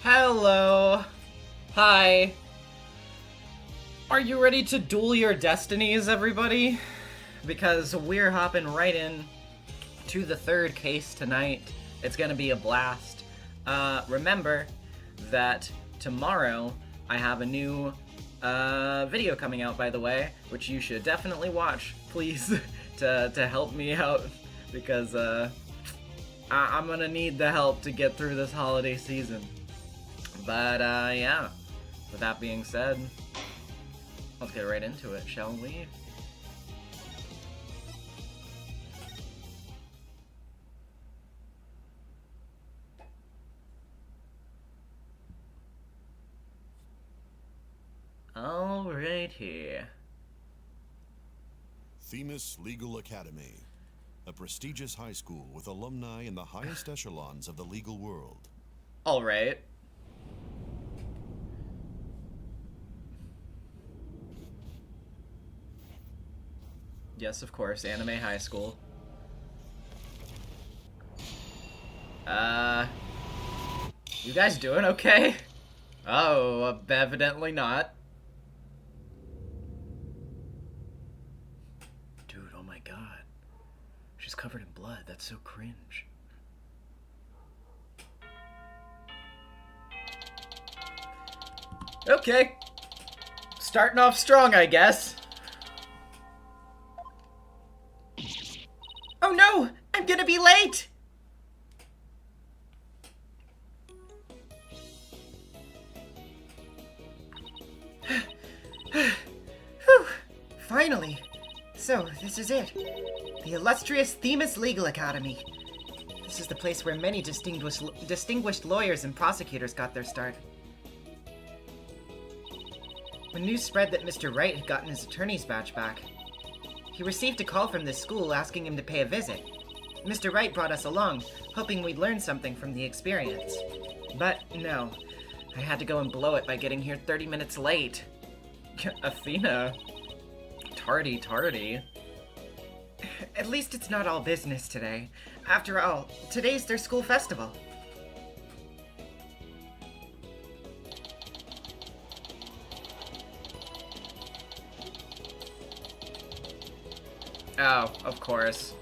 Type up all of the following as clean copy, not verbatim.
Hello. Hi. Are you ready to duel your destinies, everybody? Because we're hopping right in to the third case tonight. It's gonna be a blast. Remember that tomorrow I have a new video coming out, by the way, which you should definitely watch, please, to help me out, because I'm gonna need the help to get through this holiday season. But yeah, with that being said, let's get right into it, shall we? All right here. Themis Legal Academy, a prestigious high school with alumni in the highest echelons of the legal world. All right. Yes, of course, anime high school. You guys doing okay? Oh, evidently not. Dude, oh my god. She's covered in blood. That's so cringe. Okay. Starting off strong, I guess. Oh no! I'm gonna be late! Whew. Finally. So, this is it. The illustrious Themis Legal Academy. This is the place where many distinguished lawyers and prosecutors got their start. When news spread that Mr. Wright had gotten his attorney's badge back, he received a call from this school asking him to pay a visit. Mr. Wright brought us along, hoping we'd learn something from the experience. But no, I had to go and blow it by getting here 30 minutes late. Athena. Tardy. At least it's not all business today. After all, today's their school festival. Oh, of course.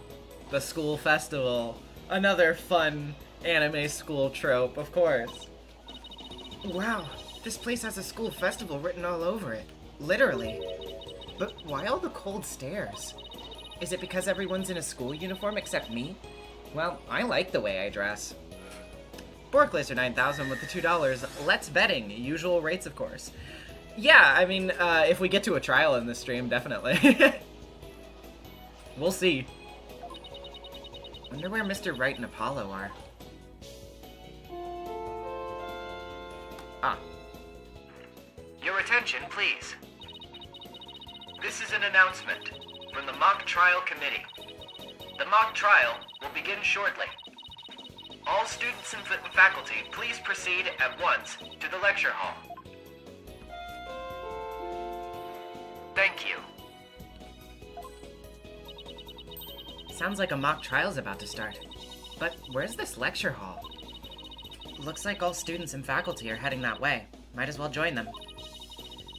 The school festival. Another fun anime school trope, of course. Wow, this place has a school festival written all over it. Literally. But why all the cold stares? Is it because everyone's in a school uniform except me? Well, I like the way I dress. Bork Laser 9000 with the $2. Let's betting. Usual rates, of course. Yeah, I mean, if we get to a trial in this stream, definitely. We'll see. Wonder where Mr. Wright and Apollo are. Ah. Your attention, please. This is an announcement from the Mock Trial Committee. The mock trial will begin shortly. All students and faculty, please proceed at once to the lecture hall. Thank you. Sounds like a mock trial's about to start. But where's this lecture hall? Looks like all students and faculty are heading that way. Might as well join them.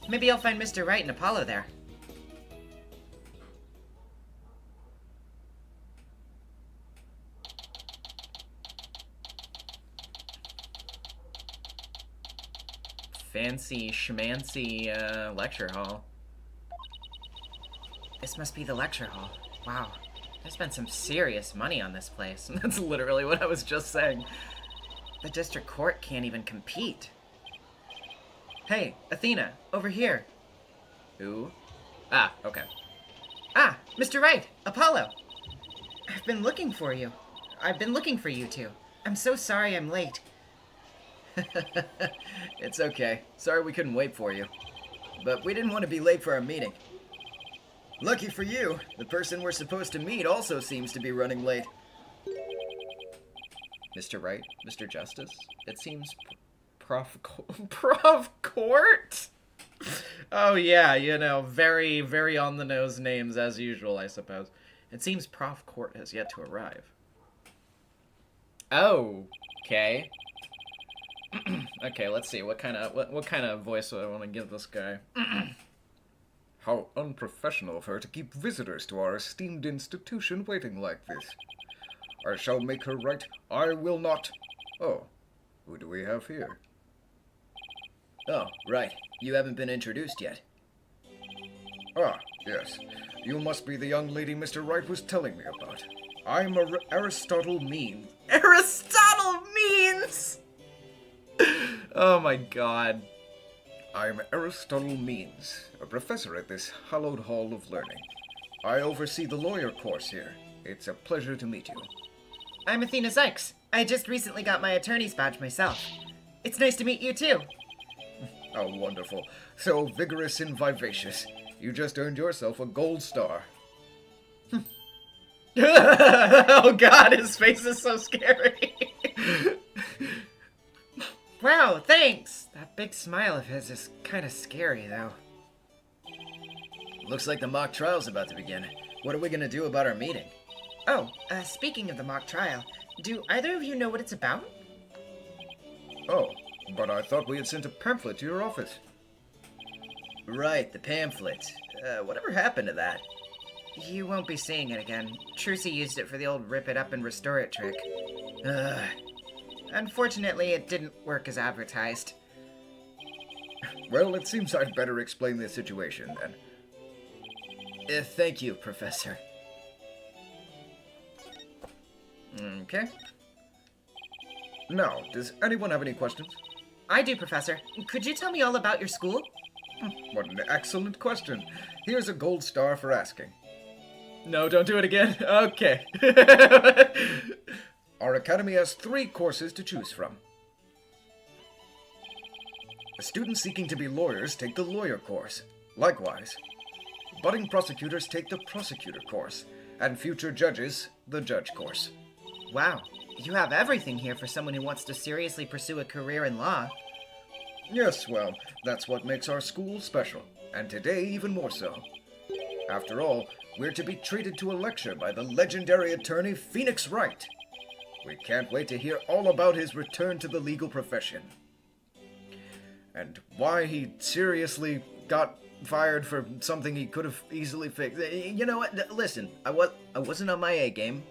Maybe I'll find Mr. Wright and Apollo there. Fancy schmancy lecture hall. This must be the lecture hall. Wow. I spent some serious money on this place. That's literally what I was just saying. The district court can't even compete. Hey, Athena, over here. Who? Ah, okay. Ah, Mr. Wright, Apollo. I've been looking for you. I've been looking for you two. I'm so sorry I'm late. It's okay. Sorry we couldn't wait for you. But we didn't want to be late for our meeting. Lucky for you, the person we're supposed to meet also seems to be running late. Mr. Wright? Mr. Justice? It seems Prof Court? Oh yeah, you know, very, very on the nose names as usual, I suppose. It seems Prof Court has yet to arrive. Oh, okay. Okay, let's see. What kind of voice do I want to give this guy? How unprofessional of her to keep visitors to our esteemed institution waiting like this. I shall make her right. I will not. Oh, who do we have here? Oh, right. You haven't been introduced yet. Ah, yes. You must be the young lady Mr. Wright was telling me about. I'm Aristotle Means. Aristotle Means! Oh my god. I'm Aristotle Means, a professor at this hallowed hall of learning. I oversee the lawyer course here. It's a pleasure to meet you. I'm Athena Sykes. I just recently got my attorney's badge myself. It's nice to meet you too. How wonderful. So vigorous and vivacious. You just earned yourself a gold star. Oh god, his face is so scary. Wow, thanks. That big smile of his is kind of scary though. Looks like the mock trial's about to begin. What are we gonna do about our meeting? Oh, speaking of the mock trial, do either of you know what it's about? Oh, but I thought we had sent a pamphlet to your office. Right, the pamphlet. Whatever happened to that? You won't be seeing it again. Trucy used it for the old rip it up and restore it trick. Unfortunately, it didn't work as advertised. Well, it seems I'd better explain the situation then. Thank you, Professor. Okay. Now, does anyone have any questions? I do, Professor. Could you tell me all about your school? What an excellent question. Here's a gold star for asking. No, don't do it again. Okay. Our academy has 3 courses to choose from. Students seeking to be lawyers take the lawyer course. Likewise, budding prosecutors take the prosecutor course, and future judges, the judge course. Wow, you have everything here for someone who wants to seriously pursue a career in law. Yes, well, that's what makes our school special, and today even more so. After all, we're to be treated to a lecture by the legendary attorney Phoenix Wright. We can't wait to hear all about his return to the legal profession. And why he seriously got fired for something he could have easily fixed. You know what? Listen, I wasn't on my A game.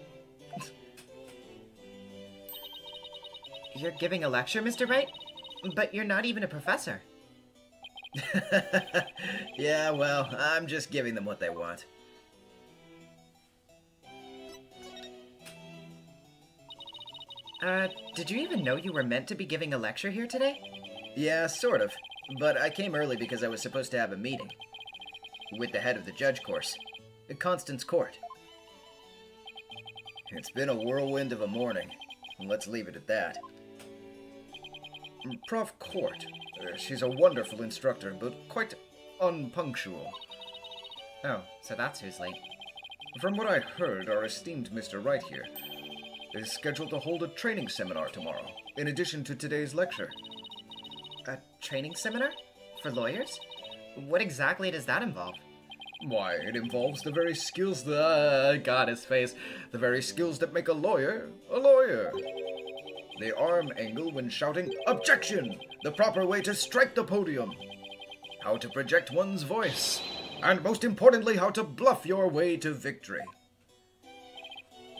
You're giving a lecture, Mr. Wright? But you're not even a professor. Yeah, well, I'm just giving them what they want. Did you even know you were meant to be giving a lecture here today? Yeah, sort of. But I came early because I was supposed to have a meeting. With the head of the judge course. Constance Court. It's been a whirlwind of a morning. Let's leave it at that. Prof. Court. She's a wonderful instructor, but quite unpunctual. Oh, so that's who's late. From what I heard, our esteemed Mr. Wright here is scheduled to hold a training seminar tomorrow, in addition to today's lecture. A training seminar? For lawyers? What exactly does that involve? Why, it involves the very skills that... God, his face. The very skills that make a lawyer a lawyer. The arm angle when shouting, "Objection!" The proper way to strike the podium. How to project one's voice. And most importantly, how to bluff your way to victory.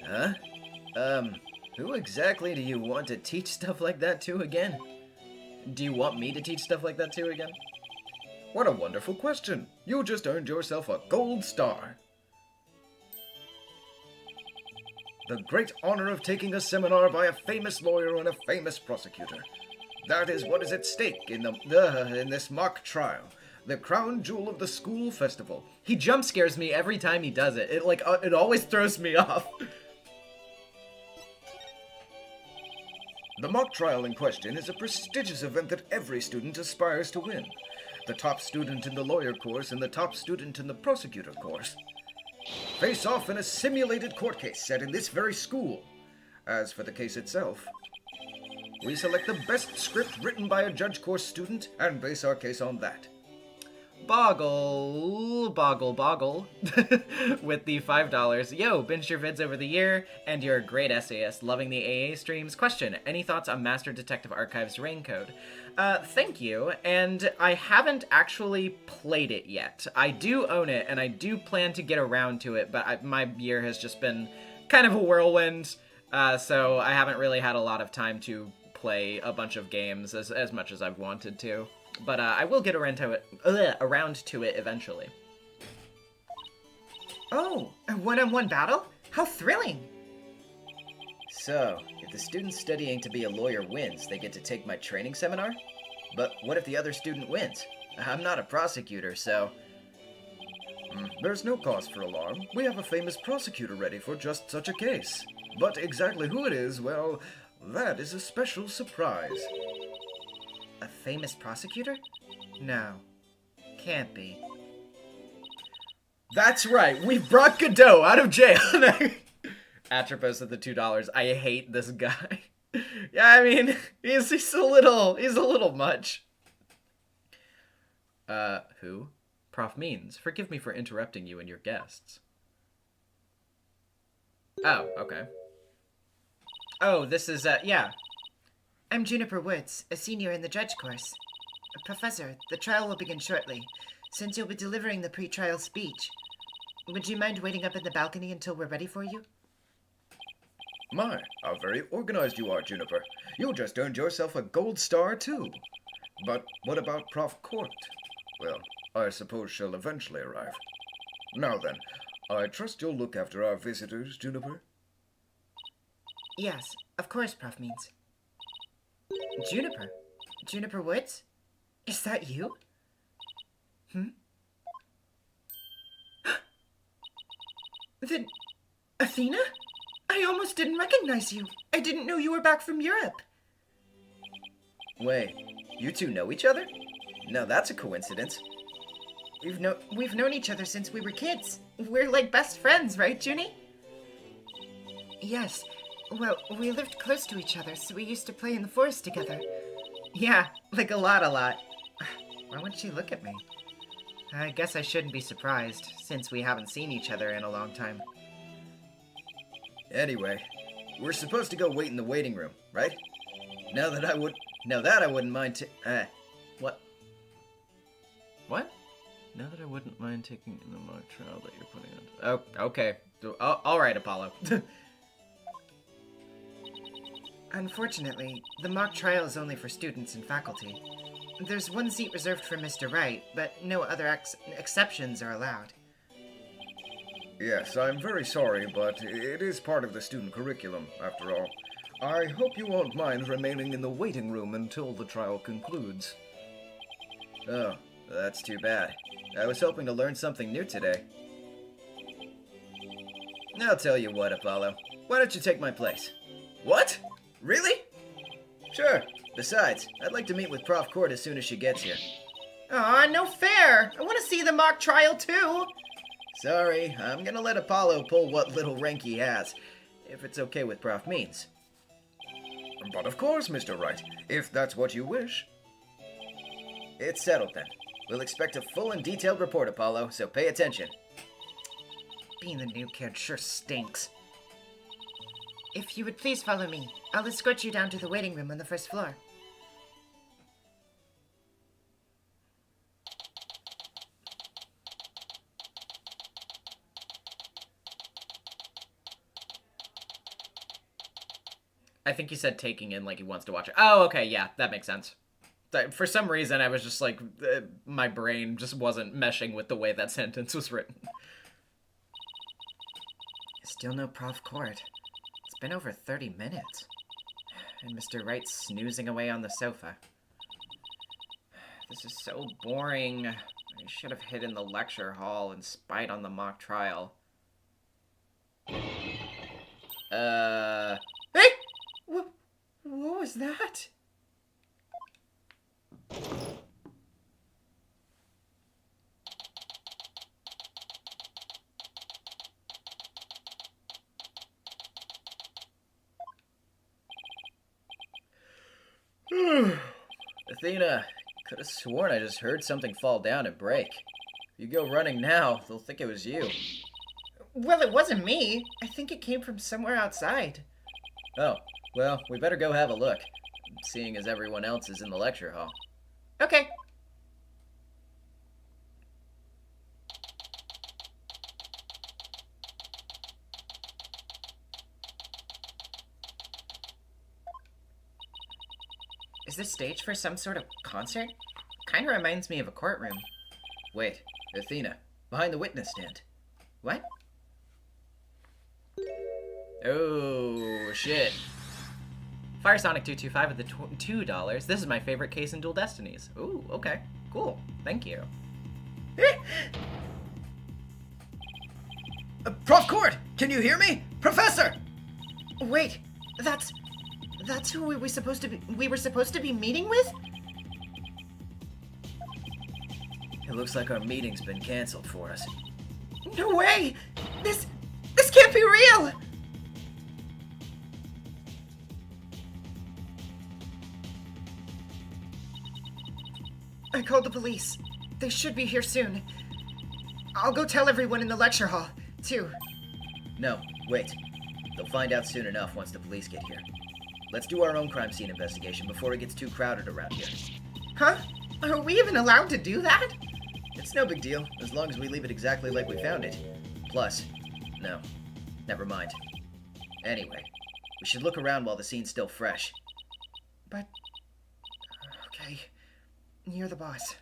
Huh? Who exactly do you want to teach stuff like that to again? Do you want me to teach stuff like that to again? What a wonderful question. You just earned yourself a gold star. The great honor of taking a seminar by a famous lawyer and a famous prosecutor. That is what is at stake in this mock trial. The crown jewel of the school festival. He jump scares me every time he does it. It always throws me off. The mock trial in question is a prestigious event that every student aspires to win. The top student in the lawyer course and the top student in the prosecutor course face off in a simulated court case set in this very school. As for the case itself, we select the best script written by a judge course student and base our case on that. Boggle, with the $5. Yo, binged your vids over the year, and you're a great essayist. Loving the AA streams. Question, any thoughts on Master Detective Archive's Rain Code? Thank you, and I haven't actually played it yet. I do own it, and I do plan to get around to it, but my year has just been kind of a whirlwind, so I haven't really had a lot of time to play a bunch of games as much as I've wanted to. But I will get around to it eventually. Oh, a one-on-one battle? How thrilling! So, if the student studying to be a lawyer wins, they get to take my training seminar? But what if the other student wins? I'm not a prosecutor, so... There's no cause for alarm. We have a famous prosecutor ready for just such a case. But exactly who it is, well, that is a special surprise. A famous prosecutor? No. Can't be. That's right, we brought Godot out of jail! Atropos at the $2. I hate this guy. Yeah, I mean, he's a little much. Who? Prof Means, forgive me for interrupting you and your guests. Oh, okay. Oh, this is, yeah. I'm Juniper Woods, a senior in the judge course. Professor, the trial will begin shortly. Since you'll be delivering the pre-trial speech, would you mind waiting up in the balcony until we're ready for you? My, how very organized you are, Juniper. You just earned yourself a gold star, too. But what about Prof Court? Well, I suppose she'll eventually arrive. Now then, I trust you'll look after our visitors, Juniper? Yes, of course, Prof Means. Juniper? Juniper Woods? Is that you? Then, Athena? I almost didn't recognize you. I didn't know you were back from Europe. Wait, you two know each other? Now that's a coincidence. We've known each other since we were kids. We're like best friends, right, Junie? Yes. Well, we lived close to each other, so we used to play in the forest together. Yeah, like a lot. Why wouldn't she look at me? I guess I shouldn't be surprised, since we haven't seen each other in a long time. Anyway, we're supposed to go wait in the waiting room, right? Now that I wouldn't mind What? What? Now that I wouldn't mind taking in the mock trial that you're putting on. Oh, okay. Alright, Apollo. Unfortunately, the mock trial is only for students and faculty. There's one seat reserved for Mr. Wright, but no other exceptions are allowed. Yes, I'm very sorry, but it is part of the student curriculum, after all. I hope you won't mind remaining in the waiting room until the trial concludes. Oh, that's too bad. I was hoping to learn something new today. I'll tell you what, Apollo. Why don't you take my place? What? Really? Sure. Besides, I'd like to meet with Prof Court as soon as she gets here. Aw, no fair! I want to see the mock trial too! Sorry, I'm gonna let Apollo pull what little rank he has, if it's okay with Prof Means. But of course, Mr. Wright, if that's what you wish. It's settled then. We'll expect a full and detailed report, Apollo, so pay attention. Being the new kid sure stinks. If you would please follow me, I'll escort you down to the waiting room on the first floor. I think he said taking in like he wants to watch it. Oh, okay, yeah, that makes sense. For some reason, I was just like, my brain just wasn't meshing with the way that sentence was written. Still no Prof Court. It's been over 30 minutes. And Mr. Wright's snoozing away on the sofa. This is so boring. I should have hid in the lecture hall and spied on the mock trial. Hey! What was that? Athena, Could have sworn I just heard something fall down and break. If you go running now, they'll think it was you. Well, it wasn't me. I think it came from somewhere outside. Oh, well, we better go have a look, seeing as everyone else is in the lecture hall. Okay. Is this staged for some sort of concert? Kinda reminds me of a courtroom. Wait, Athena, behind the witness stand. What? Oh, shit. Firesonic225 with the $2. This is my favorite case in Dual Destinies. Ooh, okay. Cool. Thank you. Prof Court, can you hear me? Professor! Wait, that's who we were supposed to be meeting with? It looks like our meeting's been canceled for us. No way! This can't be real! I called the police. They should be here soon. I'll go tell everyone in the lecture hall, too. No, wait. They'll find out soon enough once the police get here. Let's do our own crime scene investigation before it gets too crowded around here. Huh? Are we even allowed to do that? It's no big deal, as long as we leave it exactly like we found it. Plus, no, never mind. Anyway, we should look around while the scene's still fresh. But... okay. You're the boss.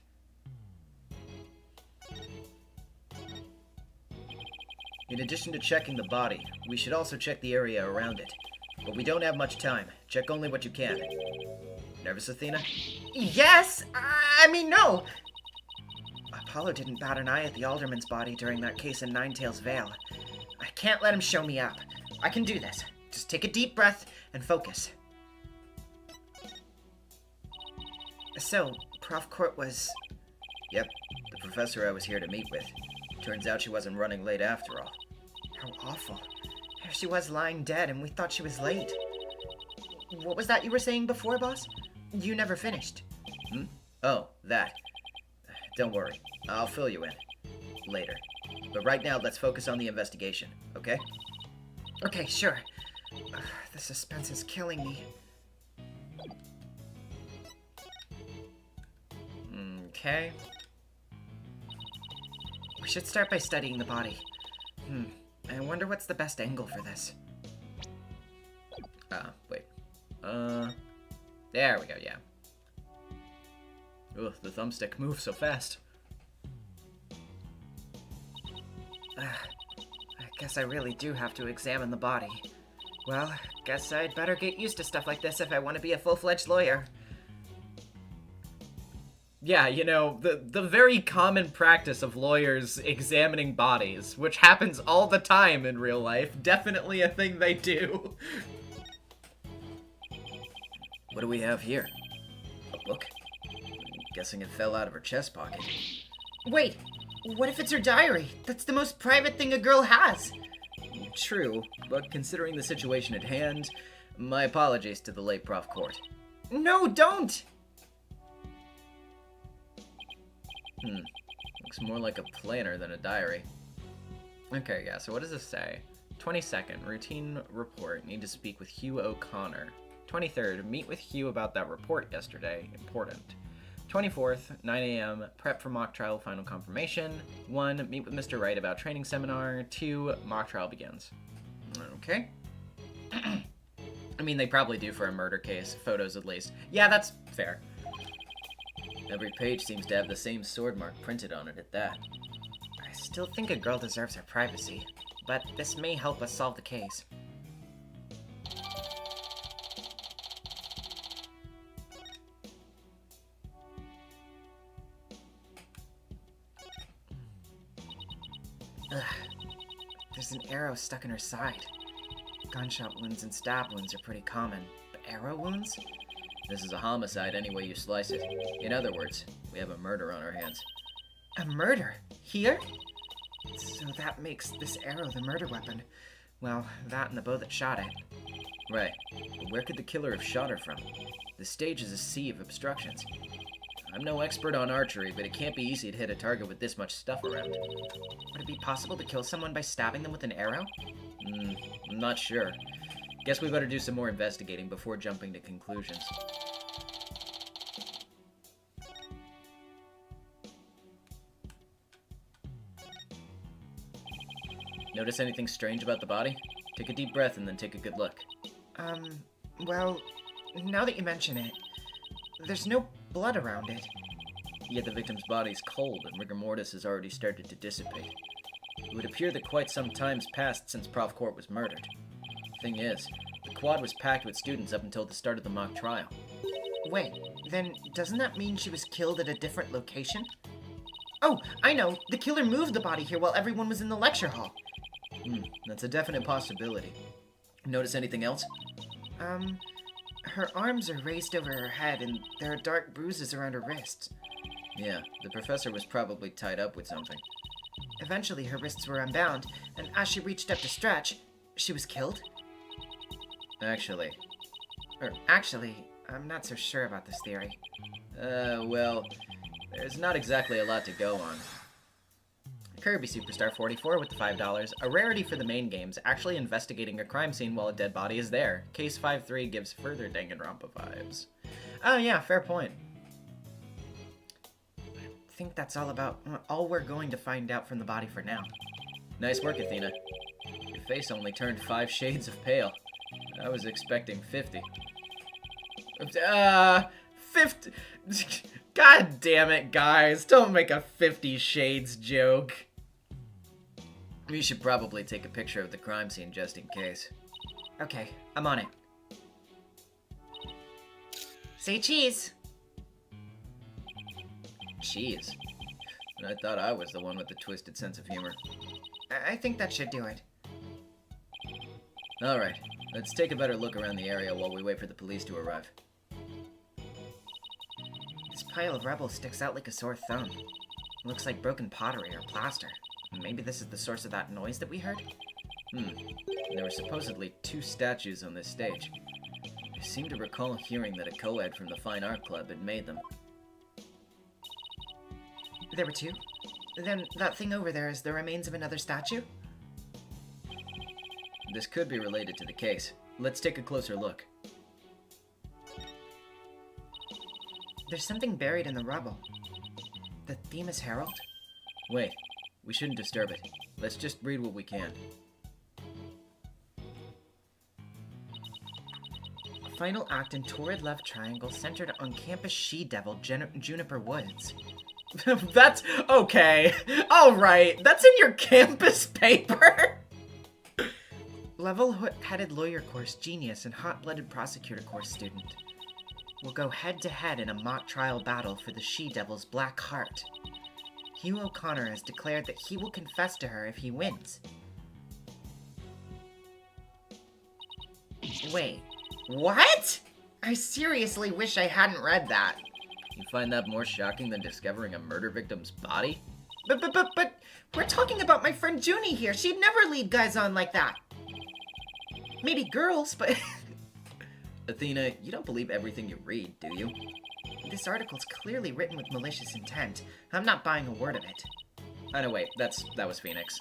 In addition to checking the body, we should also check the area around it. But we don't have much time. Check only what you can. Nervous, Athena? Yes! I mean, no! Apollo didn't bat an eye at the Alderman's body during that case in Ninetail's Vale. I can't let him show me up. I can do this. Just take a deep breath and focus. So, Prof Court was... Yep, the professor I was here to meet with. Turns out she wasn't running late after all. How awful. There she was lying dead and we thought she was late. What was that you were saying before, boss? You never finished. Oh, that. Don't worry, I'll fill you in. Later. But right now, let's focus on the investigation, okay? Okay, sure. The suspense is killing me. Okay. We should start by studying the body. I wonder what's the best angle for this. Wait. There we go, yeah. Ugh, the thumbstick moves so fast. I guess I really do have to examine the body. Well, guess I'd better get used to stuff like this if I want to be a full-fledged lawyer. Yeah, you know, the very common practice of lawyers examining bodies, which happens all the time in real life, definitely a thing they do. What do we have here? A book? Guessing it fell out of her chest pocket. Wait, what if it's her diary? That's the most private thing a girl has. True, but considering the situation at hand, my apologies to the late Prof Court. No, don't! Looks more like a planner than a diary. Okay, yeah, so what does this say? 22nd, routine report. Need to speak with Hugh O'Connor. 23rd, meet with Hugh about that report yesterday. Important. 24th, 9 a.m., prep for mock trial, final confirmation. 1, meet with Mr. Wright about training seminar. 2, mock trial begins. Okay. I mean, they probably do for a murder case, photos at least. Yeah, that's fair. Every page seems to have the same sword mark printed on it at that. I still think a girl deserves her privacy, but this may help us solve the case. Ugh. There's an arrow stuck in her side. Gunshot wounds and stab wounds are pretty common, but arrow wounds? This is a homicide any way you slice it. In other words, we have a murder on our hands. A murder? Here? So that makes this arrow the murder weapon. Well, that and the bow that shot it. Right. But where could the killer have shot her from? The stage is a sea of obstructions. I'm no expert on archery, but it can't be easy to hit a target with this much stuff around. Would it be possible to kill someone by stabbing them with an arrow? I'm not sure. Guess we better do some more investigating before jumping to conclusions. Notice anything strange about the body? Take a deep breath and then take a good look. Well, now that you mention it, there's no blood around it. Yet the victim's body is cold and rigor mortis has already started to dissipate. It would appear that quite some time's passed since Prof. Court was murdered. Thing is, the quad was packed with students up until the start of the mock trial. Wait, then doesn't that mean she was killed at a different location? Oh, I know! The killer moved the body here while everyone was in the lecture hall. That's a definite possibility. Notice anything else? Her arms are raised over her head and there are dark bruises around her wrists. Yeah, the professor was probably tied up with something. Eventually her wrists were unbound, and as she reached up to stretch, she was killed? Actually, I'm not so sure about this theory. well, there's not exactly a lot to go on. Kirby Superstar 44 with the $5. A rarity for the main games, actually investigating a crime scene while a dead body is there. Case 5-3 gives further Danganronpa vibes. Oh yeah, fair point. I think that's all we're going to find out from the body for now. Nice work, Athena. Your face only turned 5 shades of pale. I was expecting 50. 50... God damn it, guys. Don't make a 50 Shades joke. We should probably take a picture of the crime scene just in case. Okay, I'm on it. Say cheese! Cheese? I thought I was the one with the twisted sense of humor. I think that should do it. Alright, let's take a better look around the area while we wait for the police to arrive. This pile of rubble sticks out like a sore thumb. It looks like broken pottery or plaster. Maybe this is the source of that noise that we heard? There were supposedly 2 statues on this stage. I seem to recall hearing that a co-ed from the Fine Art Club had made them. There were 2? Then that thing over there is the remains of another statue? This could be related to the case. Let's take a closer look. There's something buried in the rubble. The Themis Herald? Wait, we shouldn't disturb it. Let's just read what we can. Final act in torrid love triangle centered on campus she-devil Juniper Woods. That's okay. Alright, that's in your campus paper? Level-headed lawyer course genius and hot-blooded prosecutor course student will go head-to-head in a mock trial battle for the she-devil's black heart. Hugh O'Connor has declared that he will confess to her if he wins. Wait, what? I seriously wish I hadn't read that. You find that more shocking than discovering a murder victim's body? But we're talking about my friend Junie here. She'd never lead guys on like that. Maybe girls, but... Athena, you don't believe everything you read, do you? This article's clearly written with malicious intent. I'm not buying a word of it. Oh, no, wait. That was Phoenix.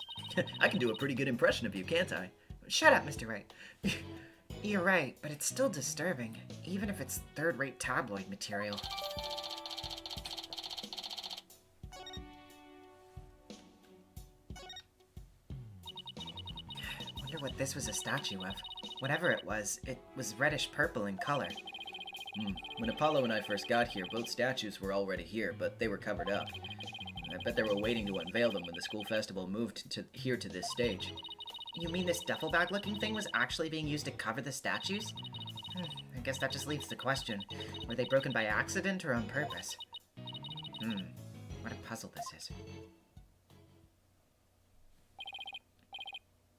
I can do a pretty good impression of you, can't I? Shut up, Mr. Wright. You're right, but it's still disturbing, even if it's third-rate tabloid material. Wonder what this was a statue of. Whatever it was reddish-purple in color. When Apollo and I first got here, both statues were already here, but they were covered up. I bet they were waiting to unveil them when the school festival moved here to this stage. You mean this duffel bag-looking thing was actually being used to cover the statues? I guess that just leaves the question. Were they broken by accident or on purpose? What a puzzle this is.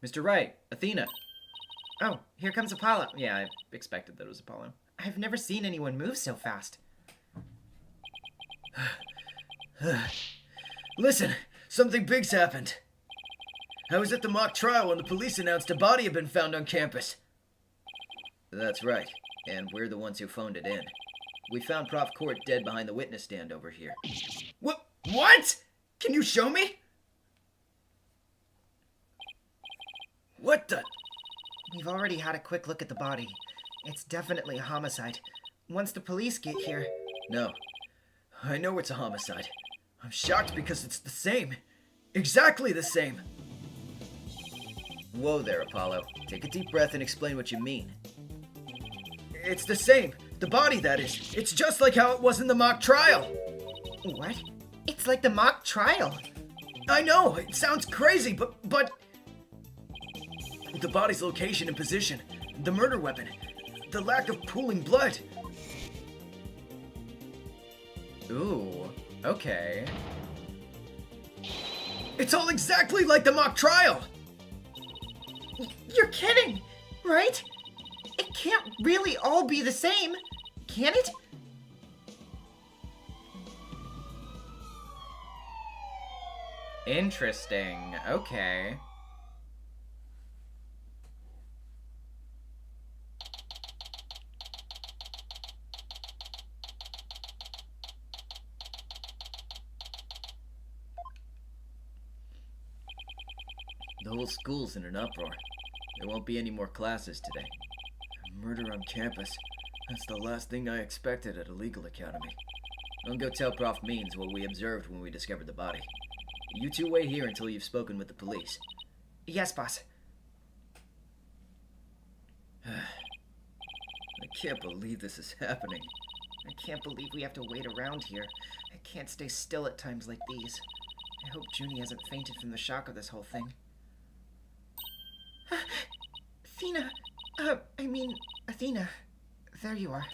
Mr. Wright, Athena. Oh, here comes Apollo. Yeah, I expected that it was Apollo. I've never seen anyone move so fast. Listen, something big's happened. I was at the mock trial when the police announced a body had been found on campus. That's right, and we're the ones who phoned it in. We found Prof. Court dead behind the witness stand over here. What? Can you show me? What the? We've already had a quick look at the body. It's definitely a homicide. Once the police get here... No. I know it's a homicide. I'm shocked because it's the same. Exactly the same. Whoa there, Apollo. Take a deep breath and explain what you mean. It's the same. The body, that is. It's just like how it was in the mock trial. What? It's like the mock trial. I know, it sounds crazy, but... The body's location and position, the murder weapon, the lack of pooling blood. Ooh, okay. It's all exactly like the mock trial! You're kidding, right? It can't really all be the same, can it? Interesting. Okay. The whole school's in an uproar. There won't be any more classes today. Murder on campus. That's the last thing I expected at a legal academy. Don't go tell Prof. Means what we observed when we discovered the body. You two wait here until you've spoken with the police. Yes, boss. I can't believe this is happening. I can't believe we have to wait around here. I can't stay still at times like these. I hope Junie hasn't fainted from the shock of this whole thing. Athena! Athena. There you are.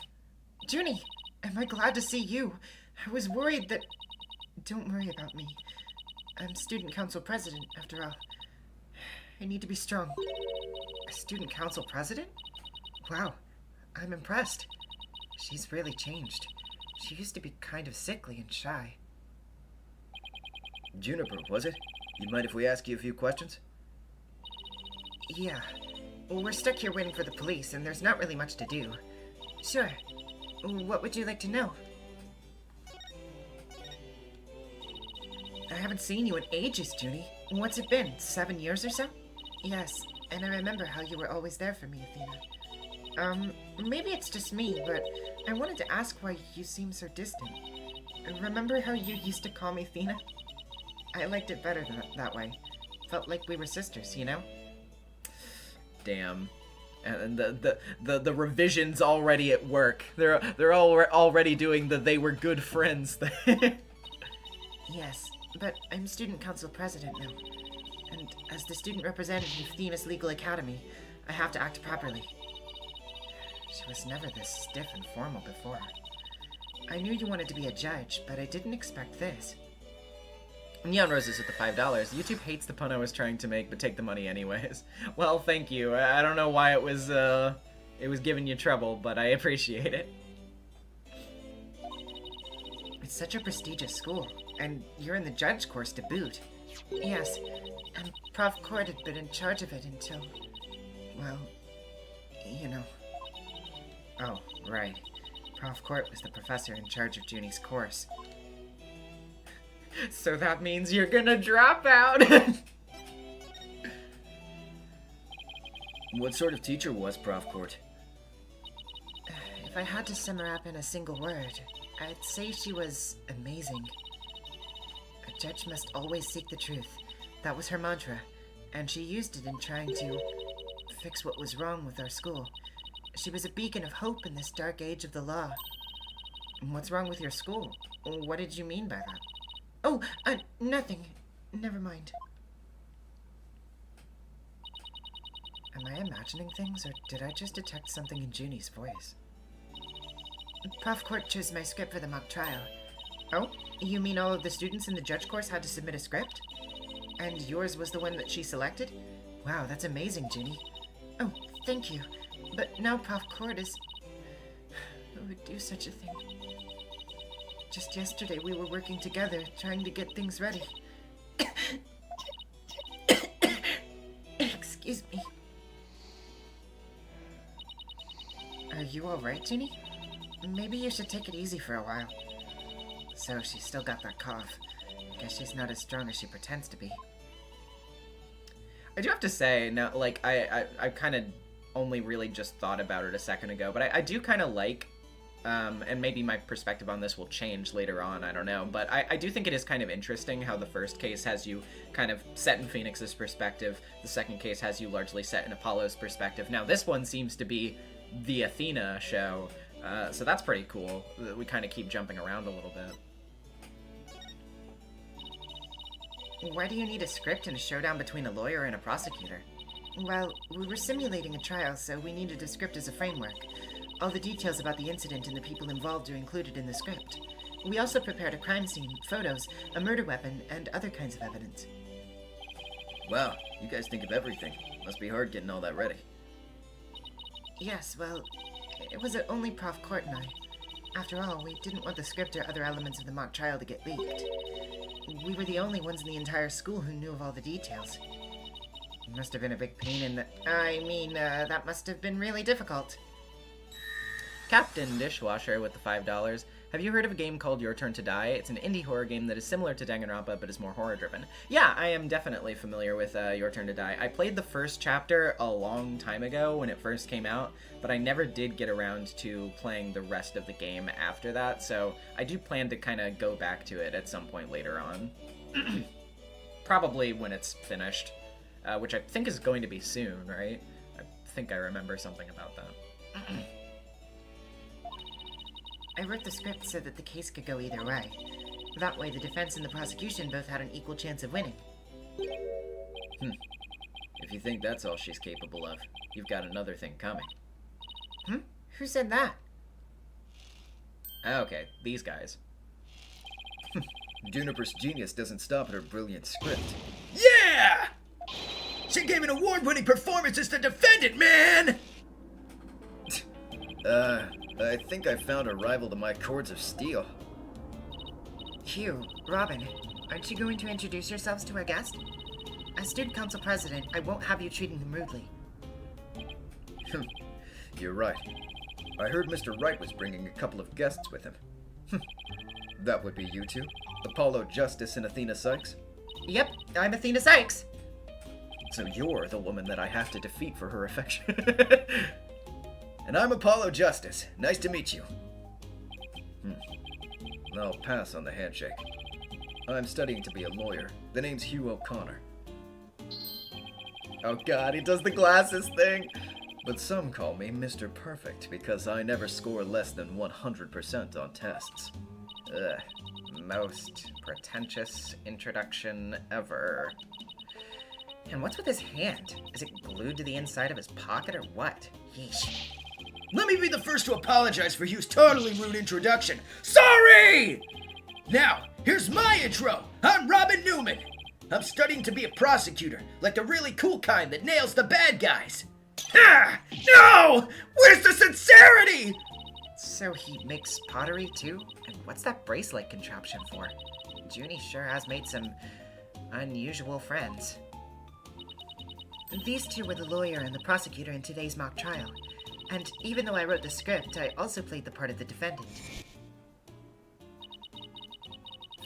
Junie, am I glad to see you? I was worried that... Don't worry about me. I'm student council president, after all. I need to be strong. A student council president? Wow, I'm impressed. She's really changed. She used to be kind of sickly and shy. Juniper, was it? You mind if we ask you a few questions? Yeah. Well, we're stuck here waiting for the police, and there's not really much to do. Sure. What would you like to know? I haven't seen you in ages, Junie. What's it been, 7 years or so? Yes, and I remember how you were always there for me, Athena. Maybe it's just me, but I wanted to ask why you seem so distant. Remember how you used to call me Athena? I liked it better that way. Felt like we were sisters, you know? Damn. And the revision's already at work. They're already doing the they were good friends thing. Yes, but I'm student council president now. And as the student representative of Athena's Legal Academy, I have to act properly. She was never this stiff and formal before. I knew you wanted to be a judge, but I didn't expect this. Neon Roses with the $5. YouTube hates the pun I was trying to make, but take the money anyways. Well, thank you. I don't know why it was giving you trouble, but I appreciate it. It's such a prestigious school, and you're in the judge course to boot. Yes, and Prof. Court had been in charge of it until, well, you know. Oh, right. Prof. Court was the professor in charge of Junie's course. So that means you're gonna drop out. What sort of teacher was Prof. Court? If I had to sum her up in a single word, I'd say she was amazing. A judge must always seek the truth. That was her mantra, and she used it in trying to fix what was wrong with our school. She was a beacon of hope in this dark age of the law. What's wrong with your school? What did you mean by that? Oh, nothing. Never mind. Am I imagining things, or did I just detect something in Junie's voice? Prof. Court chose my script for the mock trial. Oh, you mean all of the students in the judge course had to submit a script? And yours was the one that she selected? Wow, that's amazing, Junie. Oh, thank you. But now Prof. Court is... Who would do such a thing? Just yesterday we were working together, trying to get things ready. Excuse me. Are you alright, Junie? maybe you should take it easy for a while. So she's still got that cough. Guess she's not as strong as she pretends to be. I do have to say, now, like, I kind of only really just thought about it a second ago, but I do kind of like, and maybe my perspective on this will change later on, I don't know, but I do think it is kind of interesting how the first case has you kind of set in Phoenix's perspective, the second case has you largely set in Apollo's perspective. Now, this one seems to be the Athena show, so that's pretty cool. We kind of keep jumping around a little bit. Why do you need a script and a showdown between a lawyer and a prosecutor? Well, we were simulating a trial, so we needed a script as a framework. All the details about the incident and the people involved are included in the script. We also prepared a crime scene, photos, a murder weapon, and other kinds of evidence. Wow, you guys think of everything. Must be hard getting all that ready. Yes, well, it was only Prof. Court and I. After all, we didn't want the script or other elements of the mock trial to get leaked. We were the only ones in the entire school who knew of all the details. It must have been a big pain in the... that must have been really difficult. Captain Dishwasher with the $5. Have you heard of a game called Your Turn to Die? It's an indie horror game that is similar to Danganronpa, but is more horror-driven. Yeah, I am definitely familiar with Your Turn to Die. I played the first chapter a long time ago when it first came out, but I never did get around to playing the rest of the game after that, so I do plan to kind of go back to it at some point later on. Probably when it's finished, which I think is going to be soon, right? I think I remember something about that. I wrote the script so that the case could go either way. That way, the defense and the prosecution both had an equal chance of winning. If you think that's all she's capable of, you've got another thing coming. Who said that? Okay, these guys. Juniper's genius doesn't stop at her brilliant script. Yeah! She gave an award-winning performance as the defendant, man! I think I found a rival to my cords of steel. Hugh, Robin, aren't you going to introduce yourselves to our guest? As student council president, I won't have you treating him rudely. You're right. I heard Mr. Wright was bringing a couple of guests with him. That would be you two? Apollo Justice and Athena Sykes? Yep, I'm Athena Sykes. So you're the woman that I have to defeat for her affection. And I'm Apollo Justice. Nice to meet you. I'll pass on the handshake. I'm studying to be a lawyer. The name's Hugh O'Connor. Oh god, he does the glasses thing! But some call me Mr. Perfect because I never score less than 100% on tests. Ugh. Most pretentious introduction ever. And what's with his hand? Is it glued to the inside of his pocket or what? Yeesh. Let me be the first to apologize for Hugh's totally rude introduction. Sorry! Now, here's my intro. I'm Robin Newman. I'm studying to be a prosecutor, like the really cool kind that nails the bad guys. Ah! No! Where's the sincerity? So he makes pottery too? And what's that bracelet contraption for? Junie sure has made some unusual friends. These two were the lawyer and the prosecutor in today's mock trial. And even though I wrote the script, I also played the part of the defendant.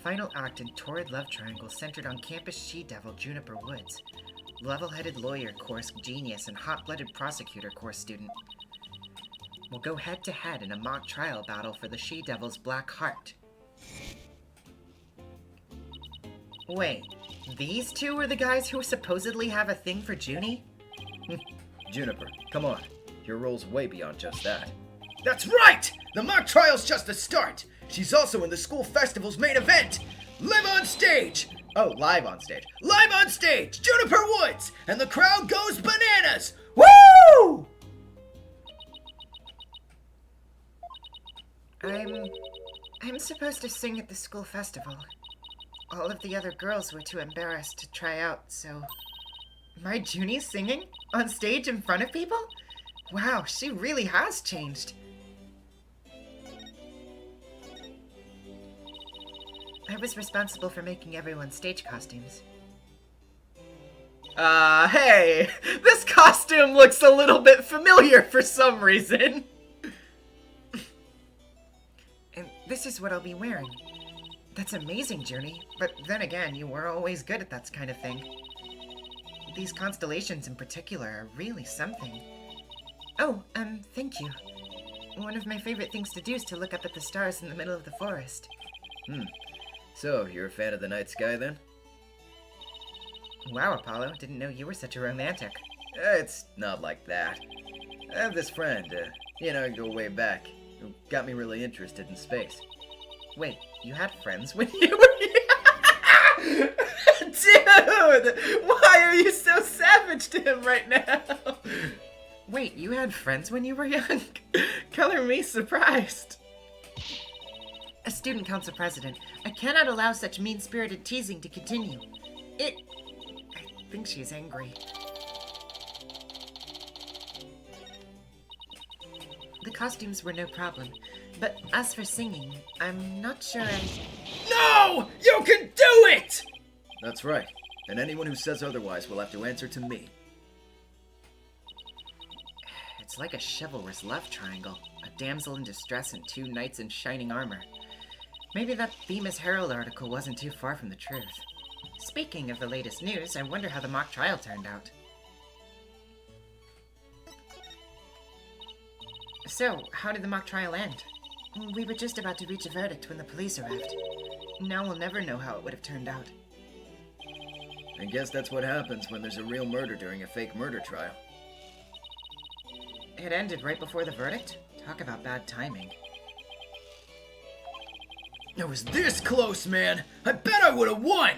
Final act in torrid love triangle centered on campus she-devil Juniper Woods, level-headed lawyer course genius and hot-blooded prosecutor course student. We'll go head-to-head in a mock trial battle for the she-devil's black heart. Wait, these two are the guys who supposedly have a thing for Junie? Juniper, come on. Your role's way beyond just that. That's right! The mock trial's just the start. She's also in the school festival's main event. Live on stage! Oh, live on stage. Live on stage! Juniper Woods! And the crowd goes bananas! Woo! I'm supposed to sing at the school festival. All of the other girls were too embarrassed to try out, so... My Junie's singing? On stage in front of people? Wow, she really has changed. I was responsible for making everyone's stage costumes. Hey! This costume looks a little bit familiar for some reason. and this is what I'll be wearing. That's amazing, Junie, but then again, you were always good at that kind of thing. These constellations in particular are really something. Oh, thank you. One of my favorite things to do is to look up at the stars in the middle of the forest. So, you're a fan of the night sky then? Wow, Apollo, didn't know you were such a romantic. It's not like that. I have this friend, go way back, who got me really interested in space. Wait, you had friends when you were... Dude! Why are you so savage to him right now? Wait, you had friends when you were young? Color me surprised. A student council president. I cannot allow such mean-spirited teasing to continue. I think she's angry. The costumes were no problem, but as for singing, I'm not sure No! You can do it! That's right. And anyone who says otherwise will have to answer to me. It's like a chivalrous love triangle. A damsel in distress and two knights in shining armor. Maybe that Themis Herald article wasn't too far from the truth. Speaking of the latest news, I wonder how the mock trial turned out. So, how did the mock trial end? We were just about to reach a verdict when the police arrived. Now we'll never know how it would have turned out. I guess that's what happens when there's a real murder during a fake murder trial. It ended right before the verdict? Talk about bad timing. It was this close, man. I bet I would have won.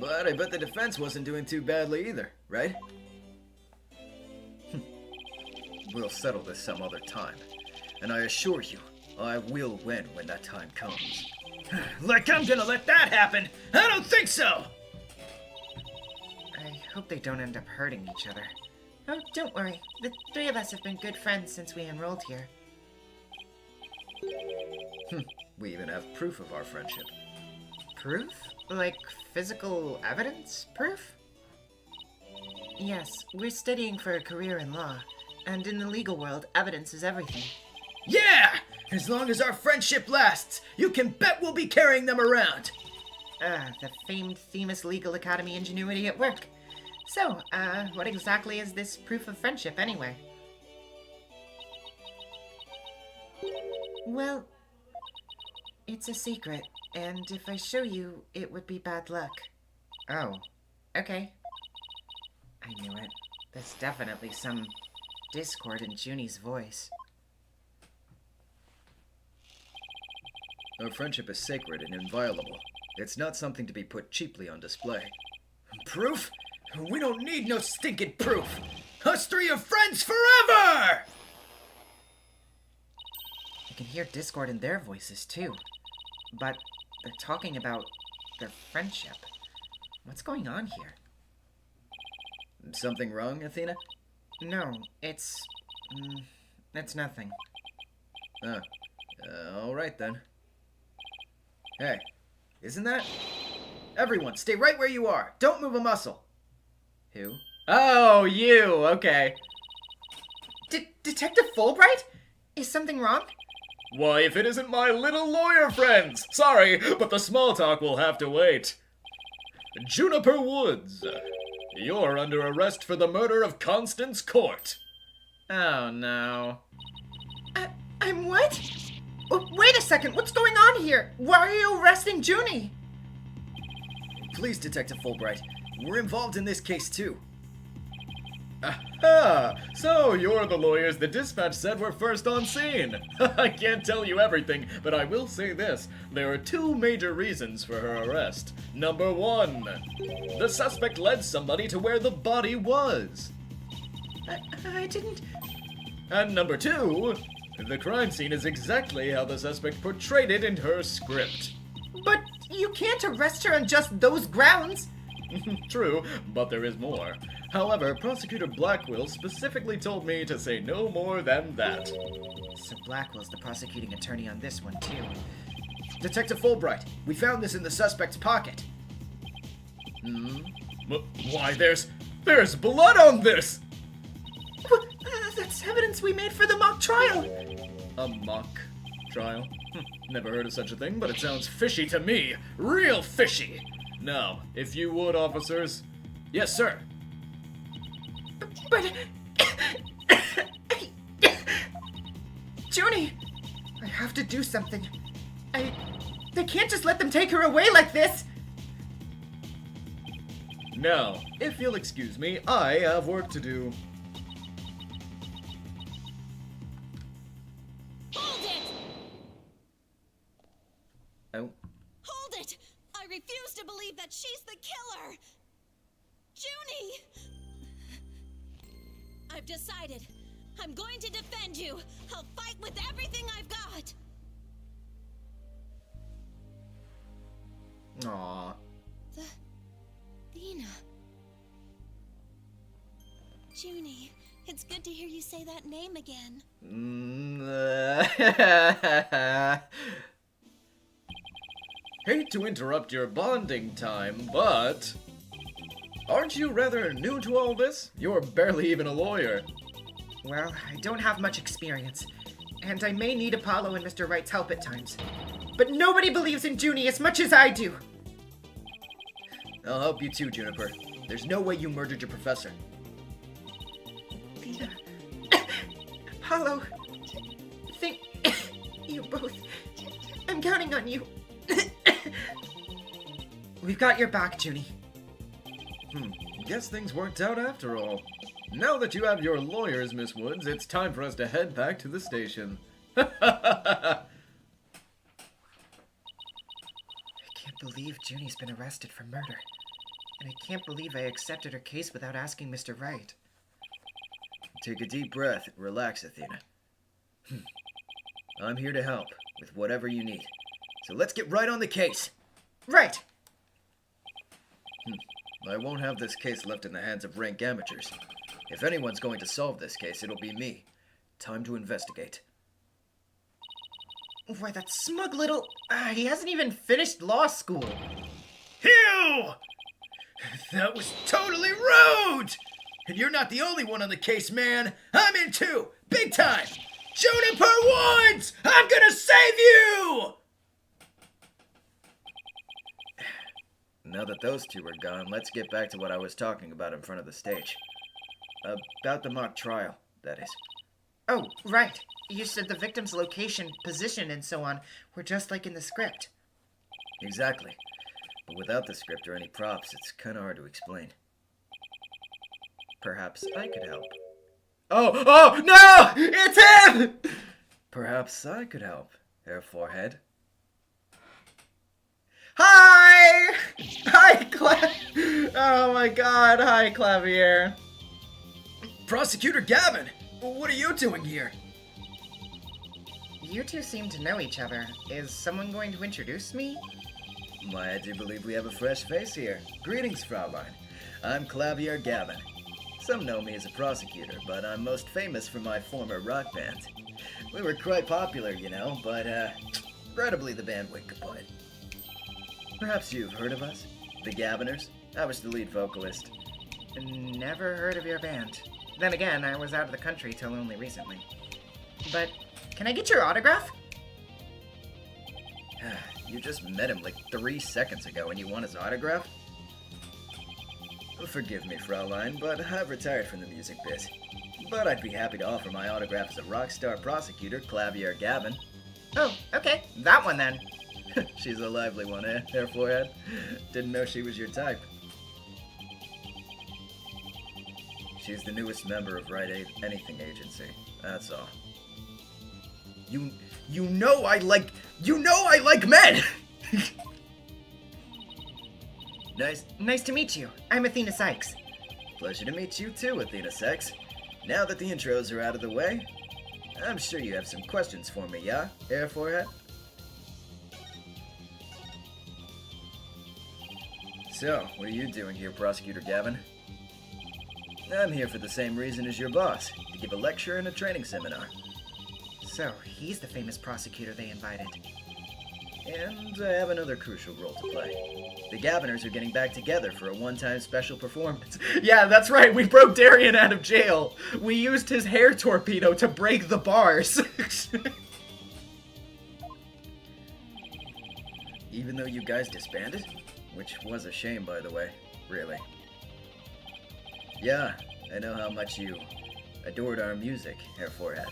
But I bet the defense wasn't doing too badly either, right? We'll settle this some other time. And I assure you, I will win when that time comes. Like I'm gonna let that happen? I don't think so. I hope they don't end up hurting each other. Oh, don't worry. The three of us have been good friends since we enrolled here. We even have proof of our friendship. Proof? Like physical evidence proof? Yes, we're studying for a career in law, and in the legal world, evidence is everything. Yeah! As long as our friendship lasts, you can bet we'll be carrying them around. The famed Themis Legal Academy ingenuity at work. So, what exactly is this proof of friendship anyway? Well, it's a secret, and if I show you, it would be bad luck. Oh, okay. I knew it. There's definitely some discord in Junie's voice. Our friendship is sacred and inviolable. It's not something to be put cheaply on display. Proof? We don't need no stinking proof. Us three are friends forever! I can hear discord in their voices, too. But they're talking about their friendship. What's going on here? Something wrong, Athena? No, it's nothing. Alright then. Hey, isn't that? Everyone, stay right where you are. Don't move a muscle. Who? Oh, you! Okay. Detective Fulbright? Is something wrong? Why, if it isn't my little lawyer friends! Sorry, but the small talk will have to wait. Juniper Woods, you're under arrest for the murder of Constance Court. Oh, no. I'm what? Oh, wait a second, what's going on here? Why are you arresting Junie? Please, Detective Fulbright. We're involved in this case, too. Aha! So you're the lawyers the dispatch said were first on scene. I can't tell you everything, but I will say this. There are two major reasons for her arrest. Number one, the suspect led somebody to where the body was. I didn't... And number two, the crime scene is exactly how the suspect portrayed it in her script. But you can't arrest her on just those grounds. True, but there is more. However, Prosecutor Blackwell specifically told me to say no more than that. So Blackwell's the prosecuting attorney on this one, too. Detective Fulbright, we found this in the suspect's pocket. Why, there's blood on this! That's evidence we made for the mock trial. A mock trial. Never heard of such a thing, but it sounds fishy to me. Real fishy! Now, if you would, officers. Yes, sir. But... Junie! I have to do something. They can't just let them take her away like this! Now, if you'll excuse me, I have work to do. Hold it! Oh. Hold it! I refuse to believe that she's the killer! Junie! I've decided. I'm going to defend you. I'll fight with everything I've got. Aw. Athena. Junie, it's good to hear you say that name again. Hate to interrupt your bonding time, but... Aren't you rather new to all this? You're barely even a lawyer. Well, I don't have much experience, and I may need Apollo and Mr. Wright's help at times. But nobody believes in Junie as much as I do! I'll help you too, Juniper. There's no way you murdered your professor. Athena. Apollo. Thank you both. I'm counting on you. We've got your back, Junie. Guess things worked out after all. Now that you have your lawyers, Miss Woods, it's time for us to head back to the station. I can't believe Junie's been arrested for murder. And I can't believe I accepted her case without asking Mr. Wright. Take a deep breath. Relax, Athena. I'm here to help with whatever you need. So let's get right on the case. Right! I won't have this case left in the hands of rank amateurs. If anyone's going to solve this case, it'll be me. Time to investigate. Why, that smug little... he hasn't even finished law school. Ew! That was totally rude! And you're not the only one on the case, man. I'm in too! Big time! Juniper Woods! I'm gonna save you! Now that those two are gone, let's get back to what I was talking about in front of the stage. About the mock trial, that is. Oh, right. You said the victim's location, position, and so on were just like in the script. Exactly. But without the script or any props, it's kinda hard to explain. Perhaps I could help. Oh, no! It's him! Perhaps I could help, Air Forehead. Hi! Hi, oh my god, hi, Clavier. Prosecutor Gavin, what are you doing here? You two seem to know each other. Is someone going to introduce me? Why, I do believe we have a fresh face here. Greetings, Fraulein. I'm Clavier Gavin. Some know me as a prosecutor, but I'm most famous for my former rock band. We were quite popular, you know, but, regrettably the band went kaput. Perhaps you've heard of us? The Gaviners? I was the lead vocalist. Never heard of your band. Then again, I was out of the country till only recently. But, can I get your autograph? You just met him like 3 seconds ago and you want his autograph? Forgive me, Fraulein, but I've retired from the music biz. But I'd be happy to offer my autograph as a rock star prosecutor, Clavier Gavin. Oh, okay. That one then. She's a lively one, eh, Air Forehead? Didn't know she was your type. She's the newest member of Right Anything Agency. That's all. You know I like men! Nice to meet you. I'm Athena Sykes. Pleasure to meet you too, Athena Sykes. Now that the intros are out of the way, I'm sure you have some questions for me, yeah, Air Forehead? So, what are you doing here, Prosecutor Gavin? I'm here for the same reason as your boss, to give a lecture and a training seminar. So, he's the famous prosecutor they invited. And I have another crucial role to play. The Gaviners are getting back together for a one-time special performance. Yeah, that's right, we broke Darian out of jail. We used his hair torpedo to break the bars. Even though you guys disbanded? Which was a shame, by the way. Really. Yeah, I know how much you adored our music, Herr Forehead.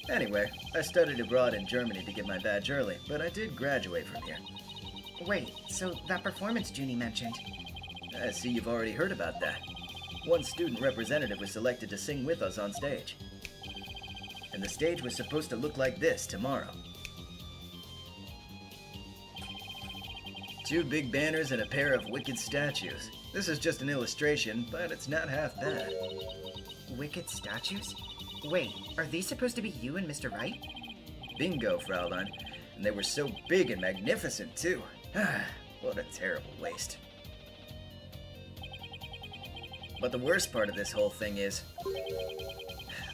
Anyway, I studied abroad in Germany to get my badge early, but I did graduate from here. Wait, so that performance Junie mentioned. I see you've already heard about that. One student representative was selected to sing with us on stage. And the stage was supposed to look like this tomorrow. 2 big banners and a pair of wicked statues. This is just an illustration, but it's not half bad. Wicked statues? Wait, are these supposed to be you and Mr. Wright? Bingo, Fraulein. And they were so big and magnificent, too. What a terrible waste. But the worst part of this whole thing is,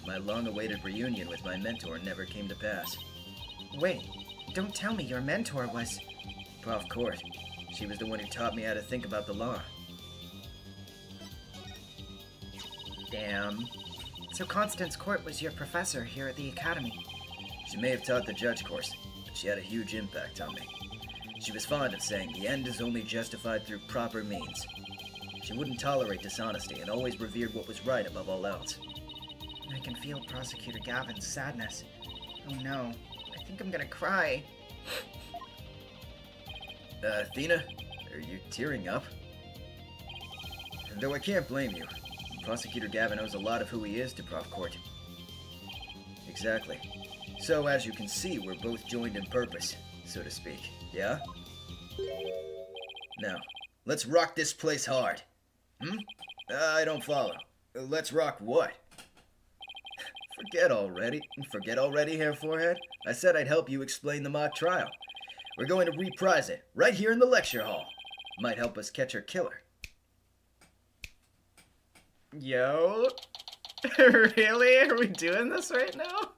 my long-awaited reunion with my mentor never came to pass. Wait, don't tell me your mentor was... Prof. Court. She was the one who taught me how to think about the law. Damn. So Constance Court was your professor here at the Academy? She may have taught the judge course, but she had a huge impact on me. She was fond of saying the end is only justified through proper means. She wouldn't tolerate dishonesty and always revered what was right above all else. I can feel Prosecutor Gavin's sadness. Oh no, I think I'm gonna cry. Athena, are you tearing up? Though I can't blame you. Prosecutor Gavin owes a lot of who he is to Prof. Court. Exactly. So, as you can see, we're both joined in purpose, so to speak. Yeah? Now, let's rock this place hard. I don't follow. Let's rock what? Forget already, Herr Forehead. I said I'd help you explain the mock trial. We're going to reprise it, right here in the lecture hall. Might help us catch our killer. Yo? Really? Are we doing this right now?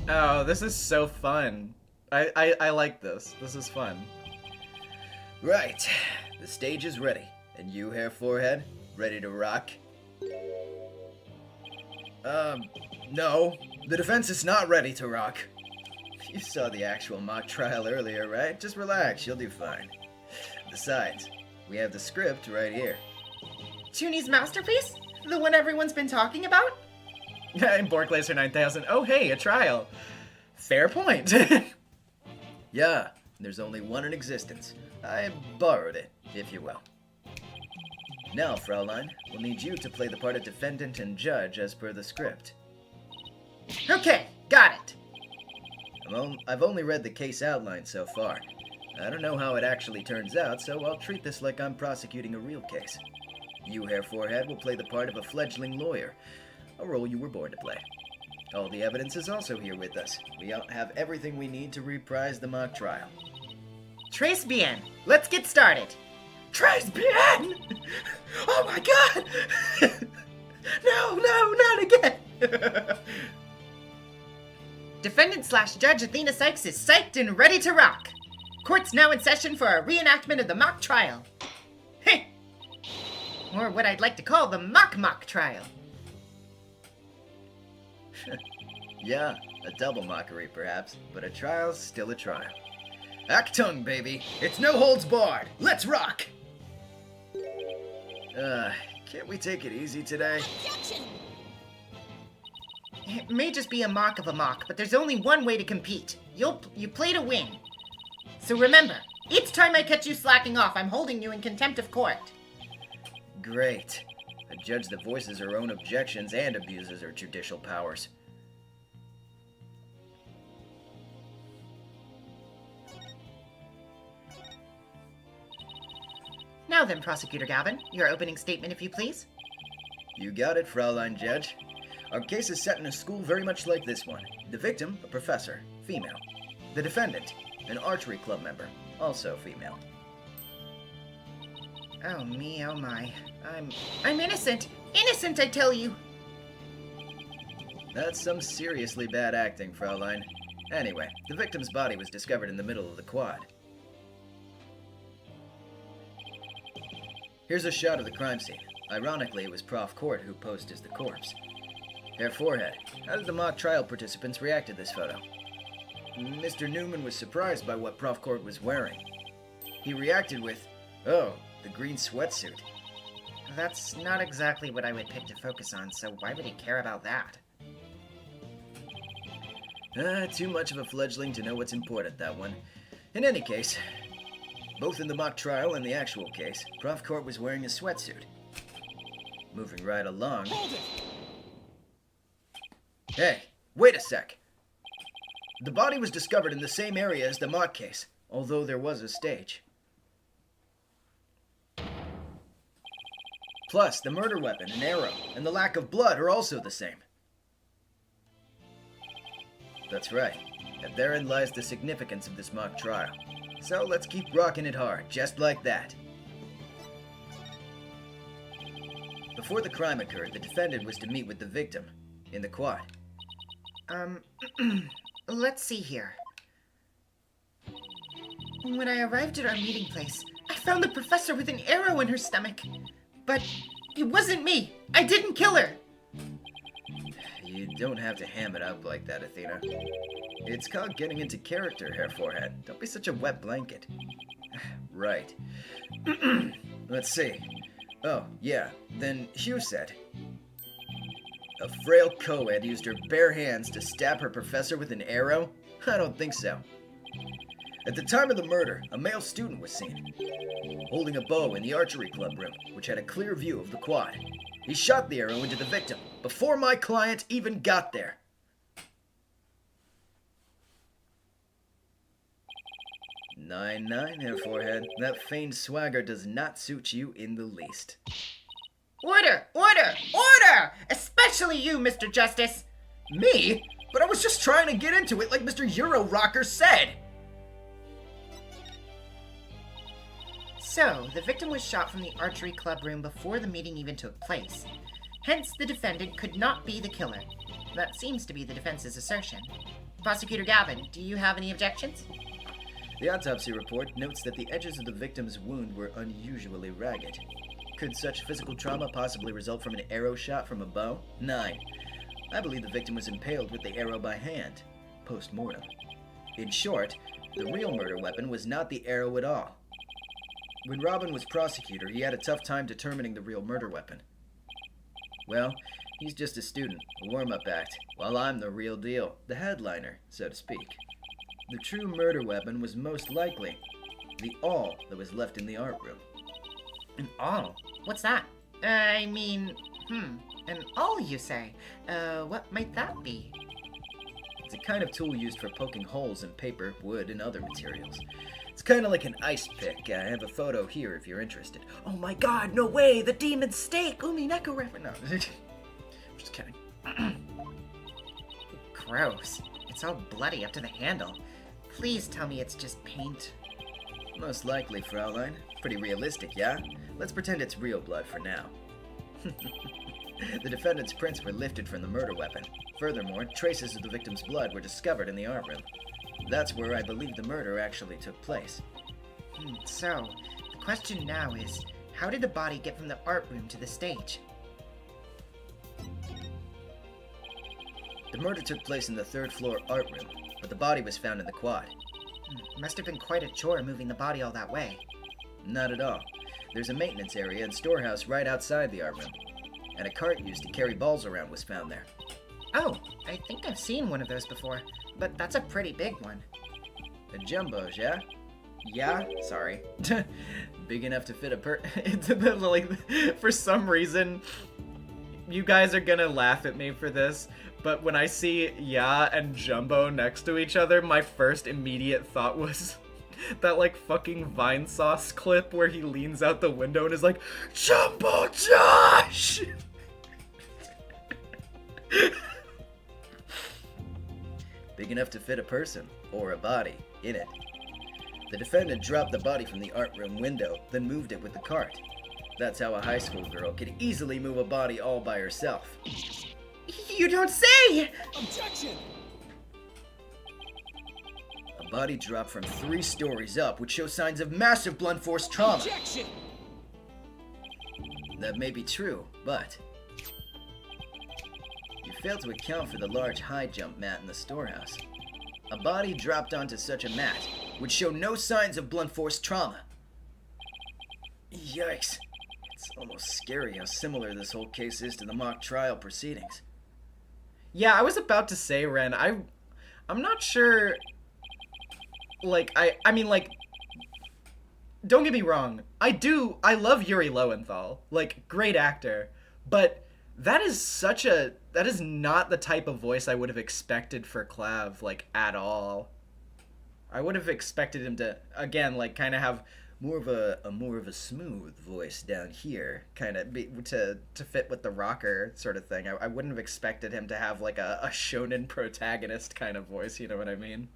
Oh, this is so fun. I like this. This is fun. Right. The stage is ready. And you, Herr Forehead, ready to rock? No. The defense is not ready to rock. You saw the actual mock trial earlier, right? Just relax, you'll do fine. Besides, we have the script right here. Junie's masterpiece? The one everyone's been talking about? And Bork Laser 9000. Oh, hey, a trial. Fair point. Yeah, there's only one in existence. I borrowed it, if you will. Now, Fraulein, we'll need you to play the part of defendant and judge as per the script. Okay, got it. I've only read the case outline so far. I don't know how it actually turns out, so I'll treat this like I'm prosecuting a real case. You, Herr Forehead, will play the part of a fledgling lawyer, a role you were born to play. All the evidence is also here with us. We have everything we need to reprise the mock trial. Tres bien. Let's get started. Tres bien! Oh my god! No, not again! Defendant/Judge Athena Sykes is psyched and ready to rock. Court's now in session for a reenactment of the mock trial. Heh. Or what I'd like to call the mock trial. Yeah, a double mockery perhaps, but a trial's still a trial. Achtung, baby! It's no holds barred! Let's rock! Can't we take it easy today? Objection! It may just be a mock of a mock, but there's only one way to compete. You play to win. So remember, each time I catch you slacking off, I'm holding you in contempt of court. Great. A judge that voices her own objections and abuses her judicial powers. Now then, Prosecutor Gavin, your opening statement, if you please. You got it, Fraulein Judge. Our case is set in a school very much like this one. The victim, a professor, female. The defendant, an archery club member, also female. Oh me, oh my. I'm innocent! Innocent, I tell you! That's some seriously bad acting, Fraulein. Anyway, the victim's body was discovered in the middle of the quad. Here's a shot of the crime scene. Ironically, it was Prof. Court who posed as the corpse. Herr Forehead, how did the mock trial participants react to this photo? Mr. Newman was surprised by what Prof. Court was wearing. He reacted with, "Oh, the green sweatsuit." That's not exactly what I would pick to focus on, so why would he care about that? Too much of a fledgling to know what's important, that one. In any case, both in the mock trial and the actual case, Prof. Court was wearing a sweatsuit. Moving right along... Hold it! Hey, wait a sec! The body was discovered in the same area as the mock case, although there was a stage. Plus, the murder weapon, an arrow, and the lack of blood are also the same. That's right, and therein lies the significance of this mock trial. So let's keep rocking it hard, just like that. Before the crime occurred, the defendant was to meet with the victim in the quad. Let's see here. When I arrived at our meeting place, I found the professor with an arrow in her stomach. But it wasn't me. I didn't kill her. You don't have to ham it up like that, Athena. It's called getting into character, Herr Forehead. Don't be such a wet blanket. Right. Let's see. Oh, yeah. Then Hugh said, a frail co-ed used her bare hands to stab her professor with an arrow? I don't think so. At the time of the murder, a male student was seen, holding a bow in the archery club room, which had a clear view of the quad. He shot the arrow into the victim before my client even got there. Nine, Herr Forehead. That feigned swagger does not suit you in the least. Order! Order! Order! Especially you, Mr. Justice! Me? But I was just trying to get into it like Mr. Euro Rocker said! So, the victim was shot from the archery club room before the meeting even took place. Hence, the defendant could not be the killer. That seems to be the defense's assertion. Prosecutor Gavin, do you have any objections? The autopsy report notes that the edges of the victim's wound were unusually ragged. Could such physical trauma possibly result from an arrow shot from a bow? 9. I believe the victim was impaled with the arrow by hand, post-mortem. In short, the real murder weapon was not the arrow at all. When Robin was prosecutor, he had a tough time determining the real murder weapon. Well, he's just a student, a warm-up act, while I'm the real deal, the headliner, so to speak. The true murder weapon was most likely the awl that was left in the art room. An awl? What's that? An awl, you say? What might that be? It's a kind of tool used for poking holes in paper, wood, and other materials. It's kind of like an ice pick. I have a photo here if you're interested. Oh my god, no way! The demon steak! Umi Neko reference. No, just kidding. Gross. It's all bloody up to the handle. Please tell me it's just paint. Most likely, Fraulein. Pretty realistic, yeah? Let's pretend it's real blood for now. The defendant's prints were lifted from the murder weapon. Furthermore, traces of the victim's blood were discovered in the art room. That's where I believe the murder actually took place. So, the question now is, how did the body get from the art room to the stage? The murder took place in the third-floor art room, but the body was found in the quad. Must have been quite a chore moving the body all that way. Not at all. There's a maintenance area and storehouse right outside the art room, and a cart used to carry balls around was found there. Oh, I think I've seen one of those before, but that's a pretty big one. A jumbo's, yeah? Yeah? Sorry. Big enough to fit a For some reason, you guys are gonna laugh at me for this, but when I see Ya and Jumbo next to each other, my first immediate thought was that, like, fucking Vine Sauce clip where he leans out the window and is like, Jumbo Josh! Big enough to fit a person, or a body, in it. The defendant dropped the body from the art room window, then moved it with the cart. That's how a high school girl could easily move a body all by herself. You don't say! Objection! A body dropped from 3 stories up would show signs of massive blunt force trauma. Objection! That may be true, but you fail to account for the large high jump mat in the storehouse. A body dropped onto such a mat would show no signs of blunt force trauma. Yikes. It's almost scary how similar this whole case is to the mock trial proceedings. Yeah, I was about to say, Ren, I'm not sure, like, I mean, like, don't get me wrong, I love Yuri Lowenthal, like, great actor, but that is not the type of voice I would have expected for Clav, like, at all. I would have expected him to, again, like, kind of have more of a smooth voice down here, kind of to fit with the rocker sort of thing. I wouldn't have expected him to have like a shonen protagonist kind of voice. You know what I mean?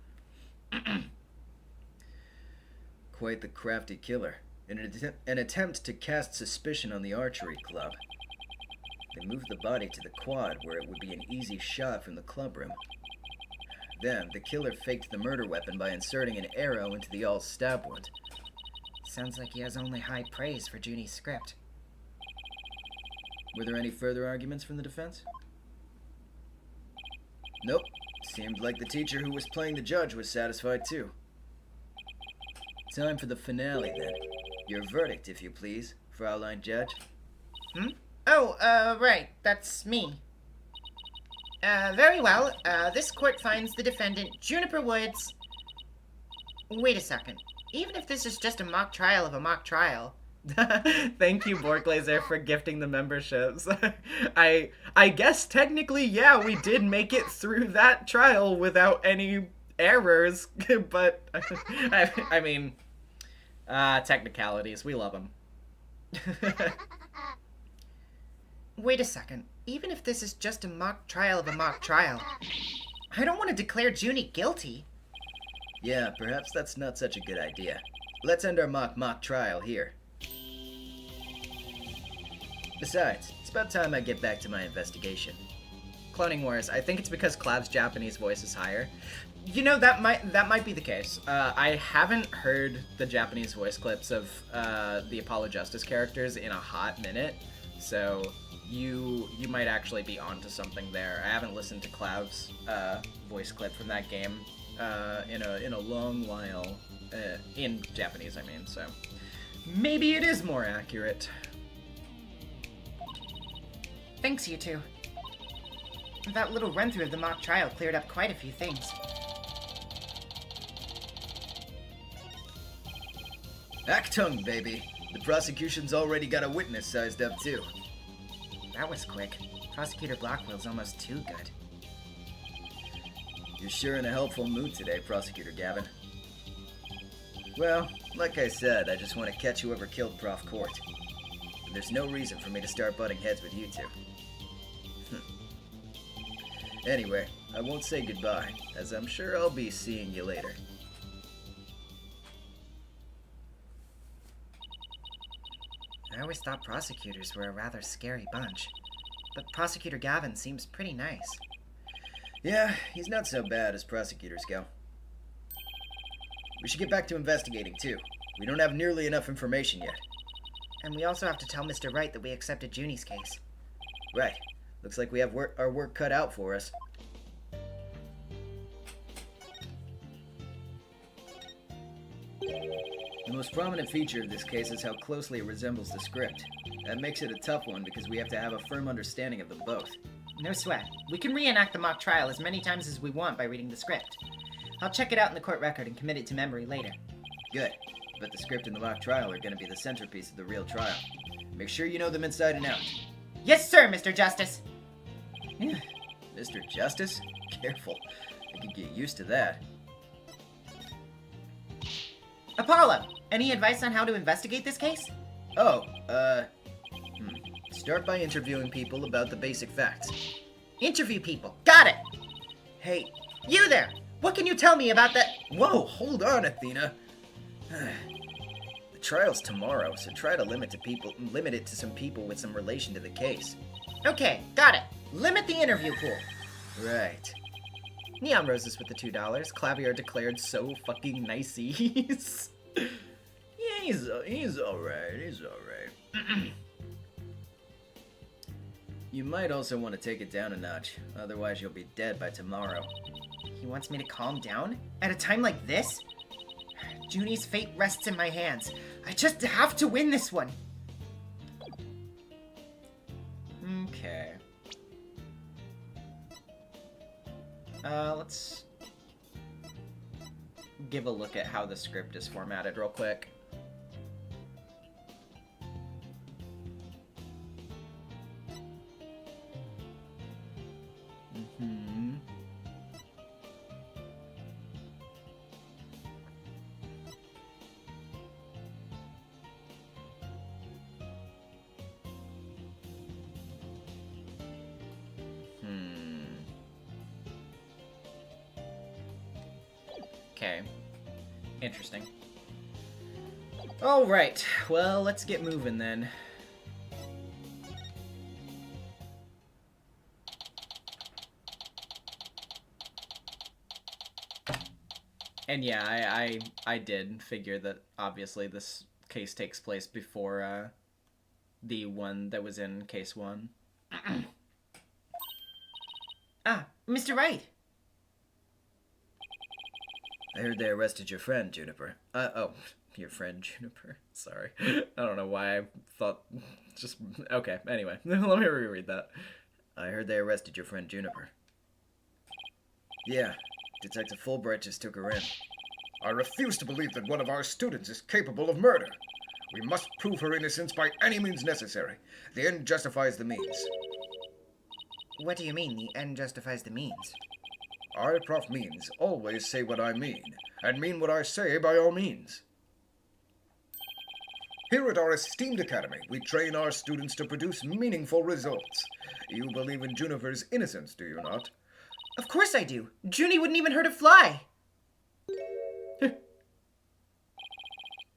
Quite the crafty killer. In an attempt to cast suspicion on the archery club, they moved the body to the quad where it would be an easy shot from the clubroom. Then the killer faked the murder weapon by inserting an arrow into the all stab wound. Sounds like he has only high praise for Junie's script. Were there any further arguments from the defense? Nope. Seemed like the teacher who was playing the judge was satisfied too. Time for the finale then. Your verdict, if you please, Fraulein Judge. Oh, right, that's me. Very well. This court finds the defendant, Juniper Woods. Wait a second. Even if this is just a mock trial of a mock trial. Thank you, Borglazer, for gifting the memberships. I guess technically, yeah, we did make it through that trial without any errors, but I mean, technicalities, we love them. Wait a second. Even if this is just a mock trial of a mock trial, I don't want to declare Junie guilty. Yeah, perhaps that's not such a good idea. Let's end our mock trial here. Besides, it's about time I get back to my investigation. Cloning Wars, I think it's because Clav's Japanese voice is higher. You know, that might be the case. I haven't heard the Japanese voice clips of the Apollo Justice characters in a hot minute, so you might actually be onto something there. I haven't listened to Clav's voice clip from that game in a long while, in Japanese, I mean, so maybe it is more accurate. Thanks, you two. That little run-through of the mock trial cleared up quite a few things. Achtung, baby! The prosecution's already got a witness sized up, too. That was quick. Prosecutor Blackwell's almost too good. You're sure in a helpful mood today, Prosecutor Gavin. Well, like I said, I just want to catch whoever killed Prof. Court. There's no reason for me to start butting heads with you two. Anyway, I won't say goodbye, as I'm sure I'll be seeing you later. I always thought prosecutors were a rather scary bunch, but Prosecutor Gavin seems pretty nice. Yeah, he's not so bad as prosecutors go. We should get back to investigating, too. We don't have nearly enough information yet. And we also have to tell Mr. Wright that we accepted Junie's case. Right. Looks like we have our work cut out for us. The most prominent feature of this case is how closely it resembles the script. That makes it a tough one because we have to have a firm understanding of them both. No sweat. We can reenact the mock trial as many times as we want by reading the script. I'll check it out in the court record and commit it to memory later. Good. But the script and the mock trial are going to be the centerpiece of the real trial. Make sure you know them inside and out. Yes, sir, Mr. Justice! Mr. Justice? Careful. I could get used to that. Apollo, any advice on how to investigate this case? Oh, Start by interviewing people about the basic facts. Interview people. Got it! Hey, You there! What can you tell me about that? whoa, hold on, Athena. The trial's tomorrow, so try to limit it to some people with some relation to the case. Okay, got it. Limit the interview pool. Right. Neon Roses with the $2. Clavier declared so fucking niceys. Yeah, he's alright. He's alright. You might also want to take it down a notch, otherwise you'll be dead by tomorrow. He wants me to calm down? At a time like this? Junie's fate rests in my hands. I just have to win this one. Okay. Let's give a look at how the script is formatted real quick. Okay. Interesting. Alright, well, let's get moving then. And yeah, I did figure that obviously this case takes place before the one that was in case 1. Ah, Mr. Wright. I heard they arrested your friend, Juniper. Oh, your friend, Juniper. Sorry. I don't know why I thought... Just... Okay, anyway. Let me reread that. I heard they arrested your friend, Juniper. Yeah, Detective Fulbright just took her in. I refuse to believe that one of our students is capable of murder. We must prove her innocence by any means necessary. The end justifies the means. What do you mean, the end justifies the means? I, Prof. Means, always say what I mean, and mean what I say by all means. Here at our esteemed academy, we train our students to produce meaningful results. You believe in Juniper's innocence, do you not? Of course I do. Junie wouldn't even hurt a fly.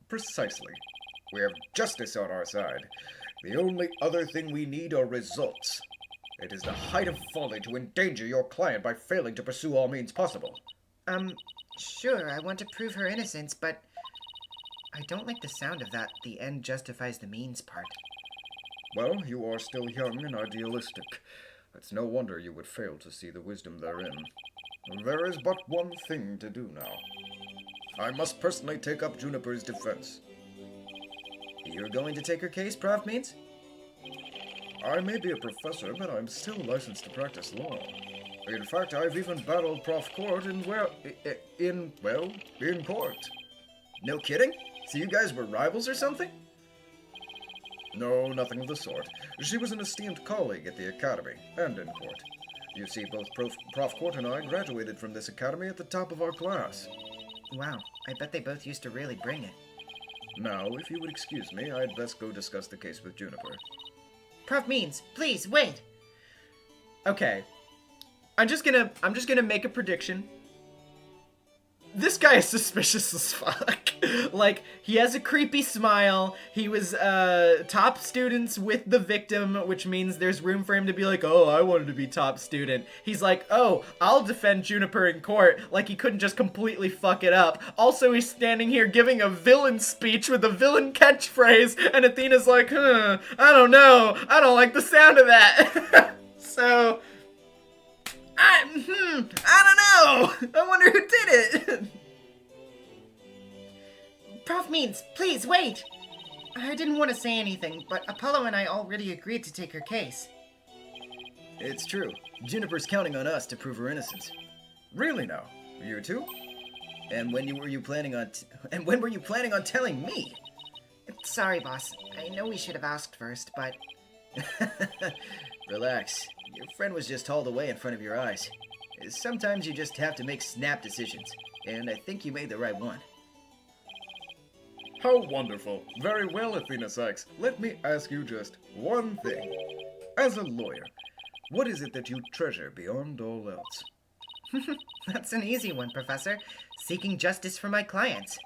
Precisely. We have justice on our side. The only other thing we need are results. It is the height of folly to endanger your client by failing to pursue all means possible. Sure, I want to prove her innocence, but I don't like the sound of that, the end justifies the means part. Well, you are still young and idealistic. It's no wonder you would fail to see the wisdom therein. There is but one thing to do now. I must personally take up Juniper's defense. You're going to take her case, Prof. Means? I may be a professor, but I'm still licensed to practice law. In fact, I've even battled Prof. Court in court. No kidding? So you guys were rivals or something? No, nothing of the sort. She was an esteemed colleague at the academy, and in court. You see, both Prof. Court and I graduated from this academy at the top of our class. Wow, I bet they both used to really bring it. Now, if you would excuse me, I'd best go discuss the case with Juniper. Prof. Means, please, wait! Okay. I'm just gonna make a prediction. This guy is suspicious as fuck. Like, he has a creepy smile. He was, top students with the victim, which means there's room for him to be like, oh, I wanted to be top student. He's like, oh, I'll defend Juniper in court. Like, he couldn't just completely fuck it up. Also, he's standing here giving a villain speech with a villain catchphrase, and Athena's like, I don't know. I don't like the sound of that. So... I don't know! I wonder who did it! Prof. Means, please, wait! I didn't want to say anything, but Apollo and I already agreed to take her case. It's true. Juniper's counting on us to prove her innocence. Really now? You too? And when were you planning on telling me? Sorry, boss. I know we should have asked first, but... Relax. Your friend was just hauled away in front of your eyes. Sometimes you just have to make snap decisions, and I think you made the right one. How wonderful. Very well, Athena Sykes. Let me ask you just one thing. As a lawyer, what is it that you treasure beyond all else? That's an easy one, Professor. Seeking justice for my clients.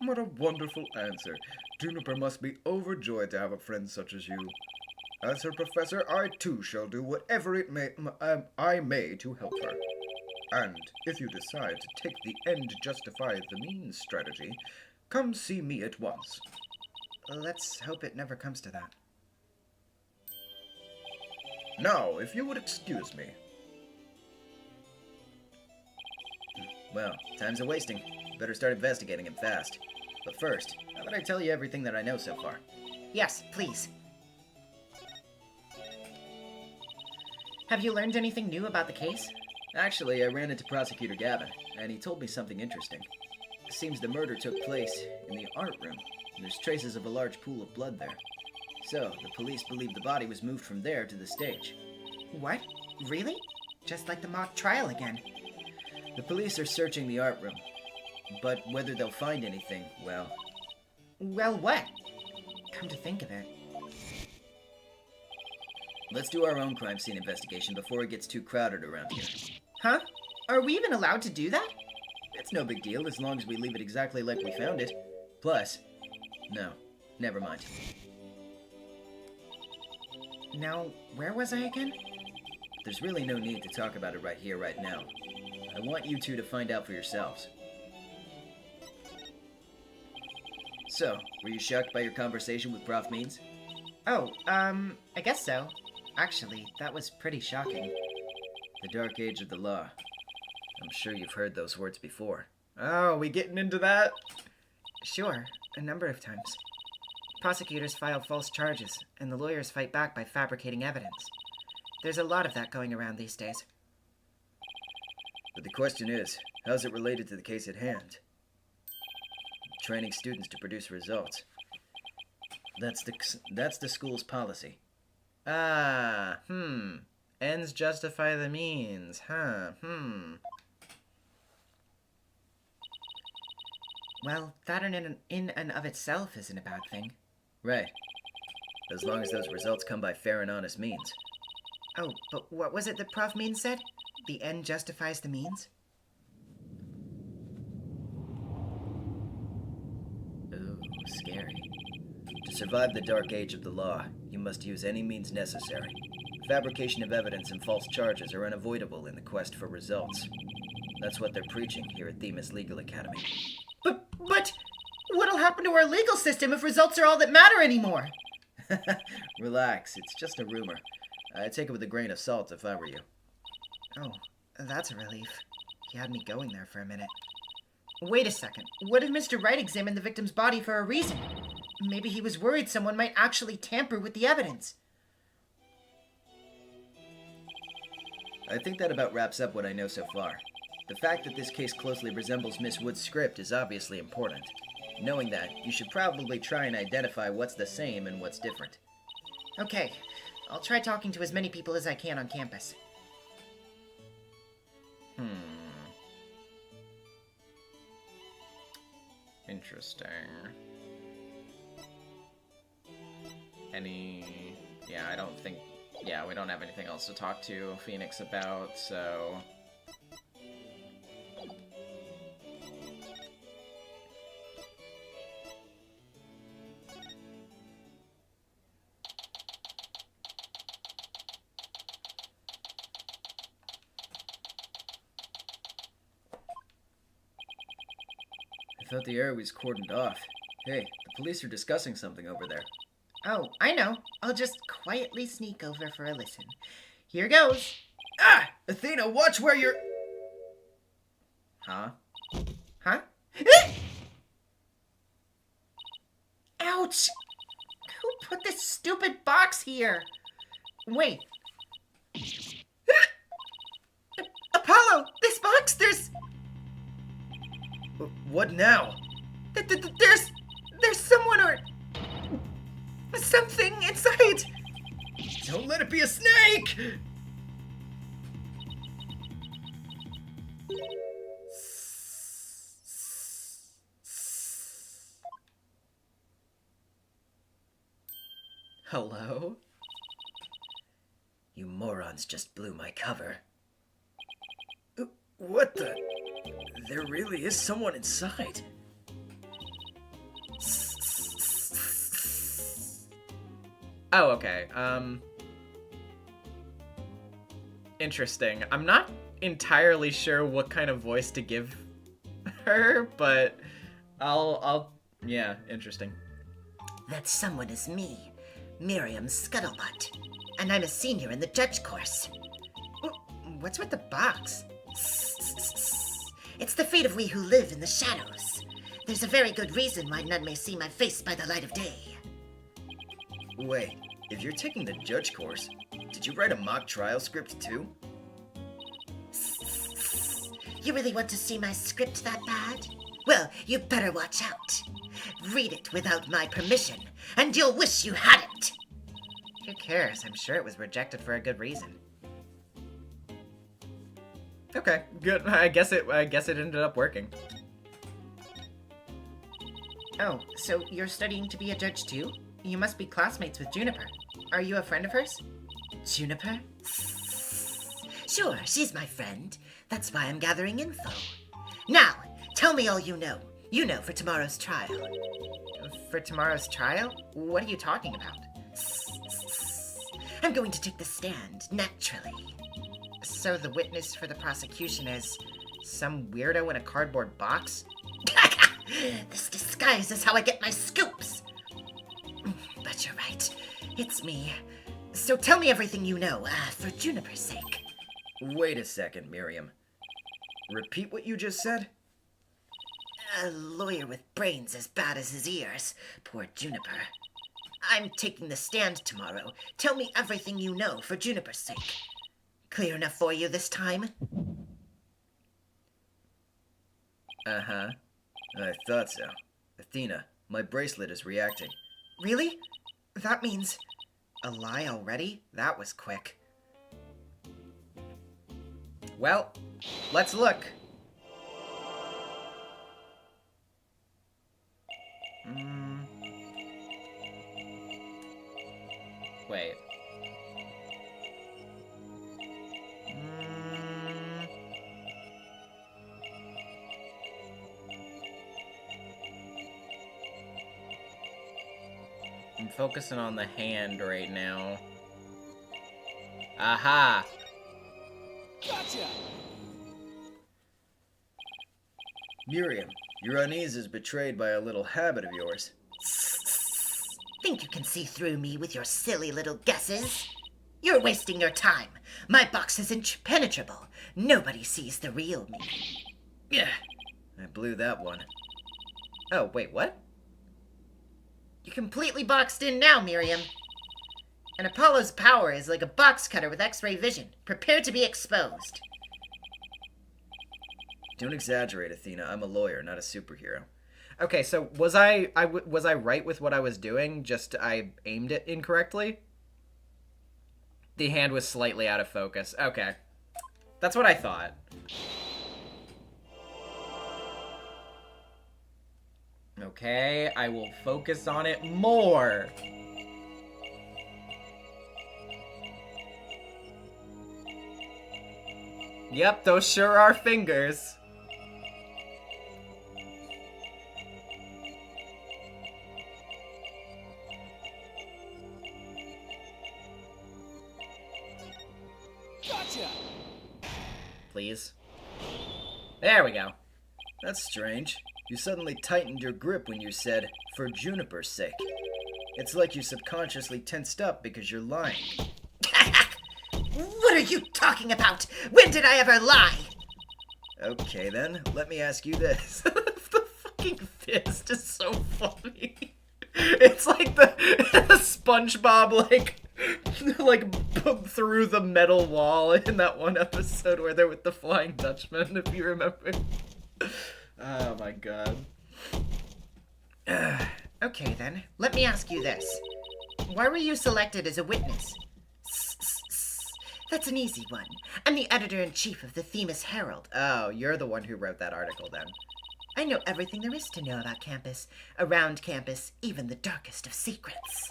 What a wonderful answer. Juniper must be overjoyed to have a friend such as you. As her professor, I too shall do whatever I may to help her. And if you decide to take the end justifies the means strategy, come see me at once. Let's hope it never comes to that. Now, if you would excuse me. Well, time's a wasting. Better start investigating him fast. But first, how about I tell you everything that I know so far? Yes, please. Have you learned anything new about the case? Actually, I ran into Prosecutor Gavin, and he told me something interesting. It seems the murder took place in the art room. There's traces of a large pool of blood there. So, the police believe the body was moved from there to the stage. What? Really? Just like the mock trial again. The police are searching the art room, but whether they'll find anything, well... Well, what? Come to think of it. Let's do our own crime scene investigation before it gets too crowded around here. Huh? Are we even allowed to do that? It's no big deal as long as we leave it exactly like we found it. Plus, no, never mind. Now, where was I again? There's really no need to talk about it right here, right now. I want you two to find out for yourselves. So, were you shocked by your conversation with Prof. Means? Oh, I guess so. Actually, that was pretty shocking. The dark age of the law. I'm sure you've heard those words before. Oh, we getting into that? Sure, a number of times. Prosecutors file false charges, and the lawyers fight back by fabricating evidence. There's a lot of that going around these days. But the question is, how's it related to the case at hand? Training students to produce results. That's the school's policy. Ah, Ends justify the means, huh? Well, that in and of itself isn't a bad thing. Right. As long as those results come by fair and honest means. Oh, but what was it that Prof. Means said? The end justifies the means? Ooh, scary. To survive the dark age of the law, you must use any means necessary. Fabrication of evidence and false charges are unavoidable in the quest for results. That's what they're preaching here at Themis Legal Academy. But what'll happen to our legal system if results are all that matter anymore? Relax, it's just a rumor. I'd take it with a grain of salt if I were you. Oh, that's a relief. He had me going there for a minute. Wait a second. What if Mr. Wright examined the victim's body for a reason? Maybe he was worried someone might actually tamper with the evidence. I think that about wraps up what I know so far. The fact that this case closely resembles Miss Wood's script is obviously important. Knowing that, you should probably try and identify what's the same and what's different. Okay, I'll try talking to as many people as I can on campus. Interesting. Yeah, I don't think... Yeah, we don't have anything else to talk to Phoenix about, so... I thought the area was cordoned off. Hey, the police are discussing something over there. Oh, I know. I'll just quietly sneak over for a listen. Here goes. Ah! Athena, watch where you're... Huh? Huh? Ouch! Who put this stupid box here? Wait. Apollo! This box, there's What now? there's someone or something inside. Don't let it be a snake! Hello? You morons just blew my cover. What the? There really is someone inside. Oh, okay. Interesting. I'm not entirely sure what kind of voice to give her, but yeah, interesting. That someone is me, Miriam Scuttlebutt. and I'm a senior in the judge course. What's with the box? It's the fate of we who live in the shadows. There's a very good reason why none may see my face by the light of day. Wait, if you're taking the judge course, did you write a mock trial script too? You really want to see my script that bad? Well, you better watch out. Read it without my permission, and you'll wish you hadn't. Who cares? I'm sure it was rejected for a good reason. Okay, good. I guess it ended up working. Oh, so you're studying to be a judge too? You must be classmates with Juniper. Are you a friend of hers? Juniper? Sure, she's my friend. That's why I'm gathering info. Now, tell me all you know. You know, for tomorrow's trial. For tomorrow's trial? What are you talking about? I'm going to take the stand, naturally. So the witness for the prosecution is some weirdo in a cardboard box? This disguise is how I get my scoops. But you're right. It's me. So tell me everything you know, for Juniper's sake. Wait a second, Miriam. Repeat what you just said? A lawyer with brains as bad as his ears. Poor Juniper. I'm taking the stand tomorrow. Tell me everything you know for Juniper's sake. Clear enough for you this time? Uh-huh. I thought so. Athena, my bracelet is reacting. Really? That means... A lie already? That was quick. Well, let's look. Wait. I'm focusing on the hand right now. Aha! Gotcha! Miriam, your unease is betrayed by a little habit of yours. Think you can see through me with your silly little guesses? You're wasting your time. My box is impenetrable. Nobody sees the real me. Yeah, I blew that one. Oh, wait, what? You're completely boxed in now, Miriam. And Apollo's power is like a box cutter with X-ray vision. Prepare to be exposed. Don't exaggerate, Athena. I'm a lawyer, not a superhero. Okay, so was I right with what I was doing? Just I aimed it incorrectly? The hand was slightly out of focus. Okay. That's what I thought. Okay, I will focus on it more. Yep, those sure are fingers. Gotcha! Please. There we go. That's strange. You suddenly tightened your grip when you said, for Juniper's sake. It's like you subconsciously tensed up because you're lying. What are you talking about? When did I ever lie? Okay then, let me ask you this. The fucking fist is so funny. It's like the SpongeBob like through the metal wall in that one episode where they're with the Flying Dutchman, if you remember. Oh my god. Okay then, let me ask you this. Why were you selected as a witness? That's an easy one. I'm the editor-in-chief of the Themis Herald. Oh, you're the one who wrote that article then. I know everything there is to know about campus, around campus, even the darkest of secrets.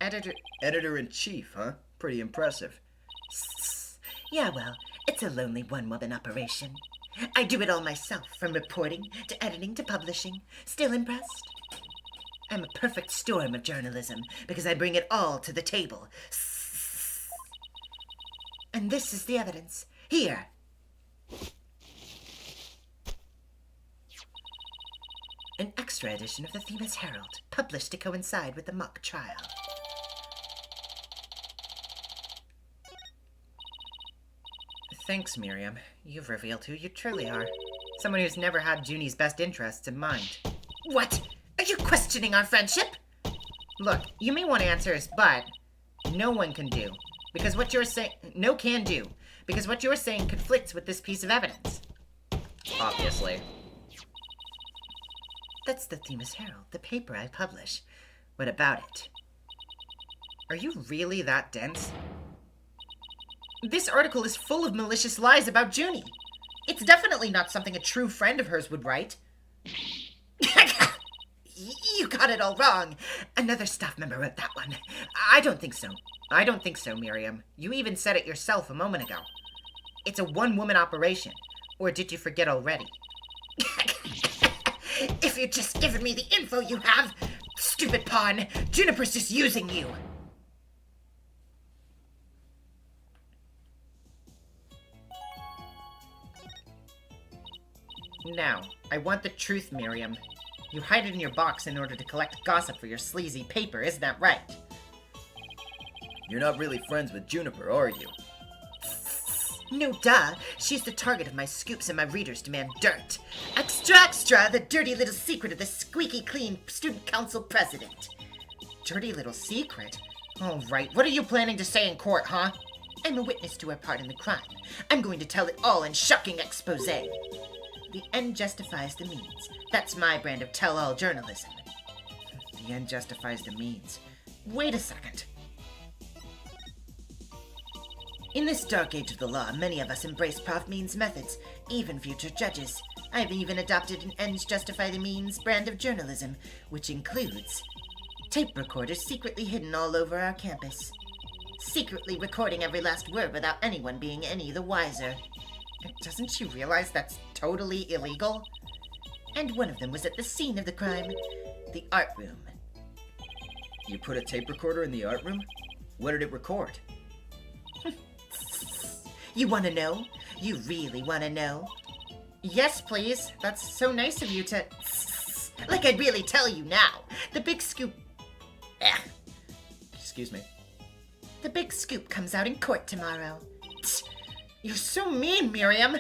Editor-in-chief, huh? Pretty impressive. Yeah, well, it's a lonely one-woman operation. I do it all myself, from reporting to editing to publishing. Still impressed? I'm a perfect storm of journalism because I bring it all to the table. And this is the evidence. Here. An extra edition of the Themis Herald, published to coincide with the mock trial. Thanks, Miriam. You've revealed who you truly are. Someone who's never had Junie's best interests in mind. What? Are you questioning our friendship? Look, you may want answers, but no one can do. Because what you're saying... No can do. Because what you're saying conflicts with this piece of evidence. Obviously. That's the Themis Herald, the paper I publish. What about it? Are you really that dense? This article is full of malicious lies about Junie. It's definitely not something a true friend of hers would write. You got it all wrong. Another staff member wrote that one. I don't think so. I don't think so, Miriam. You even said it yourself a moment ago. It's a one-woman operation. Or did you forget already? If you'd just given me the info you have, stupid pawn, Juniper's just using you. Now, I want the truth, Miriam. You hide it in your box in order to collect gossip for your sleazy paper, isn't that right? You're not really friends with Juniper, are you? No, duh. She's the target of my scoops and my readers demand dirt. Extra, extra, the dirty little secret of the squeaky clean student council president. Dirty little secret? All right, what are you planning to say in court, huh? I'm a witness to her part in the crime. I'm going to tell it all in shocking expose. The end justifies the means. That's my brand of tell-all journalism. The end justifies the means. Wait a second. In this dark age of the law, many of us embrace Prof. Means methods, even future judges. I've even adopted an ends justify the means brand of journalism, which includes tape recorders secretly hidden all over our campus. Secretly recording every last word without anyone being any the wiser. Doesn't she realize that's totally illegal? And one of them was at the scene of the crime, the art room. You put a tape recorder in the art room? What did it record? You want to know? You really want to know? Yes, please. That's so nice of you to... Like I'd really tell you now. The big scoop... Excuse me. The big scoop comes out in court tomorrow. You're so mean, Miriam.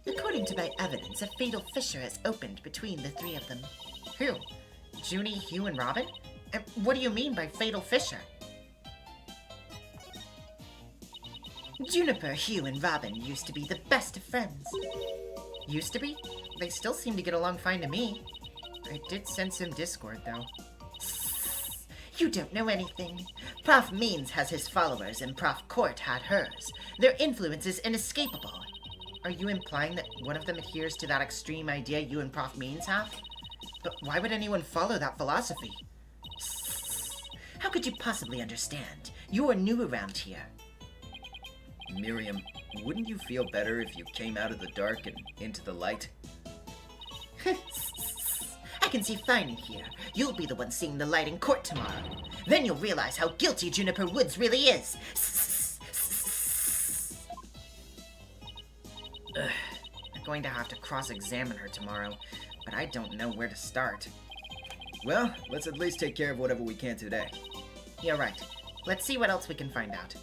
According to my evidence, a fatal fissure has opened between the three of them. Who? Junie, Hugh, and Robin? What do you mean by fatal fissure? Juniper, Hugh, and Robin used to be the best of friends. Used to be? They still seem to get along fine to me. I did sense some discord, though. You don't know anything. Prof. Means has his followers, and Prof. Court had hers. Their influence is inescapable. Are you implying that one of them adheres to that extreme idea you and Prof. Means have? But why would anyone follow that philosophy? How could you possibly understand? You're new around here. Miriam, wouldn't you feel better if you came out of the dark and into the light? I can see fine in here. You'll be the one seeing the light in court tomorrow. Then you'll realize how guilty Juniper Woods really is. I'm going to have to cross-examine her tomorrow, but I don't know where to start. Well, let's at least take care of whatever we can today. You're right. Let's see what else we can find out.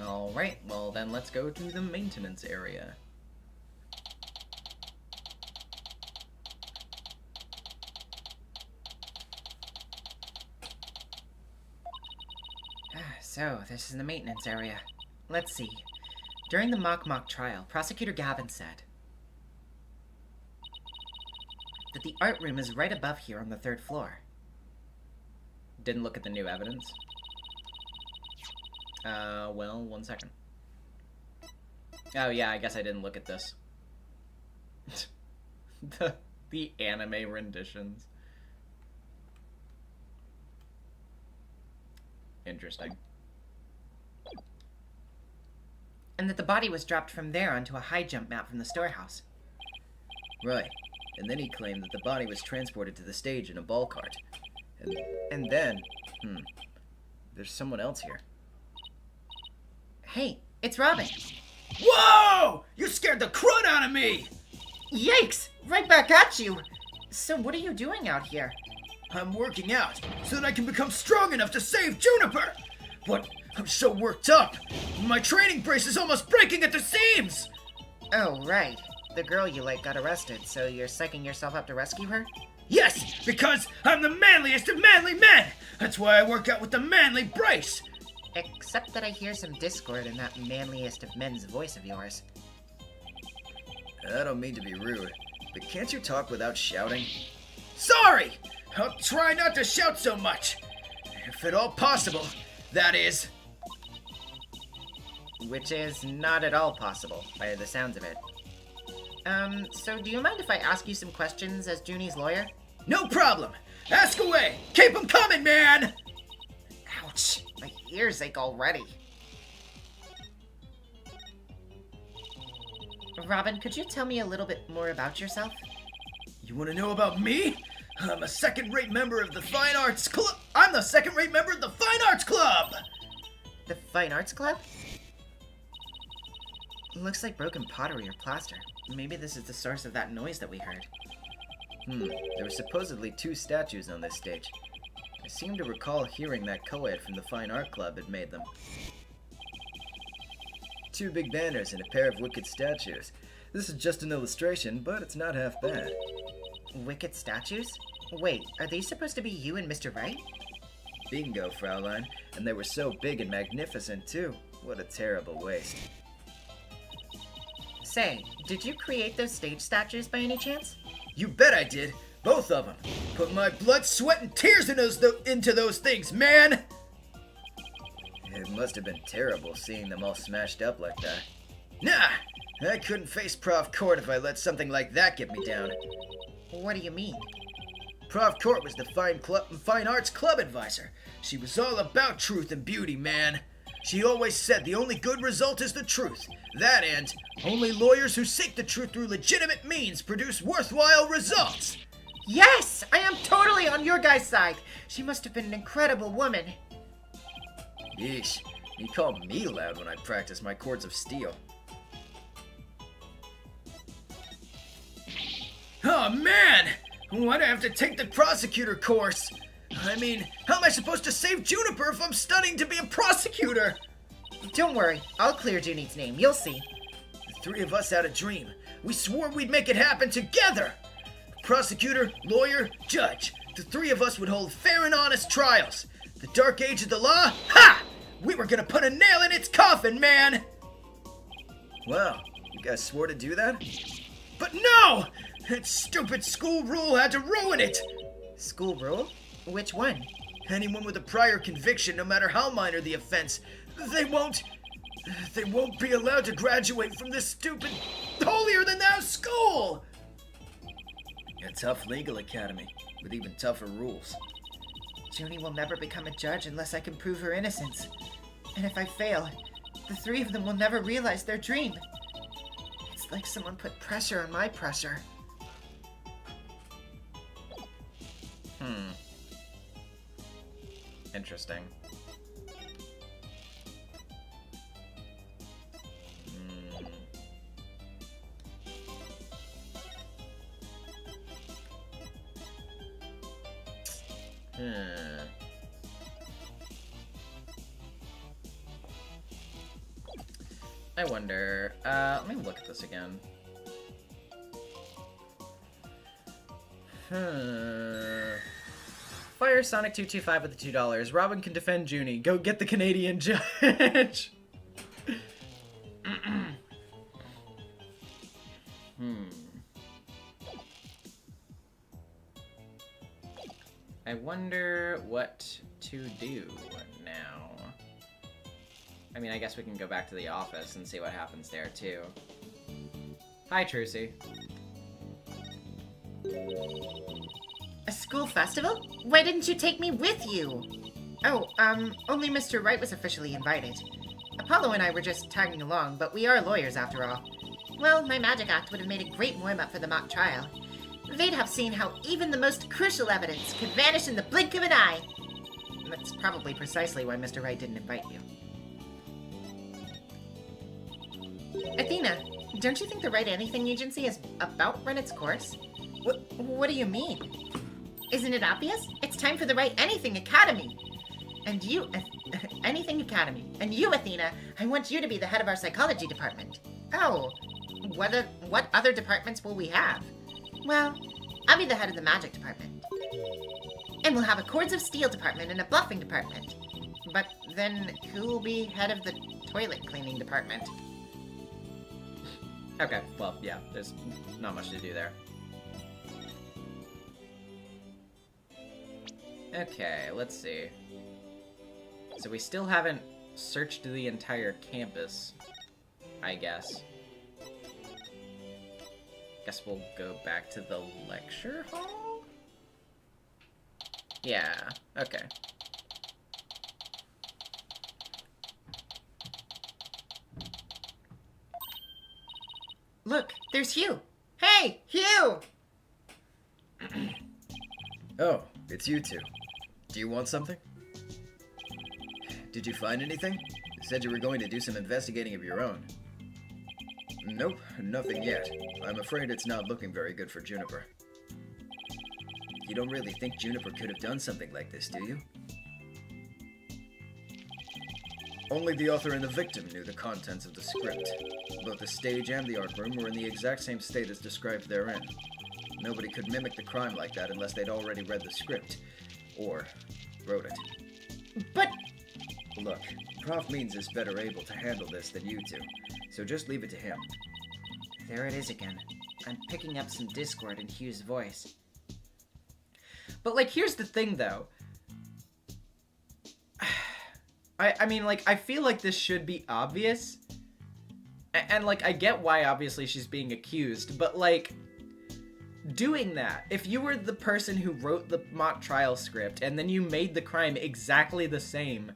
Alright, well then let's go to the maintenance area. So, this is the maintenance area. Let's see. During the mock trial, Prosecutor Gavin said that the art room is right above here on the 3rd floor. Didn't look at the new evidence. Well, 1 second. Oh yeah, I guess I didn't look at this. the anime renditions. Interesting. And that the body was dropped from there onto a high jump map from the storehouse. Right. And then he claimed that the body was transported to the stage in a ball cart. And then... There's someone else here. Hey, it's Robin. Whoa! You scared the crud out of me! Yikes! Right back at you! So what are you doing out here? I'm working out so that I can become strong enough to save Juniper! What? I'm so worked up! My training brace is almost breaking at the seams! Oh, right. The girl you like got arrested, so you're psyching yourself up to rescue her? Yes, because I'm the manliest of manly men! That's why I work out with the manly brace! Except that I hear some discord in that manliest of men's voice of yours. I don't mean to be rude, but can't you talk without shouting? Sorry! I'll try not to shout so much. If at all possible, that is. Which is not at all possible, by the sounds of it. So do you mind if I ask you some questions as Junie's lawyer? No problem! Ask away! Keep 'em coming, man! Ouch, my ears ache already. Robin, could you tell me a little bit more about yourself? You want to know about me? I'm a second-rate member of the Fine Arts Club. I'm the second-rate member of the Fine Arts Club! The Fine Arts Club? Looks like broken pottery or plaster. Maybe this is the source of that noise that we heard. There were supposedly 2 statues on this stage. I seem to recall hearing that co-ed from the Fine Art Club had made them. 2 big banners and a pair of wicked statues. This is just an illustration, but it's not half bad. Wicked statues? Wait, are these supposed to be you and Mr. Wright? Bingo, Fraulein. And they were so big and magnificent, too. What a terrible waste. Say, did you create those stage statues by any chance? You bet I did. Both of them. Put my blood, sweat, and tears into those things, man! It must have been terrible seeing them all smashed up like that. Nah! I couldn't face Prof. Court if I let something like that get me down. What do you mean? Prof. Court was the Fine Arts Club advisor. She was all about truth and beauty, man. She always said the only good result is the truth. That and only lawyers who seek the truth through legitimate means produce worthwhile results. Yes! I am totally on your guys' side! She must have been an incredible woman. Yeesh, you call me loud when I practice my chords of steel. Oh man! Why'd I have to take the prosecutor course? I mean, how am I supposed to save Juniper if I'm studying to be a prosecutor? Don't worry, I'll clear Junie's name, you'll see. The 3 of us had a dream. We swore we'd make it happen together. Prosecutor, lawyer, judge. The 3 of us would hold fair and honest trials. The dark age of the law? Ha! We were gonna put a nail in its coffin, man! Wow, you guys swore to do that? But no! That stupid school rule had to ruin it! School rule? Which one? Anyone with a prior conviction, no matter how minor the offense, they won't be allowed to graduate from this stupid, holier-than-thou school! A tough legal academy, with even tougher rules. Junie will never become a judge unless I can prove her innocence. And if I fail, the 3 of them will never realize their dream. It's like someone put pressure on my pressure. Interesting. I wonder, let me look at this again. Fire Sonic 225 with the $2. Robin can defend Junie. Go get the Canadian judge. I wonder what to do now. I mean, I guess we can go back to the office and see what happens there, too. Hi, Trucy. A school festival? Why didn't you take me with you? Oh, only Mr. Wright was officially invited. Apollo and I were just tagging along, but we are lawyers after all. Well, my magic act would have made a great warm-up for the mock trial. They'd have seen how even the most crucial evidence could vanish in the blink of an eye. That's probably precisely why Mr. Wright didn't invite you. Athena, don't you think the Write Anything agency has about run its course? What do you mean? Isn't it obvious? It's time for the Write Anything Academy. And you, Anything Academy. And you, Athena, I want you to be the head of our psychology department. Oh, what other departments will we have? Well, I'll be the head of the magic department. And we'll have a Cords of Steel department and a bluffing department. But then who will be head of the toilet cleaning department? Okay, well, yeah, there's not much to do there. Okay, let's see. So we still haven't searched the entire campus, I guess. Guess we'll go back to the lecture hall? Yeah, okay. Look, there's Hugh. Hey, Hugh! Oh, it's you two. Do you want something? Did you find anything? You said you were going to do some investigating of your own. Nope, nothing yet. I'm afraid it's not looking very good for Juniper. You don't really think Juniper could have done something like this, do you? Only the author and the victim knew the contents of the script. Both the stage and the art room were in the exact same state as described therein. Nobody could mimic the crime like that unless they'd already read the script. Or wrote it. But... Look, Prof. Means is better able to handle this than you two, so just leave it to him. There it is again. I'm picking up some discord in Hugh's voice. But, like, here's the thing, though. I mean, like, I feel like this should be obvious. And, like, I get why, obviously, she's being accused. But, like, doing that, if you were the person who wrote the mock trial script and then you made the crime exactly the same,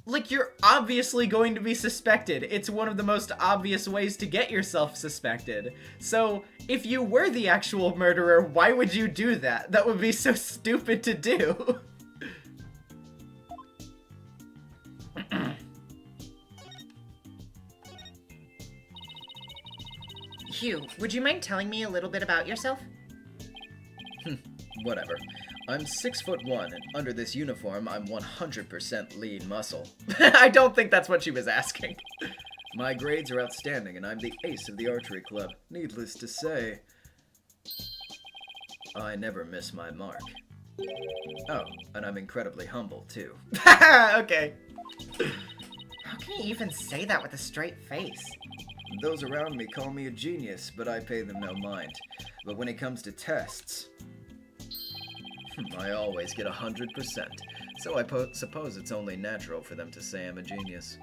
like, you're obviously going to be suspected. It's one of the most obvious ways to get yourself suspected. So, if you were the actual murderer, why would you do that? That would be so stupid to do. Hugh, would you mind telling me a little bit about yourself? Whatever. I'm 6'1", and under this uniform, I'm 100% lean muscle. I don't think that's what she was asking. My grades are outstanding, and I'm the ace of the archery club. Needless to say, I never miss my mark. Oh, and I'm incredibly humble, too. Okay. How can you even say that with a straight face? Those around me call me a genius, but I pay them no mind. But when it comes to tests, I always get 100%, so I suppose it's only natural for them to say I'm a genius.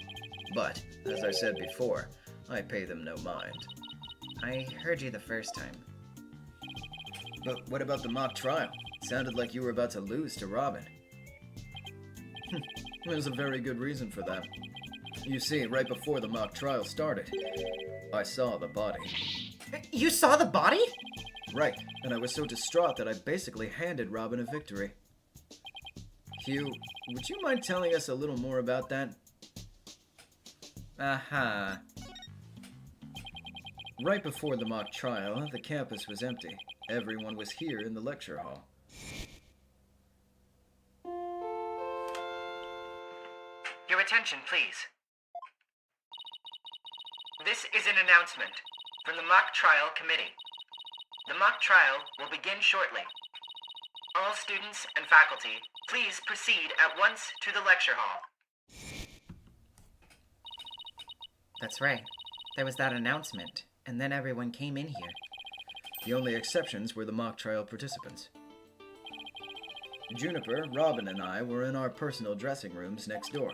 But, as I said before, I pay them no mind. I heard you the first time. But what about the mock trial? It sounded like you were about to lose to Robin. There's a very good reason for that. You see, right before the mock trial started, I saw the body. You saw the body? Right, and I was so distraught that I basically handed Robin a victory. Hugh, would you mind telling us a little more about that? Uh-huh. Right before the mock trial, the campus was empty. Everyone was here in the lecture hall. Your attention, please. This is an announcement from the Mock Trial Committee. The mock trial will begin shortly. All students and faculty, please proceed at once to the lecture hall. That's right. There was that announcement, and then everyone came in here. The only exceptions were the mock trial participants. Juniper, Robin, and I were in our personal dressing rooms next door.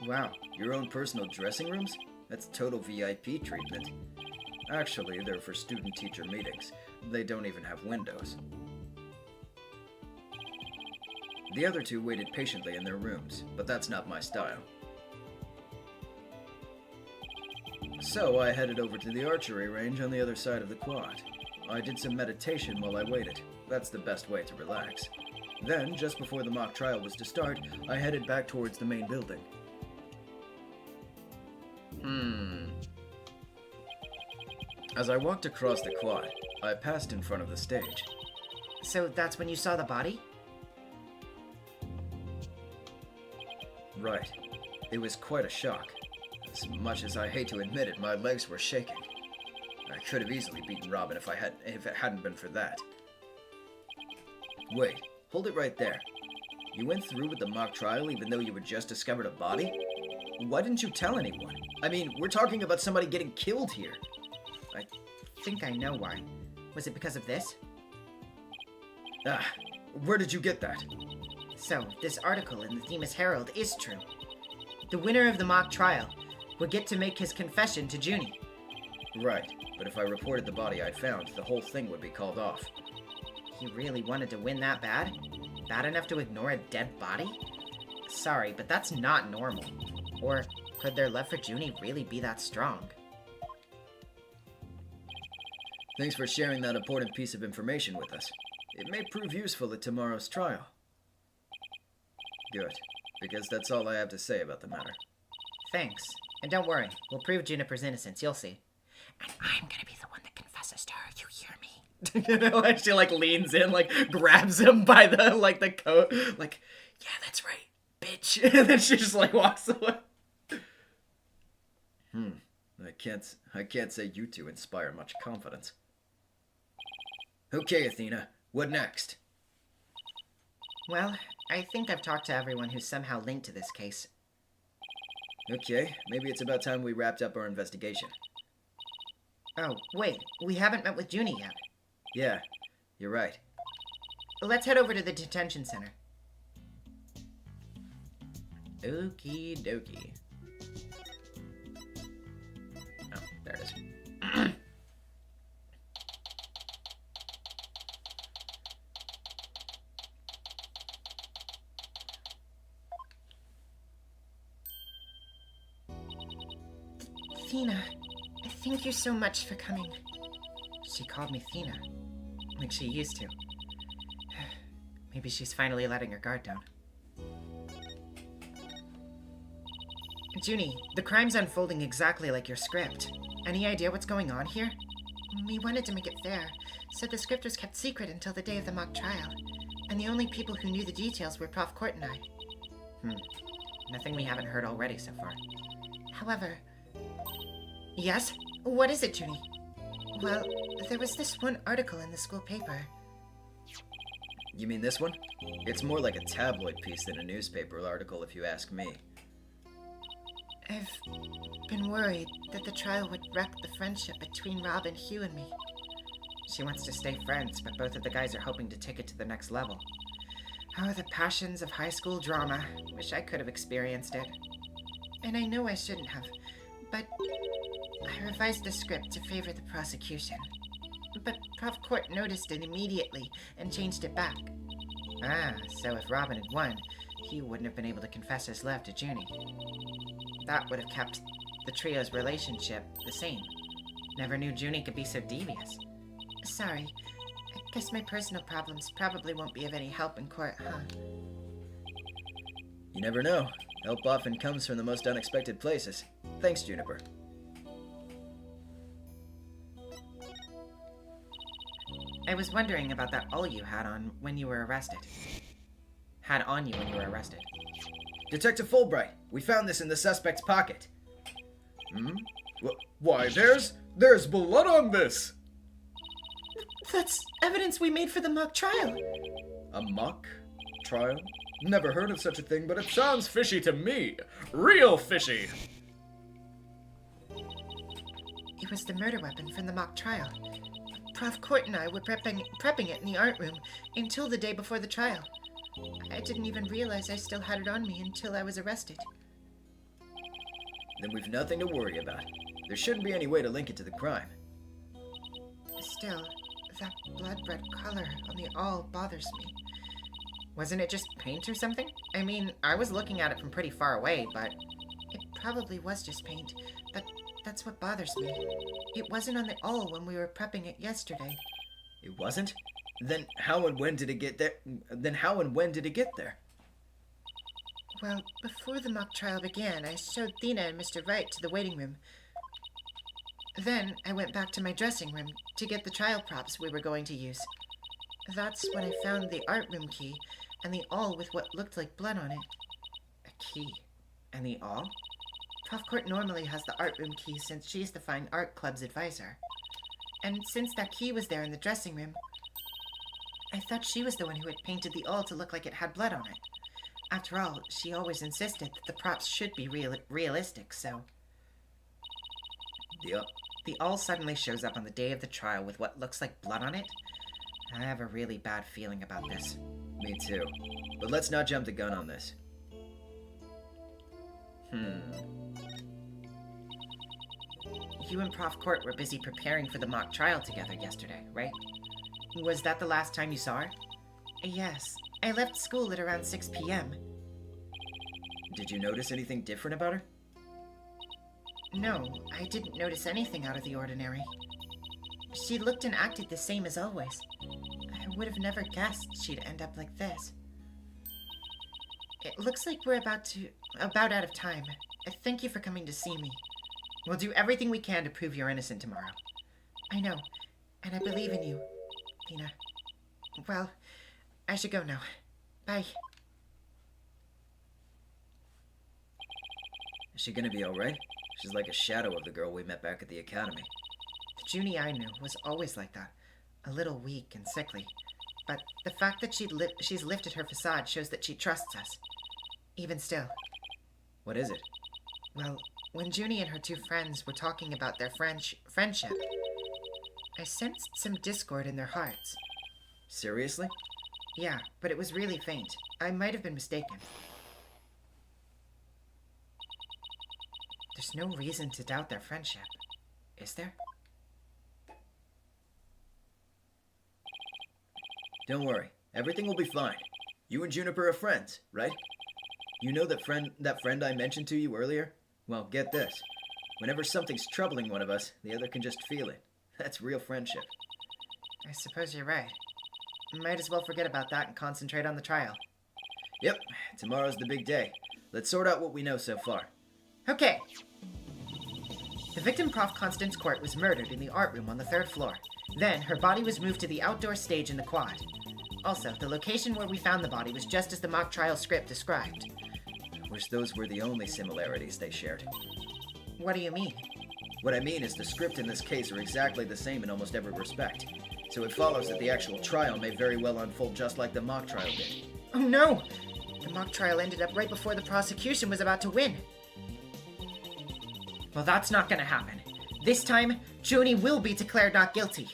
Wow, your own personal dressing rooms? That's total VIP treatment. Actually, they're for student-teacher meetings. They don't even have windows. The other two waited patiently in their rooms, but that's not my style. So I headed over to the archery range on the other side of the quad. I did some meditation while I waited. That's the best way to relax. Then, just before the mock trial was to start, I headed back towards the main building. As I walked across the quad, I passed in front of the stage. So that's when you saw the body? Right. It was quite a shock. As much as I hate to admit it, my legs were shaking. I could have easily beaten Robin if it hadn't been for that. Wait, hold it right there. You went through with the mock trial even though you had just discovered a body? Why didn't you tell anyone? I mean, we're talking about somebody getting killed here. I think I know why. Was it because of this? Ah, where did you get that? So, this article in the Themis Herald is true. The winner of the mock trial would get to make his confession to Junie. Right, but if I reported the body I'd found, the whole thing would be called off. He really wanted to win that bad? Bad enough to ignore a dead body? Sorry, but that's not normal. Or could their love for Junie really be that strong? Thanks for sharing that important piece of information with us. It may prove useful at tomorrow's trial. Good, because that's all I have to say about the matter. Thanks. And don't worry, we'll prove Juniper's innocence, you'll see. And I'm gonna be the one that confesses to her, you hear me? Like she like leans in, like grabs him by the coat, like, yeah, that's right, bitch. And then she just like walks away. I can't say you two inspire much confidence. Okay, Athena, what next? Well, I think I've talked to everyone who's somehow linked to this case. Okay, maybe it's about time we wrapped up our investigation. Oh, wait, we haven't met with Junie yet. Yeah, you're right. Let's head over to the detention center. Okie dokie. Oh, there it is. Thena, thank you so much for coming. She called me Thena, like she used to. Maybe she's finally letting her guard down. Junie, the crime's unfolding exactly like your script. Any idea what's going on here? We wanted to make it fair, so the script was kept secret until the day of the mock trial. And the only people who knew the details were Prof. Court and I. Nothing we haven't heard already so far. However... Yes? What is it, Junie? Well, there was this one article in the school paper. You mean this one? It's more like a tabloid piece than a newspaper article, if you ask me. I've been worried that the trial would wreck the friendship between Robin, Hugh, and me. She wants to stay friends, but both of the guys are hoping to take it to the next level. Oh, the passions of high school drama. Wish I could have experienced it. And I know I shouldn't have, but I revised the script to favor the prosecution. But Prof. Court noticed it immediately and changed it back. Ah, so if Robin had won, he wouldn't have been able to confess his love to Junie. That would have kept the trio's relationship the same. Never knew Junie could be so devious. Sorry. I guess my personal problems probably won't be of any help in court, huh? You never know. Help often comes from the most unexpected places. Thanks, Juniper. I was wondering about that all you had on when you were arrested. Had on you when you were arrested. Detective Fulbright, we found this in the suspect's pocket. Why, there's blood on this! That's evidence we made for the mock trial. A mock trial? Never heard of such a thing, but it sounds fishy to me. Real fishy! It was the murder weapon from the mock trial. Prof. Court and I were prepping it in the art room until the day before the trial. I didn't even realize I still had it on me until I was arrested. Then we've nothing to worry about. There shouldn't be any way to link it to the crime. Still, that blood-red color on the awl bothers me. Wasn't it just paint or something? I mean, I was looking at it from pretty far away, but... It probably was just paint, but that's what bothers me. It wasn't on the awl when we were prepping it yesterday. It wasn't? Then how and when did it get there? Well, before the mock trial began, I showed Thena and Mr. Wright to the waiting room. Then I went back to my dressing room to get the trial props we were going to use. That's when I found the art room key and the awl with what looked like blood on it. A key. And the all? Prof Court normally has the art room key since she's the Fine Art Club's advisor. And since that key was there in the dressing room, I thought she was the one who had painted the all to look like it had blood on it. After all, she always insisted that the props should be realistic, so... The all suddenly shows up on the day of the trial with what looks like blood on it. I have a really bad feeling about this. Me too. But let's not jump the gun on this. You and Prof Court were busy preparing for the mock trial together yesterday, right? Was that the last time you saw her? Yes. I left school at around 6 p.m. Did you notice anything different about her? No, I didn't notice anything out of the ordinary. She looked and acted the same as always. I would have never guessed she'd end up like this. It looks like we're about out of time. Thank you for coming to see me. We'll do everything we can to prove you're innocent tomorrow. I know, and I believe in you, Lena. Well, I should go now. Bye. Is she gonna be alright? She's like a shadow of the girl we met back at the academy. The Junie I knew was always like that. A little weak and sickly. But the fact that she's lifted her facade shows that she trusts us. Even still. What is it? Well, when Junie and her two friends were talking about their friendship, I sensed some discord in their hearts. Seriously? Yeah, but it was really faint. I might have been mistaken. There's no reason to doubt their friendship, is there? Don't worry, everything will be fine. You and Juniper are friends, right? You know that friend I mentioned to you earlier? Well, get this. Whenever something's troubling one of us, the other can just feel it. That's real friendship. I suppose you're right. Might as well forget about that and concentrate on the trial. Yep, tomorrow's the big day. Let's sort out what we know so far. Okay. The victim, Prof Constance Court, was murdered in the art room on the 3rd floor. Then, her body was moved to the outdoor stage in the quad. Also, the location where we found the body was just as the mock trial script described. Wish those were the only similarities they shared. What do you mean? What I mean is the script in this case are exactly the same in almost every respect. So it follows that the actual trial may very well unfold just like the mock trial did. Oh no! The mock trial ended up right before the prosecution was about to win. Well, that's not gonna happen. This time, Junie will be declared not guilty.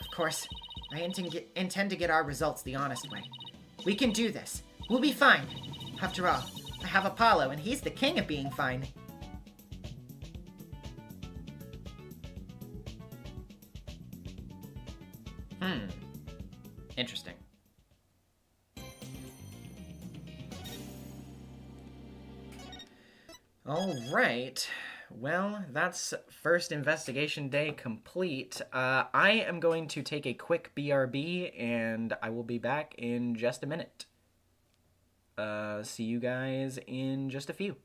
Of course, I intend to get our results the honest way. We can do this. We'll be fine. After all, I have Apollo, and he's the king of being fine. Interesting. All right. Well, that's first investigation day complete. I am going to take a quick BRB, and I will be back in just a minute. See you guys in just a few.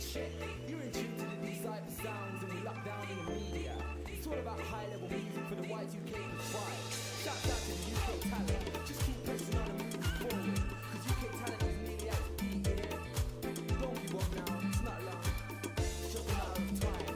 shit. You're in tune to the decipher sounds and we lock down in the media. It's all about high-level music for the Y2K vibe. Shouts out to the UK talent. Just keep pressing on and moving forward. Cause UK talent is nearly at its peak here. Don't give up now, it's not long. It's just a matter of time.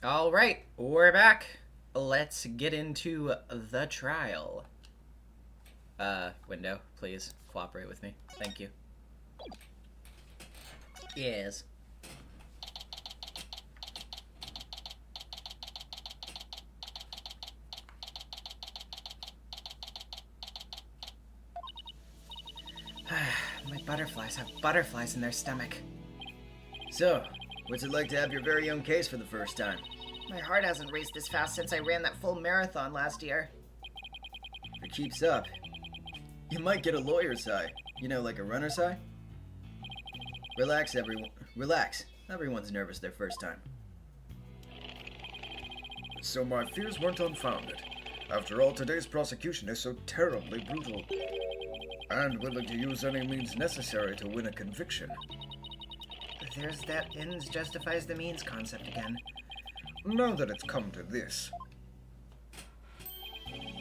All right, we're back. Let's get into the trial. Window, please cooperate with me. Thank you. Yes. My butterflies have butterflies in their stomach. So, what's it like to have your very own case for the first time? My heart hasn't raced this fast since I ran that full marathon last year. If it keeps up, you might get a lawyer's high. You know, like a runner's high? Relax, everyone. Relax. Everyone's nervous their first time. So my fears weren't unfounded. After all, today's prosecution is so terribly brutal. And willing to use any means necessary to win a conviction. There's that ends justifies the means concept again. Now that it's come to this,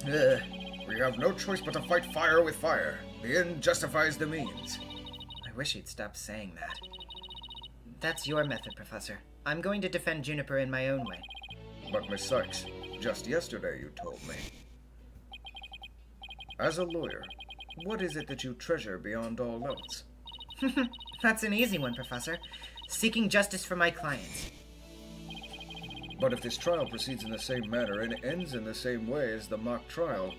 Ugh. we have no choice but to fight fire with fire. The end justifies the means. I wish you'd stop saying that. That's your method, Professor. I'm going to defend Juniper in my own way. But Miss Sykes, just yesterday you told me. As a lawyer, what is it that you treasure beyond all else? That's an easy one, Professor. Seeking justice for my clients. But if this trial proceeds in the same manner and ends in the same way as the mock trial,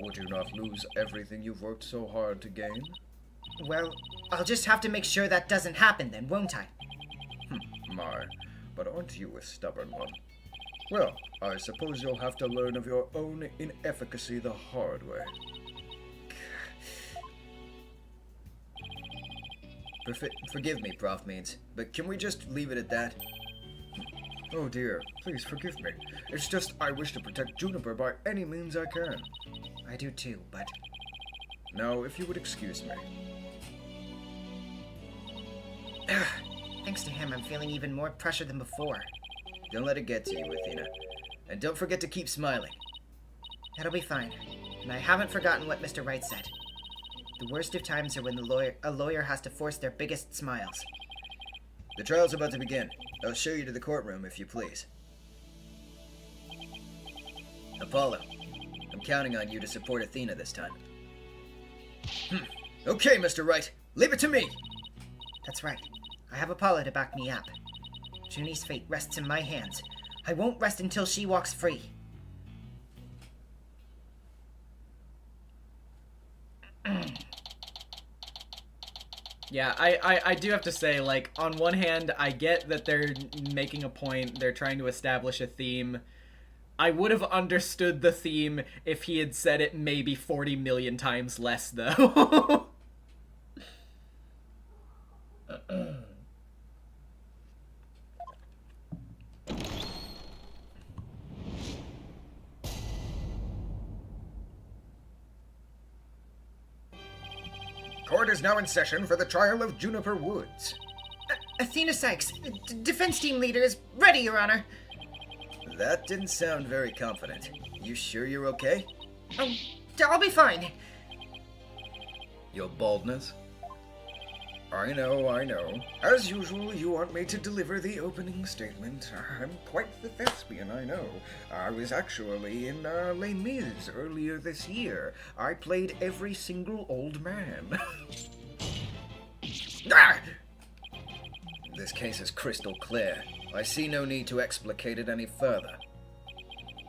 would you not lose everything you've worked so hard to gain? Well, I'll just have to make sure that doesn't happen then, won't I? My, but aren't you a stubborn one? Well, I suppose you'll have to learn of your own inefficacy the hard way. Forgive me, Prof. Means, but can we just leave it at that? Oh dear, please forgive me. It's just I wish to protect Juniper by any means I can. I do too, but... Now, if you would excuse me. Thanks to him, I'm feeling even more pressure than before. Don't let it get to you, Athena. And don't forget to keep smiling. It'll be fine. And I haven't forgotten what Mr. Wright said. The worst of times are when a lawyer has to force their biggest smiles. The trial's about to begin. I'll show you to the courtroom, if you please. Apollo, I'm counting on you to support Athena this time. Okay, Mr. Wright. Leave it to me. That's right. I have Apollo to back me up. Junie's fate rests in my hands. I won't rest until she walks free. Yeah, I do have to say, like, on one hand, I get that they're making a point, they're trying to establish a theme. I would have understood the theme if he had said it maybe 40 million times less, though. Court is now in session for the trial of Juniper Woods. Athena Sykes, defense team leader, is ready, Your Honor. That didn't sound very confident. You sure you're okay? Oh, I'll be fine. Your baldness? I know. As usual, you want me to deliver the opening statement. I'm quite the thespian, I know. I was actually in Les Mis earlier this year. I played every single old man. Ah! This case is crystal clear. I see no need to explicate it any further.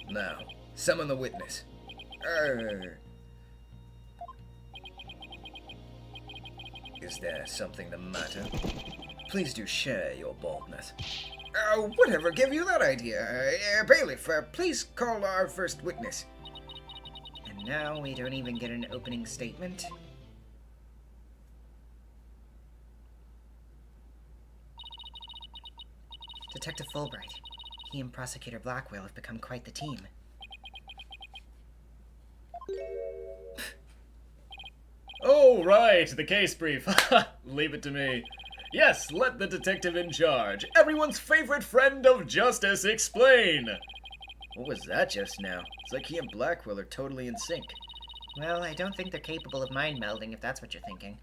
Now, summon the witness. Is there something the matter? Please do share your baldness. Whatever gave you that idea? Bailiff, please call our first witness. And now we don't even get an opening statement. Detective Fulbright. He and Prosecutor Blackwell have become quite the team. Oh, right, the case brief. Leave it to me. Yes, let the detective in charge, everyone's favorite friend of justice, explain. What was that just now? It's like he and Blackwell are totally in sync. Well, I don't think they're capable of mind melding, if that's what you're thinking.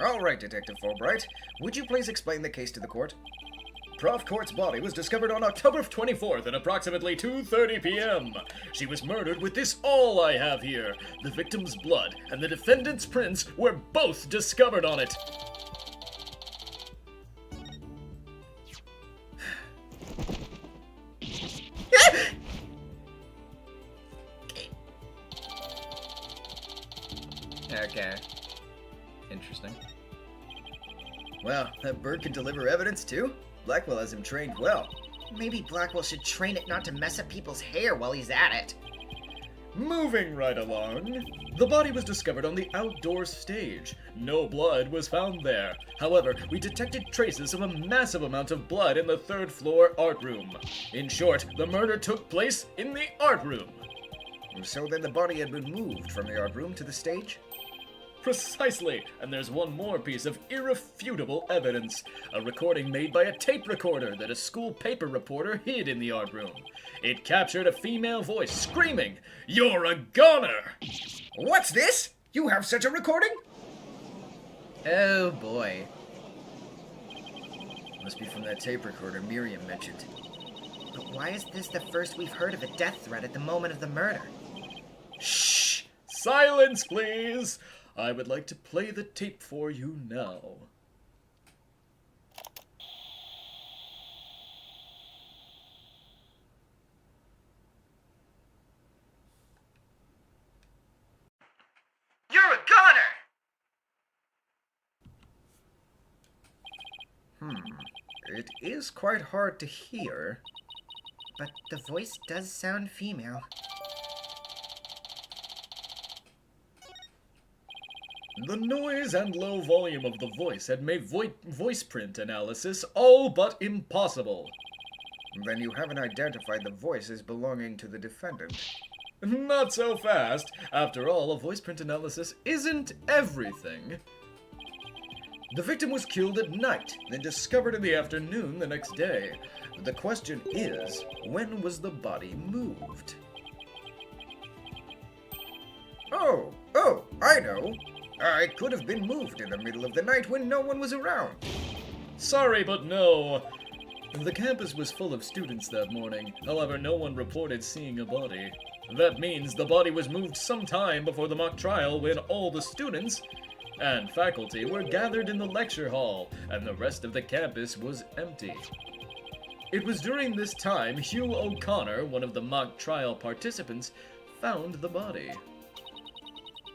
All right, Detective Fulbright. Would you please explain the case to the court? Prof Court's body was discovered on October 24th at approximately 2:30 p.m. She was murdered with this all I have here. The victim's blood and the defendant's prints were both discovered on it. Okay. Interesting. Well, that bird can deliver evidence too? Blackwell has him trained well. Maybe Blackwell should train it not to mess up people's hair while he's at it. Moving right along, the body was discovered on the outdoor stage. No blood was found there. However, we detected traces of a massive amount of blood in the third floor art room. In short, the murder took place in the art room. So then the body had been moved from the art room to the stage? Precisely, and there's one more piece of irrefutable evidence. A recording made by a tape recorder that a school paper reporter hid in the art room. It captured a female voice screaming, "You're a goner!" What's this? You have such a recording? Oh boy. Must be from that tape recorder Miriam mentioned. But why is this the first we've heard of a death threat at the moment of the murder? Shh! Silence, please! I would like to play the tape for you now. You're a goner! It is quite hard to hear. But the voice does sound female. The noise and low volume of the voice had made voice print analysis all but impossible. Then you haven't identified the voice as belonging to the defendant. Not so fast. After all, a voice print analysis isn't everything. The victim was killed at night, then discovered in the afternoon the next day. The question is, when was the body moved? Oh, I know. I could have been moved in the middle of the night when no one was around. Sorry, but no. The campus was full of students that morning. However, no one reported seeing a body. That means the body was moved sometime before the mock trial when all the students and faculty were gathered in the lecture hall, and the rest of the campus was empty. It was during this time Hugh O'Connor, one of the mock trial participants, found the body.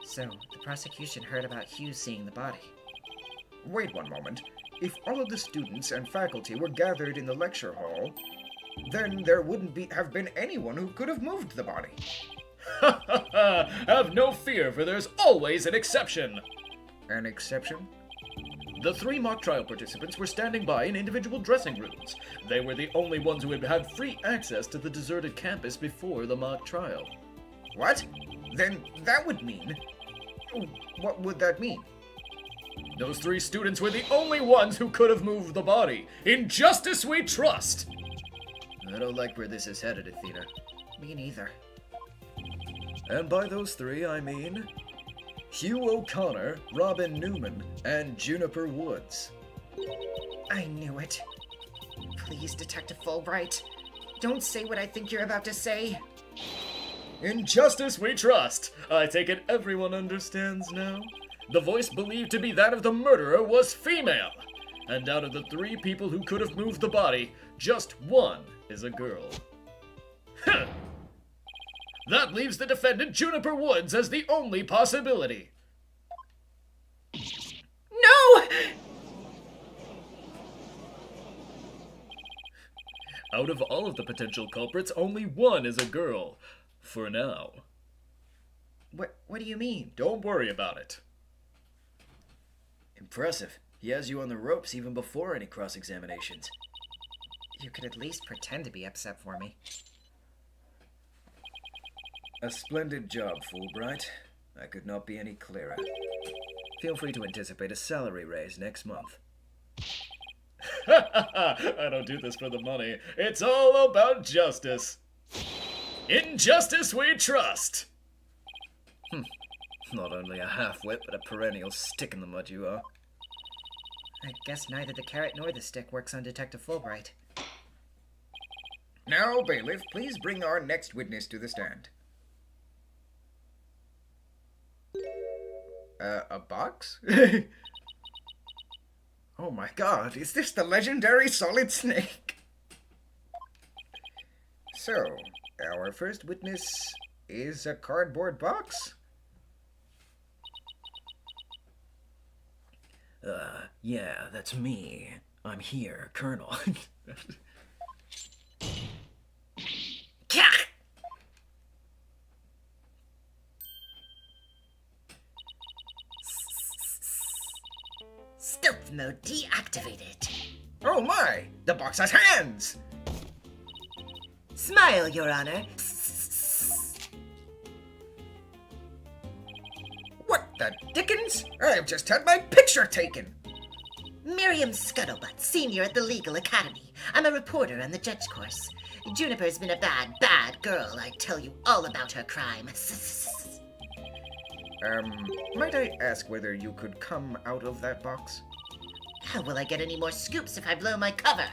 So, the prosecution heard about Hugh seeing the body. Wait one moment. If all of the students and faculty were gathered in the lecture hall, then there wouldn't have been anyone who could have moved the body. Ha ha ha! Have no fear, for there's always an exception! An exception? The 3 mock trial participants were standing by in individual dressing rooms. They were the only ones who had had free access to the deserted campus before the mock trial. What? Then that would mean... What would that mean? Those 3 students were the only ones who could have moved the body. In justice we trust! I don't like where this is headed, Athena. Me neither. And by those 3, I mean... Hugh O'Connor, Robin Newman, and Juniper Woods. I knew it. Please, Detective Fulbright, don't say what I think you're about to say. In justice we trust. I take it everyone understands now. The voice believed to be that of the murderer was female. And out of the 3 people who could have moved the body, just 1 is a girl. Huh. That leaves the defendant Juniper Woods as the only possibility. No! Out of all of the potential culprits, only 1 is a girl. For now. What do you mean? Don't worry about it. Impressive. He has you on the ropes even before any cross-examinations. You could at least pretend to be upset for me. A splendid job, Fulbright. I could not be any clearer. Feel free to anticipate a salary raise next month. I don't do this for the money. It's all about justice. In justice we trust. Not only a half-wit, but a perennial stick in the mud you are. I guess neither the carrot nor the stick works on Detective Fulbright. Now, bailiff, please bring our next witness to the stand. A box? Oh my god, is this the legendary Solid Snake? So, our first witness is a cardboard box? Yeah, that's me. I'm here, Colonel. Stealth mode deactivated. Oh my! The box has hands! Smile, Your Honor. What the dickens? I have just had my picture taken! Miriam Scuttlebutt, senior at the Legal Academy. I'm a reporter on the judge course. Juniper's been a bad, bad girl. I tell you all about her crime. Might I ask whether you could come out of that box? How will I get any more scoops if I blow my cover?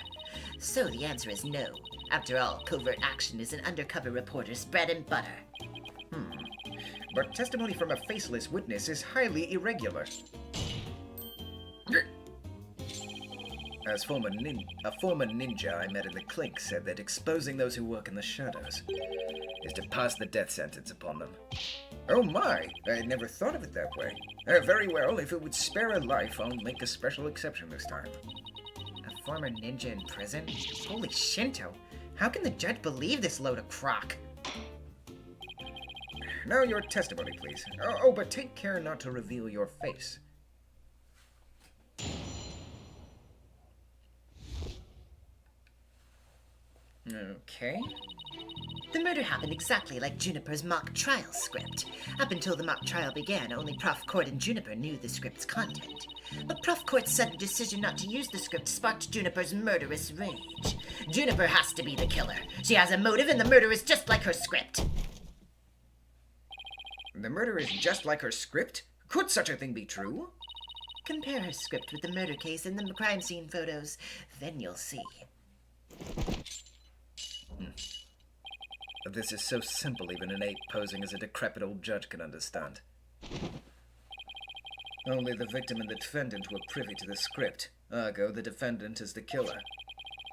So the answer is no. After all, covert action is an undercover reporter's bread and butter. But testimony from a faceless witness is highly irregular. As a former ninja I met in the clink said that exposing those who work in the shadows is to pass the death sentence upon them. Oh my, I had never thought of it that way. Very well, if it would spare a life, I'll make a special exception this time. A former ninja in prison? Holy Shinto! How can the judge believe this load of crock? Now your testimony, please. Oh, but take care not to reveal your face. Okay. The murder happened exactly like Juniper's mock trial script. Up until the mock trial began, only Prof. Court and Juniper knew the script's content. But Prof. Court's sudden decision not to use the script sparked Juniper's murderous rage. Juniper has to be the killer. She has a motive and the murder is just like her script. The murder is just like her script? Could such a thing be true? Compare her script with the murder case and the crime scene photos. Then you'll see. This is so simple even an ape posing as a decrepit old judge can understand. Only the victim and the defendant were privy to the script. Ergo, the defendant is the killer.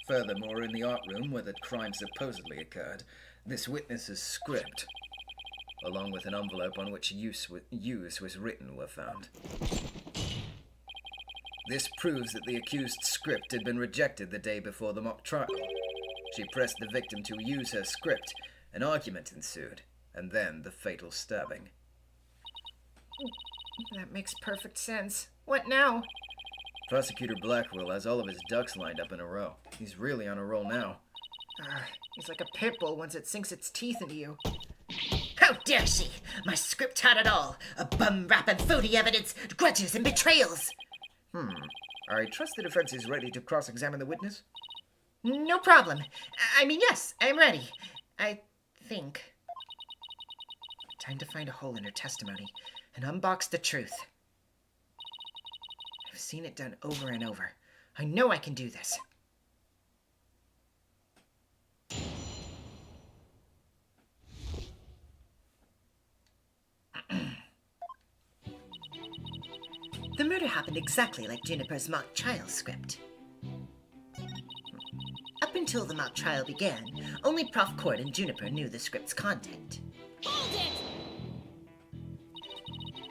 Furthermore, in the art room where the crime supposedly occurred, this witness's script, along with an envelope on which use was written, were found. This proves that the accused's script had been rejected the day before the mock trial. She pressed the victim to use her script. An argument ensued, and then the fatal stabbing. That makes perfect sense. What now? Prosecutor Blackwell has all of his ducks lined up in a row. He's really on a roll now. He's like a pit bull once it sinks its teeth into you. How dare she? My script had it all. A bum rap and phony evidence, grudges and betrayals. I trust the defense is ready to cross-examine the witness. No problem. I mean, yes, I'm ready. I think. Time to find a hole in her testimony and unbox the truth. I've seen it done over and over. I know I can do this. The murder happened exactly like Juniper's mock trial script. Up until the mock trial began, only Prof. Court and Juniper knew the script's content. Hold it!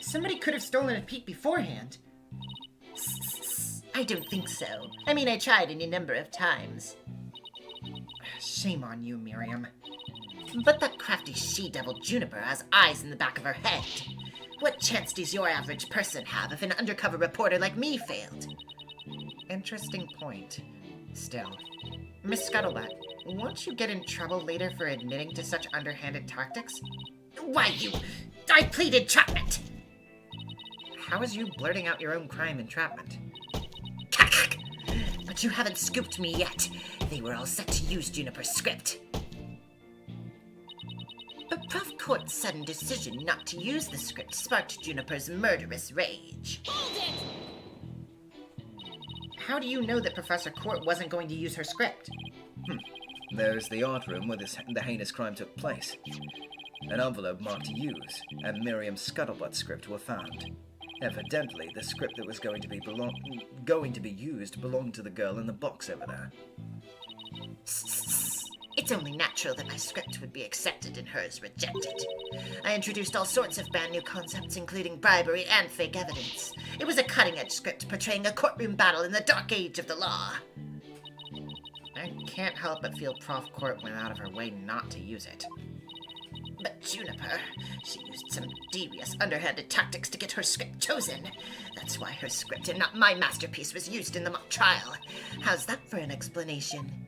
Somebody could have stolen a peek beforehand. I don't think so. I mean, I tried any number of times. Shame on you, Miriam. But that crafty she-devil Juniper has eyes in the back of her head. What chance does your average person have if an undercover reporter like me failed? Interesting point. Still. Miss Scuttlebutt, won't you get in trouble later for admitting to such underhanded tactics? Why, I plead entrapment! How is you blurting out your own crime entrapment? But you haven't scooped me yet. They were all set to use Juniper's script. But Prof. Court's sudden decision not to use the script sparked Juniper's murderous rage. Hold it! How do you know that Professor Court wasn't going to use her script? There's the art room where the heinous crime took place. An envelope marked use, and Miriam's Scuttlebutt script were found. Evidently, the script that was going to be used belonged to the girl in the box over there. It's only natural that my script would be accepted and hers rejected. I introduced all sorts of brand new concepts, including bribery and fake evidence. It was a cutting-edge script portraying a courtroom battle in the dark age of the law. I can't help but feel Prof. Court went out of her way not to use it. But Juniper, she used some devious, underhanded tactics to get her script chosen. That's why her script and not my masterpiece was used in the mock trial. How's that for an explanation?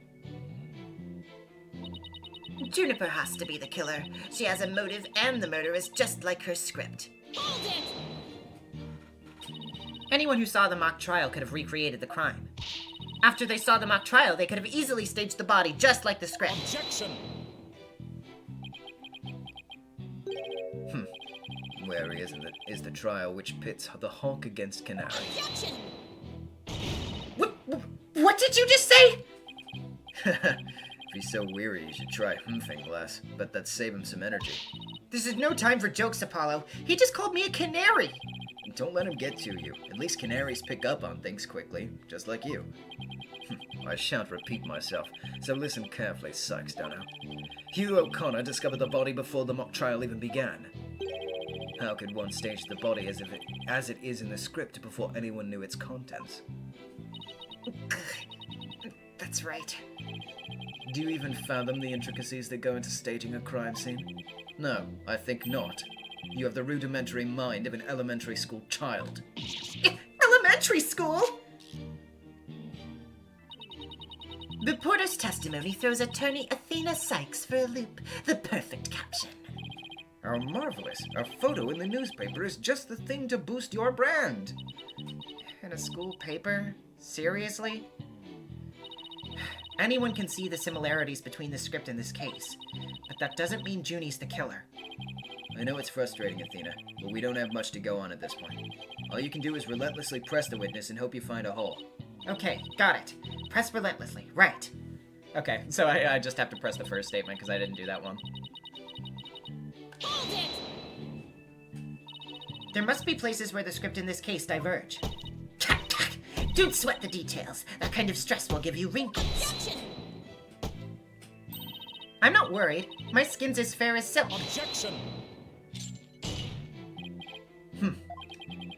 Juniper has to be the killer. She has a motive, and the murder is just like her script. Hold it! Anyone who saw the mock trial could have recreated the crime. After they saw the mock trial, they could have easily staged the body just like the script. Objection! Wary, isn't it, is the trial which pits the Hawk against Canary. Objection! What did you just say? If he's so weary, you should try humphing less, but that'd save him some energy. This is no time for jokes, Apollo. He just called me a canary. Don't let him get to you. At least canaries pick up on things quickly, just like you. I shan't repeat myself, so listen carefully, Sykes Dunno. Hugh O'Connor discovered the body before the mock trial even began. How could one stage the body as it is in the script before anyone knew its contents? That's right. Do you even fathom the intricacies that go into staging a crime scene? No, I think not. You have the rudimentary mind of an elementary school child. Elementary school? The Porter's testimony throws attorney Athena Sykes for a loop. The perfect caption. How marvelous. A photo in the newspaper is just the thing to boost your brand. In a school paper? Seriously? Anyone can see the similarities between the script and this case, but that doesn't mean Junie's the killer. I know it's frustrating, Athena, but we don't have much to go on at this point. All you can do is relentlessly press the witness and hope you find a hole. Okay, got it. Press relentlessly. Right. Okay, so I just have to press the first statement because I didn't do that one. Hold it! There must be places where the script in this case diverge. Don't sweat the details. That kind of stress will give you wrinkles. Objection! I'm not worried. My skin's as fair as silk. Objection!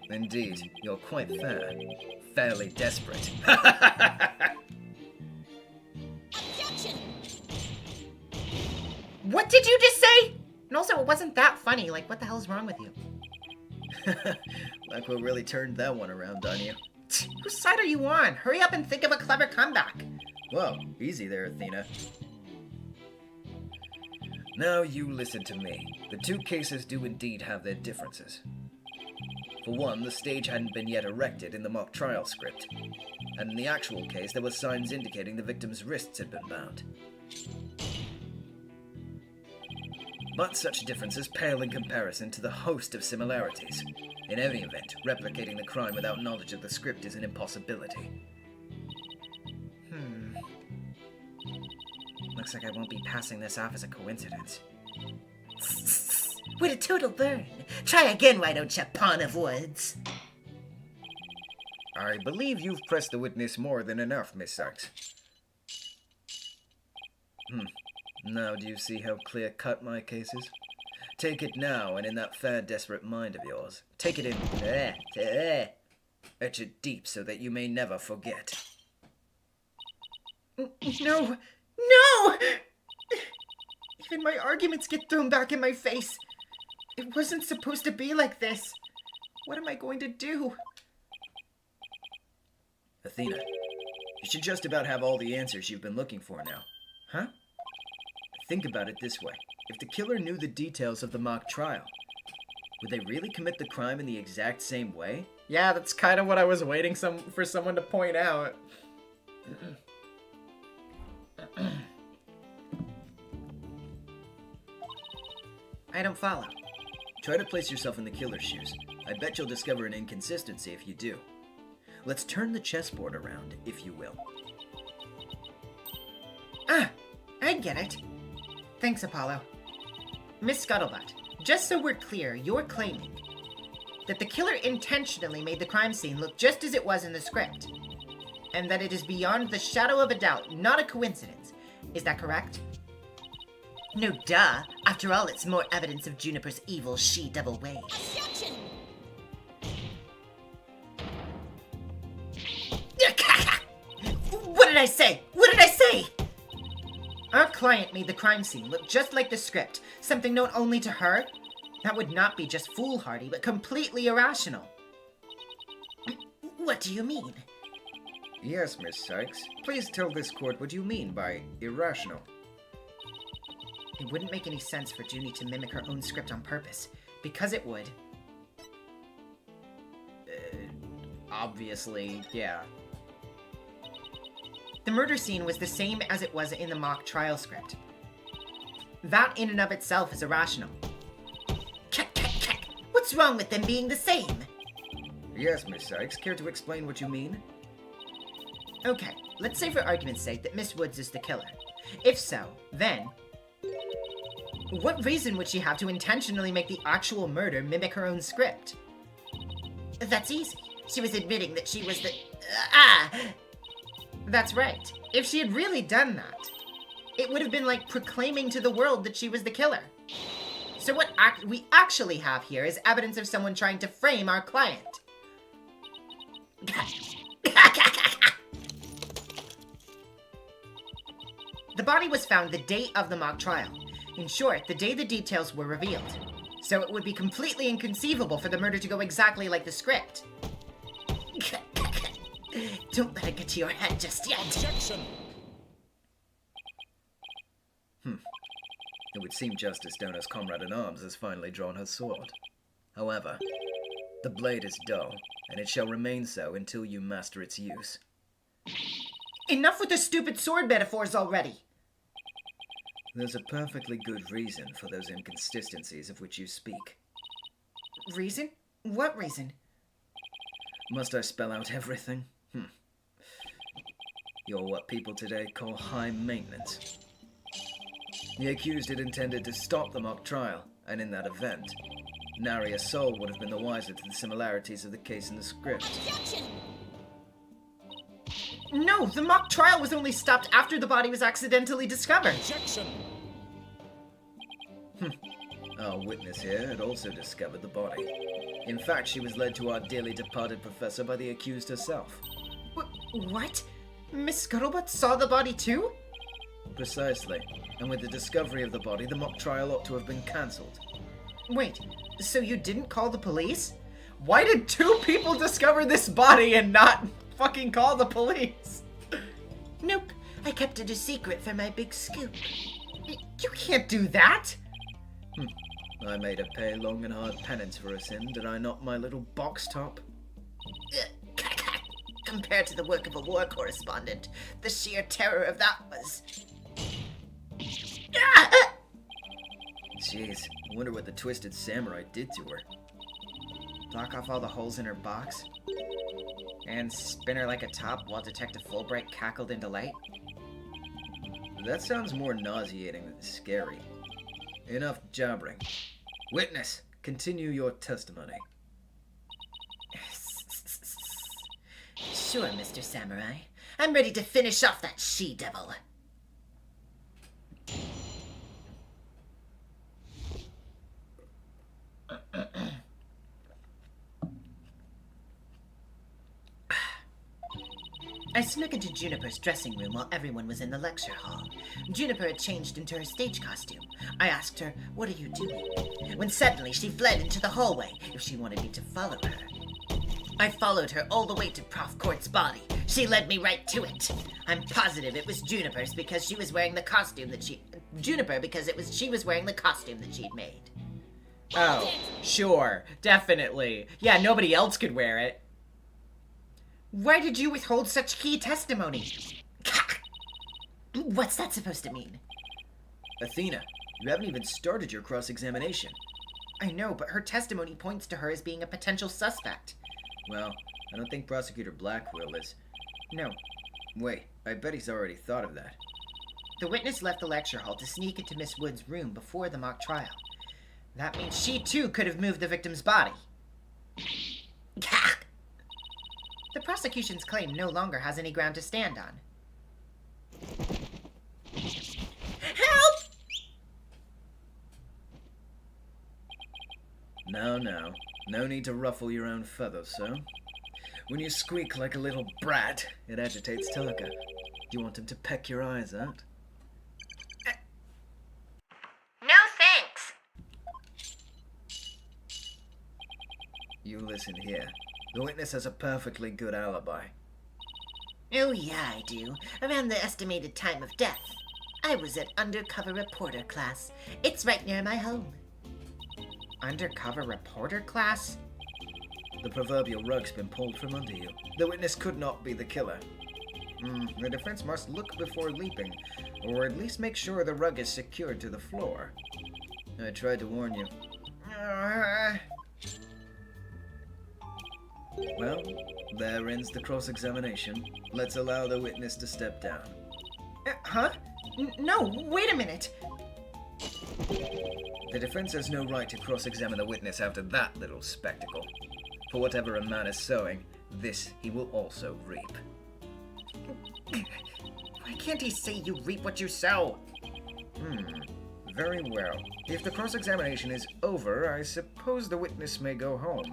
Indeed, you're quite fair. Fairly desperate. Objection! What did you just say? And also, it wasn't that funny. Like, what the hell's wrong with you? Like we really turned that one around on you. Whose side are you on? Hurry up and think of a clever comeback. Whoa, easy there, Athena. Now you listen to me. The two cases do indeed have their differences. For one, the stage hadn't been yet erected in the mock trial script. And in the actual case, there were signs indicating the victim's wrists had been bound. But such differences pale in comparison to the host of similarities. In any event, replicating the crime without knowledge of the script is an impossibility. Looks like I won't be passing this off as a coincidence. What a total burn. Try again, why don't you, pawn of woods? I believe you've pressed the witness more than enough, Miss Sykes. Now do you see how clear-cut my case is? Take it now, and in that fair, desperate mind of yours, take it in. Etch it deep so that you may never forget. No! No! Even my arguments get thrown back in my face. It wasn't supposed to be like this. What am I going to do? Athena, you should just about have all the answers you've been looking for now. Huh? Think about it this way. If the killer knew the details of the mock trial, would they really commit the crime in the exact same way? Yeah, that's kind of what I was waiting for someone to point out. I don't follow. Try to place yourself in the killer's shoes. I bet you'll discover an inconsistency if you do. Let's turn the chessboard around, if you will. Ah! I get it. Thanks, Apollo. Miss Scuttlebutt, just so we're clear, you're claiming that the killer intentionally made the crime scene look just as it was in the script, and that it is beyond the shadow of a doubt, not a coincidence. Is that correct? No, duh. After all, it's more evidence of Juniper's evil she-devil ways. Objection! What did I say? What did I say? Our client made the crime scene look just like the script, something known only to her. That would not be just foolhardy, but completely irrational. What do you mean? Yes, Miss Sykes. Please tell this court what you mean by irrational. It wouldn't make any sense for Junie to mimic her own script on purpose, because it would. Obviously, yeah. The murder scene was the same as it was in the mock trial script. That in and of itself is irrational. What's wrong with them being the same? Yes, Miss Sykes. Care to explain what you mean? Okay, let's say for argument's sake that Miss Woods is the killer. If so, then what reason would she have to intentionally make the actual murder mimic her own script? That's easy. She was admitting that she was the... That's right. If she had really done that, it would have been like proclaiming to the world that she was the killer. So what we actually have here is evidence of someone trying to frame our client. The body was found the day of the mock trial. In short, the day the details were revealed. So it would be completely inconceivable for the murder to go exactly like the script. Don't let it get to your head just yet. Objection! It would seem Justice Stoner's comrade-in-arms has finally drawn her sword. However, the blade is dull, and it shall remain so until you master its use. Enough with the stupid sword metaphors already! There's a perfectly good reason for those inconsistencies of which you speak. Reason? What reason? Must I spell out everything? You're what people today call high maintenance. The accused had intended to stop the mock trial, and in that event, nary a soul would have been the wiser to the similarities of the case in the script. Objection! No, the mock trial was only stopped after the body was accidentally discovered. Our witness here had also discovered the body. In fact, she was led to our dearly departed professor by the accused herself. What? Miss Scuttlebutt saw the body too? Precisely. And with the discovery of the body, the mock trial ought to have been cancelled. Wait, so you didn't call the police? Why did 2 people discover this body and not fucking call the police? Nope, I kept it a secret for my big scoop. You can't do that! I made her pay long and hard penance for her sin, did I not, my little box top? Compared to the work of a war correspondent, the sheer terror of that was... Jeez, I wonder what the Twisted Samurai did to her. Block off all the holes in her box? And spin her like a top while Detective Fulbright cackled in delight? That sounds more nauseating than scary. Enough jabbering. Witness, continue your testimony. Sure, Mr. Samurai. I'm ready to finish off that she-devil. I snuck into Juniper's dressing room while everyone was in the lecture hall. Juniper had changed into her stage costume. I asked her, "What are you doing?" When suddenly she fled into the hallway, if she wanted me to follow her. I followed her all the way to Prof Court's body. She led me right to it. I'm positive it was Juniper's because she was wearing the costume that she was wearing the costume that she'd made. Oh, sure, definitely. Yeah, nobody else could wear it. Why did you withhold such key testimony? What's that supposed to mean? Athena, you haven't even started your cross-examination. I know, but her testimony points to her as being a potential suspect. Well, I don't think Prosecutor Blackwell is. No. Wait, I bet he's already thought of that. The witness left the lecture hall to sneak into Miss Wood's room before the mock trial. That means she too could have moved the victim's body. The prosecution's claim no longer has any ground to stand on. Help! Now. No need to ruffle your own feathers, sir. When you squeak like a little brat, it agitates Tucker. You want him to peck your eyes out? No thanks. You listen here. The witness has a perfectly good alibi. Oh yeah, I do. Around the estimated time of death. I was at undercover reporter class. It's right near my home. Undercover reporter class? The proverbial rug's been pulled from under you. The witness could not be the killer. The defense must look before leaping, or at least make sure the rug is secured to the floor. I tried to warn you. Well, there ends the cross-examination. Let's allow the witness to step down. Huh? No, wait a minute! The defense has no right to cross-examine the witness after that little spectacle. For whatever a man is sowing, this he will also reap. Why can't he say you reap what you sow? Very well. If the cross-examination is over, I suppose the witness may go home.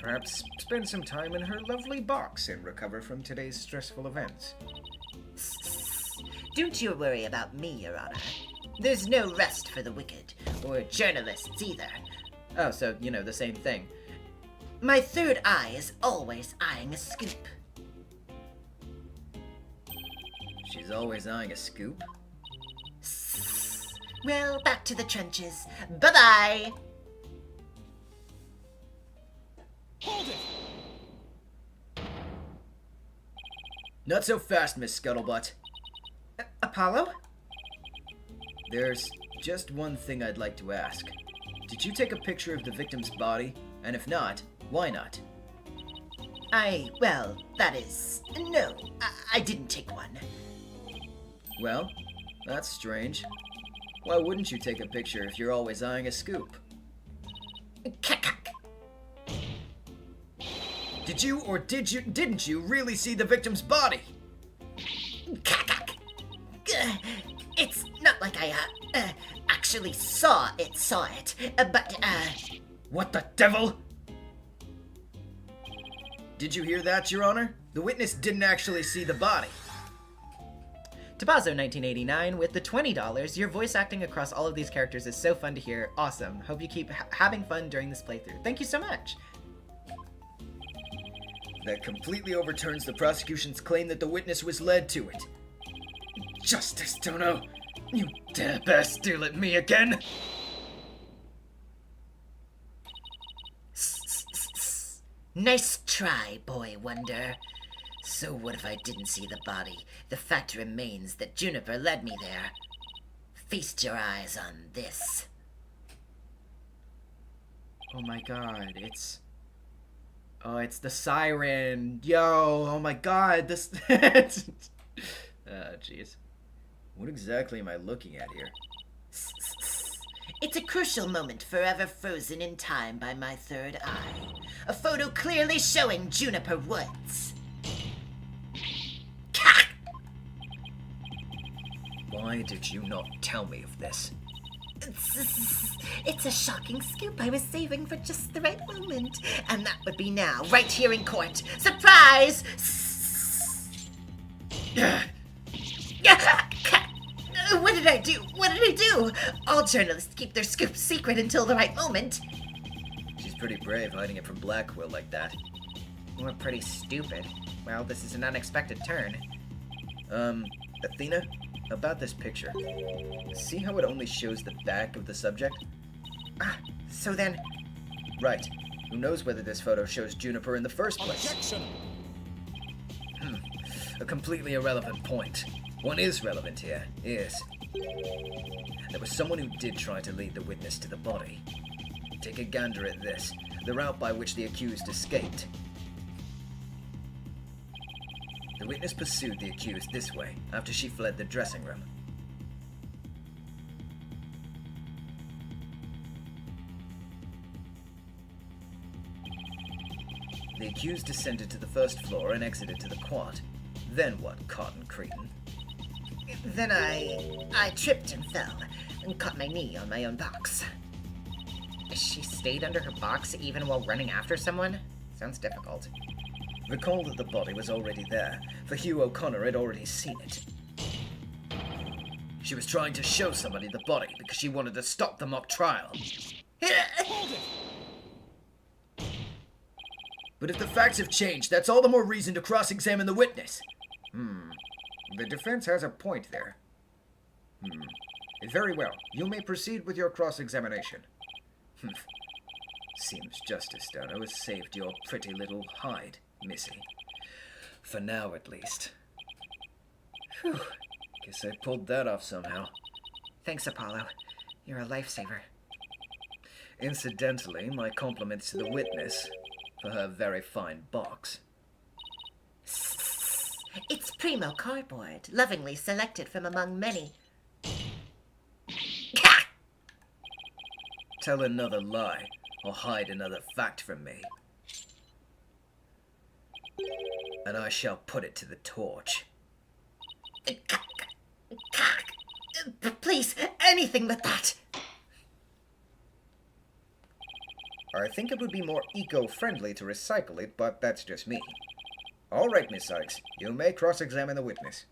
Perhaps spend some time in her lovely box and recover from today's stressful events. Don't you worry about me, Your Honor. There's no rest for the wicked, or journalists either. Oh, so, the same thing. My third eye is always eyeing a scoop. She's always eyeing a scoop? Well, back to the trenches. Bye-bye! Hold it! Not so fast, Miss Scuttlebutt. Apollo? There's just one thing I'd like to ask. Did you take a picture of the victim's body? And if not, why not? Well, that is... No, I didn't take one. Well, that's strange. Why wouldn't you take a picture if you're always eyeing a scoop? Cack. Did you or didn't you really see the victim's body? Cack. It's not like I, actually saw it, but, What the devil? Did you hear that, Your Honor? The witness didn't actually see the body. Tabazo 1989 with the $20. Your voice acting across all of these characters is so fun to hear. Awesome. Hope you keep having fun during this playthrough. Thank you so much. That completely overturns the prosecution's claim that the witness was led to it. Justice, Dono. You dare best steal at me again? Nice try, boy wonder. So what if I didn't see the body? The fact remains that Juniper led me there. Feast your eyes on this. Oh my god, it's... Oh, it's the siren. Yo, oh my god, this... Jeez. What exactly am I looking at here? It's a crucial moment forever frozen in time by my third eye. A photo clearly showing Juniper Woods. Why did you not tell me of this? It's a shocking scoop I was saving for just the right moment. And that would be now, right here in court. Surprise! What did I do? What did I do? All journalists keep their scoops secret until the right moment. She's pretty brave hiding it from Blackwell like that. We're pretty stupid. Well, this is an unexpected turn. Athena? About this picture. See how it only shows the back of the subject? So then... Right. Who knows whether this photo shows Juniper in the first place? Objection! A completely irrelevant point. One is relevant here, is. There was someone who did try to lead the witness to the body. Take a gander at this. The route by which the accused escaped. The witness pursued the accused this way after she fled the dressing room. The accused descended to the first floor and exited to the quad. Then what, Cotton Cretin? Then I tripped and fell and caught my knee on my own box. She stayed under her box even while running after someone? Sounds difficult. Recall that the body was already there, for Hugh O'Connor had already seen it. She was trying to show somebody the body because she wanted to stop the mock trial. But if the facts have changed, that's all the more reason to cross-examine the witness. The defense has a point there. Very well. You may proceed with your cross-examination. Seems Justice Dono has saved your pretty little hide, Missy. For now, at least. Whew. Guess I pulled that off somehow. Thanks, Apollo. You're a lifesaver. Incidentally, my compliments to the witness for her very fine box. It's primo cardboard, lovingly selected from among many. Tell another lie, or hide another fact from me. And I shall put it to the torch. Please, anything but that. I think it would be more eco-friendly to recycle it, but that's just me. All right, Miss Sykes. You may cross-examine the witness.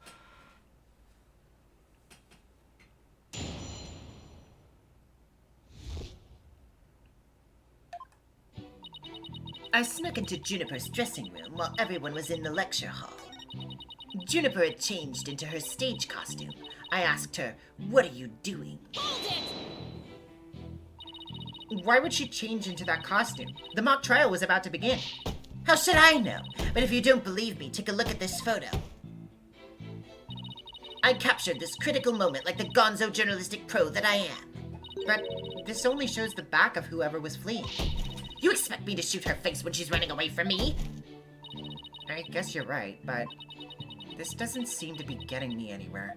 I snuck into Juniper's dressing room while everyone was in the lecture hall. Juniper had changed into her stage costume. I asked her, "What are you doing?" Why would she change into that costume? The mock trial was about to begin. How should I know? But if you don't believe me, take a look at this photo. I captured this critical moment like the gonzo journalistic pro that I am. But this only shows the back of whoever was fleeing. You expect me to shoot her face when she's running away from me? I guess you're right, but this doesn't seem to be getting me anywhere.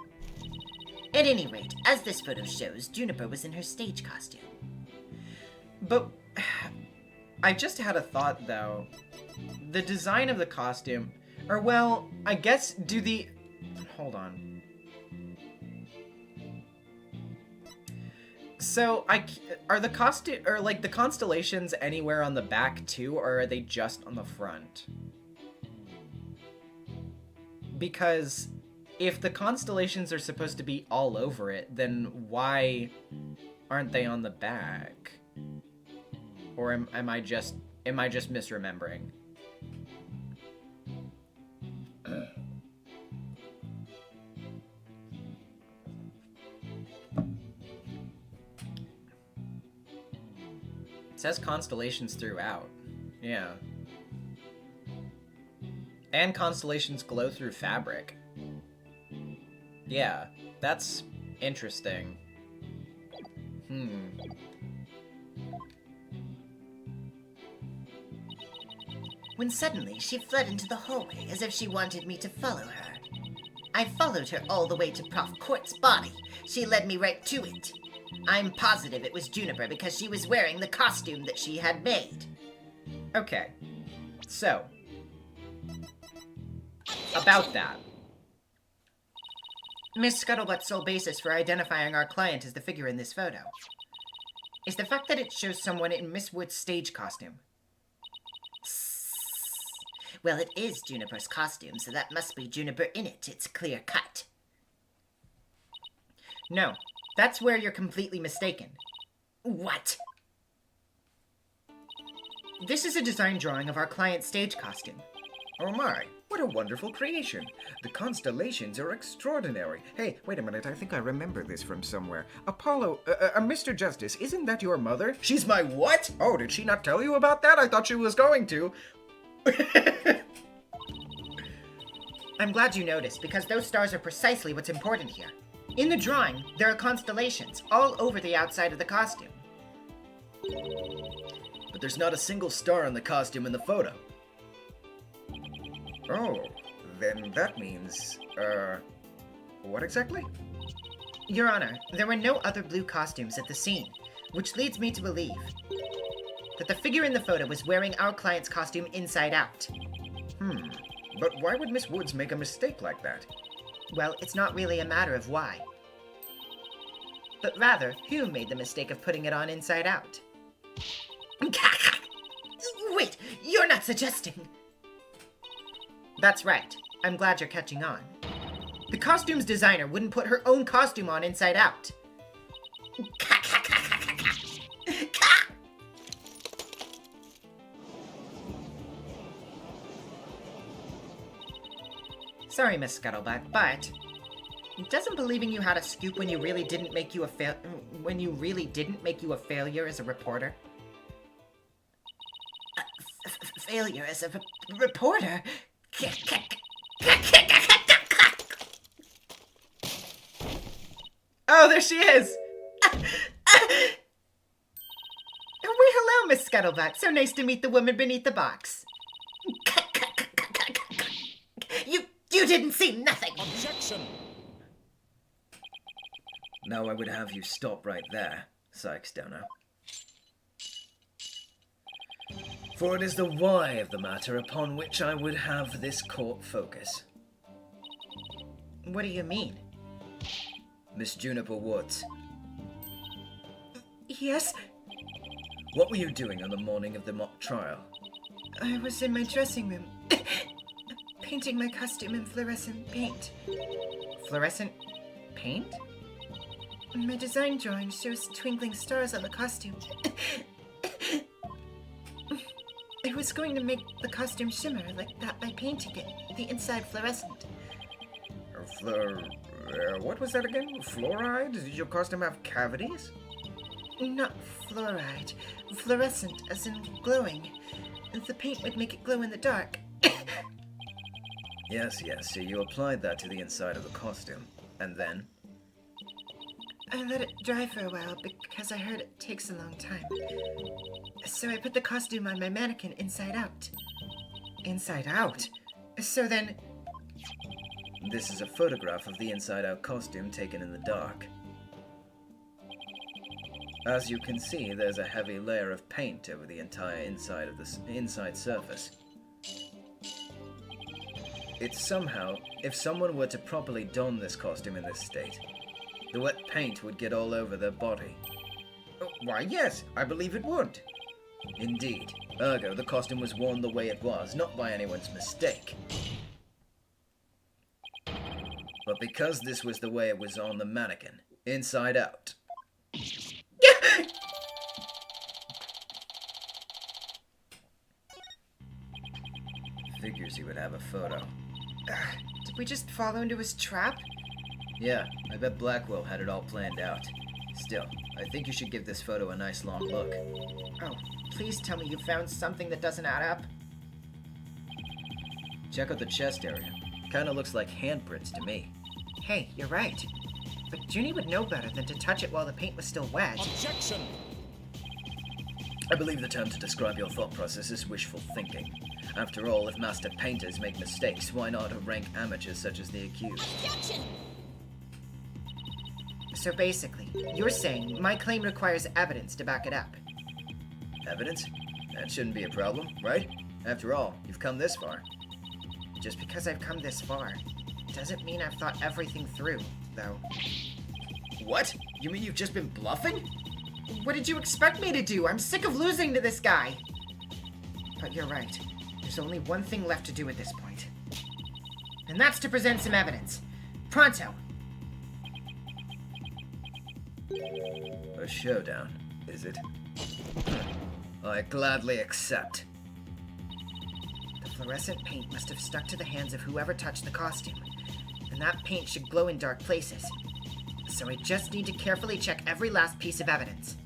At any rate, as this photo shows, Juniper was in her stage costume. But I just had a thought, though. The design of the costume, or well, I guess hold on. So are the the constellations anywhere on the back too, or are they just on the front? Because if the constellations are supposed to be all over it, then why aren't they on the back? Or am I just misremembering? It says constellations throughout. Yeah. And constellations glow through fabric. Yeah, that's interesting. When suddenly she fled into the hallway as if she wanted me to follow her. I followed her all the way to Prof. Court's body. She led me right to it. I'm positive it was Juniper because she was wearing the costume that she had made. Okay. So, about that. Miss Scuttlebutt's sole basis for identifying our client as the figure in this photo is the fact that it shows someone in Miss Wood's stage costume. Well, it is Juniper's costume, so that must be Juniper in it. It's clear cut. No, that's where you're completely mistaken. What? This is a design drawing of our client's stage costume. Oh my, what a wonderful creation. The constellations are extraordinary. Hey, wait a minute, I think I remember this from somewhere. Apollo, Mr. Justice, isn't that your mother? She's my what? Oh, did she not tell you about that? I thought she was going to. I'm glad you noticed, because those stars are precisely what's important here. In the drawing, there are constellations all over the outside of the costume. But there's not a single star on the costume in the photo. Oh, then that means, what exactly? Your Honor, there were no other blue costumes at the scene, which leads me to believe that the figure in the photo was wearing our client's costume inside out. But why would Miss Woods make a mistake like that? Well, it's not really a matter of why, but rather who made the mistake of putting it on inside out. Wait, you're not suggesting... That's right. I'm glad you're catching on. The costume's designer wouldn't put her own costume on inside out. Sorry, Miss Scuttlebutt, but doesn't believing you had a scoop when you really didn't make you a failure as a reporter? Failure as a reporter? Oh, there she is! Hello, Miss Scuttlebutt. So nice to meet the woman beneath the box. You didn't see nothing. Objection! Now I would have you stop right there, Sykes Donner. For it is the why of the matter upon which I would have this court focus. What do you mean? Miss Juniper Woods, Yes, what were you doing on the morning of the mock trial? I was in my dressing room, painting my costume in fluorescent paint. Fluorescent paint? My design drawing shows twinkling stars on the costume. I was going to make the costume shimmer like that by painting it, the inside fluorescent. What was that again? Fluoride? Did your costume have cavities? Not fluoride. Fluorescent, as in glowing. The paint would make it glow in the dark. Yes, so you applied that to the inside of the costume. And then? I let it dry for a while because I heard it takes a long time. So I put the costume on my mannequin inside out. Inside out? So then, This is a photograph of the inside-out costume taken in the dark. As you can see, there's a heavy layer of paint over the entire inside of the inside surface. It's somehow, if someone were to properly don this costume in this state, the wet paint would get all over their body. Why, yes, I believe it would. Indeed. Ergo, the costume was worn the way it was, not by anyone's mistake. But because this was the way it was on the mannequin, inside out. Figures he would have a photo. did we just fall into his trap? Yeah, I bet Blackwell had it all planned out. Still, I think you should give this photo a nice long look. Oh, please tell me you found something that doesn't add up. Check out the chest area. Kinda looks like handprints to me. Hey, you're right. But Junie would know better than to touch it while the paint was still wet. Objection! I believe the term to describe your thought process is wishful thinking. After all, if master painters make mistakes, why not rank amateurs such as the accused? Objection! So basically, you're saying my claim requires evidence to back it up. Evidence? That shouldn't be a problem, right? After all, you've come this far. Just because I've come this far doesn't mean I've thought everything through, though. What? You mean you've just been bluffing? What did you expect me to do? I'm sick of losing to this guy. But you're right. There's only one thing left to do at this point. And that's to present some evidence. Pronto! A showdown, is it? I gladly accept. The fluorescent paint must have stuck to the hands of whoever touched the costume. And that paint should glow in dark places. So I just need to carefully check every last piece of evidence.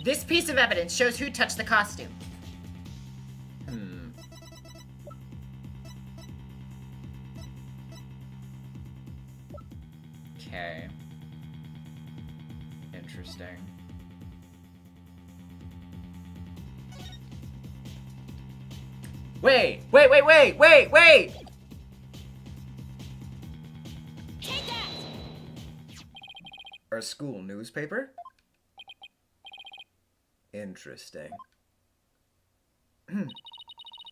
This piece of evidence shows who touched the costume. Okay. Interesting. Wait! Take that! Our school newspaper? Interesting.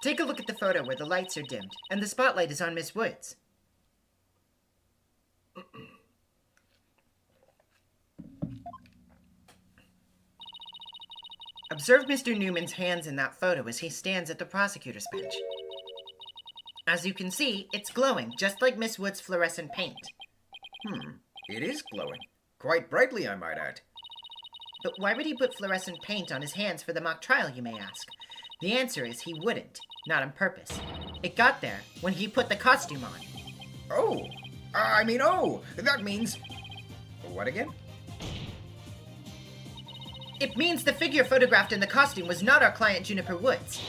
Take a look at the photo where the lights are dimmed, and the spotlight is on Miss Woods. Observe Mr. Newman's hands in that photo as he stands at the prosecutor's bench. As you can see, it's glowing, just like Miss Wood's fluorescent paint. It is glowing. Quite brightly, I might add. But why would he put fluorescent paint on his hands for the mock trial, you may ask? The answer is he wouldn't, not on purpose. It got there when he put the costume on. That means... What again? It means the figure photographed in the costume was not our client Juniper Woods.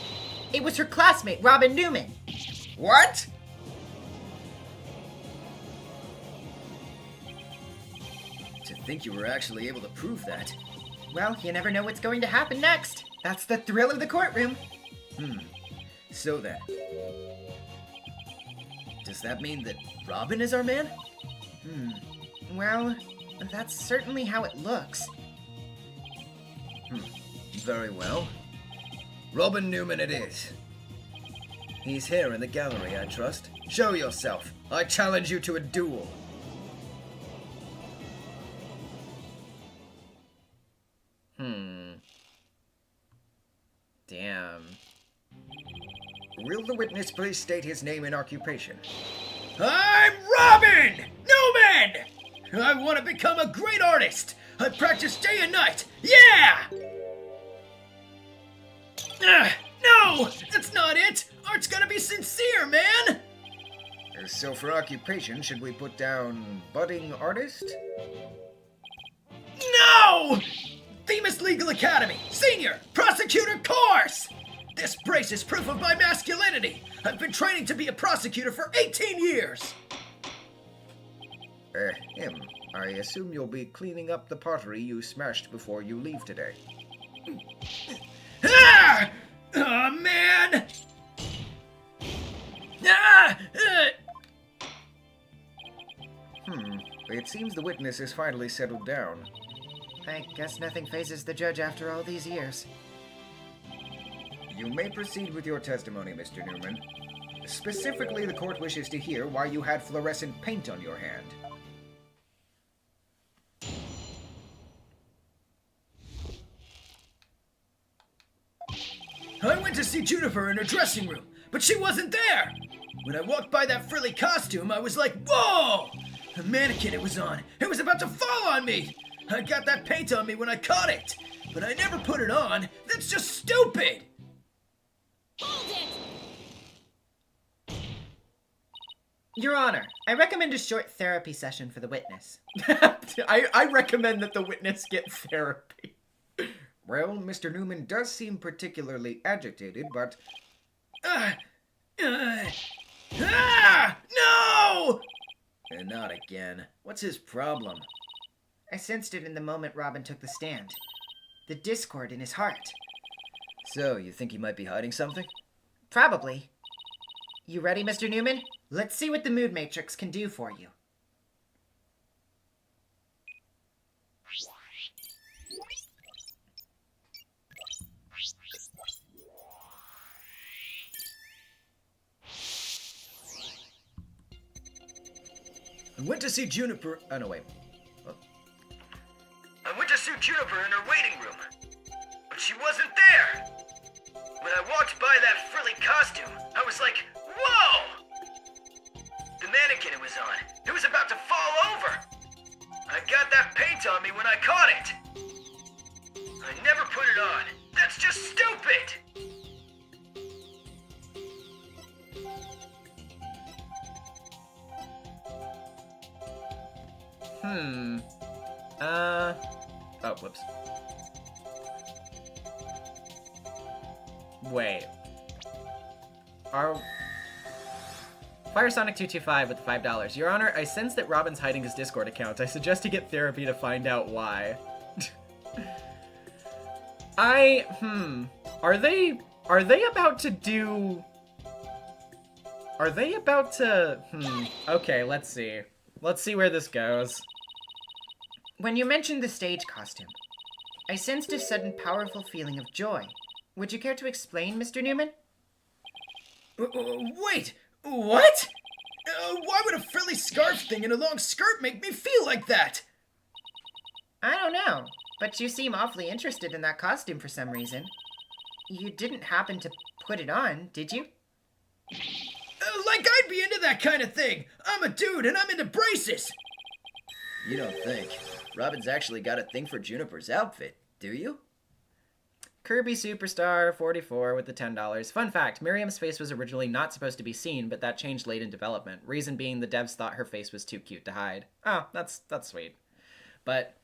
It was her classmate, Robin Newman. What? To think you were actually able to prove that. Well, you never know what's going to happen next. That's the thrill of the courtroom. So then... Does that mean that Robin is our man? Well, that's certainly how it looks. Very well. Robin Newman it is. He's here in the gallery, I trust. Show yourself. I challenge you to a duel. Damn. Will the witness please state his name and occupation? I'm Robin Newman! I want to become a great artist! I practice day and night! Yeah! No! That's not it! Art's gotta be sincere, man! So for occupation, should we put down budding artist? No! Themis Legal Academy, senior, prosecutor course! This brace is proof of my masculinity! I've been training to be a prosecutor for 18 years! I assume you'll be cleaning up the pottery you smashed before you leave today. Ah! Oh, man! Ah! It seems the witness has finally settled down. I guess nothing phases the judge after all these years. You may proceed with your testimony, Mr. Newman. Specifically, the court wishes to hear why you had fluorescent paint on your hand. I went to see Juniper in her dressing room, but she wasn't there! When I walked by that frilly costume, I was like, whoa! The mannequin it was on, it was about to fall on me! I got that paint on me when I caught it, but I never put it on. That's just stupid! Hold it! Your Honor, I recommend a short therapy session for the witness. I recommend that the witness get therapy. Well, Mr. Newman does seem particularly agitated, but... No! And not again. What's his problem? I sensed it in the moment Robin took the stand. The discord in his heart. So, you think he might be hiding something? Probably. You ready, Mr. Newman? Let's see what the mood matrix can do for you. I went to see Juniper... Oh, no, wait. I went to see Juniper in her waiting room, but she wasn't there. When I walked by that frilly costume, I was like, whoa! The mannequin it was on, it was about to fall over. I got that paint on me when I caught it. I never put it on. That's just stupid! Oh, whoops. Wait. Firesonic225 with the $5. Your Honor, I sense that Robin's hiding his Discord account. I suggest you get therapy to find out why. Are they about to do... Are they about to... Okay, let's see. Let's see where this goes. When you mentioned the stage costume, I sensed a sudden powerful feeling of joy. Would you care to explain, Mr. Newman? Wait! What? Why would a frilly scarf thing and a long skirt make me feel like that? I don't know, but you seem awfully interested in that costume for some reason. You didn't happen to put it on, did you? Like I'd be into that kind of thing! I'm a dude and I'm into braces! You don't think. Robin's actually got a thing for Juniper's outfit, do you? Kirby Superstar 44 with the $10. Fun fact, Miriam's face was originally not supposed to be seen, but that changed late in development. Reason being the devs thought her face was too cute to hide. Oh, that's sweet. But,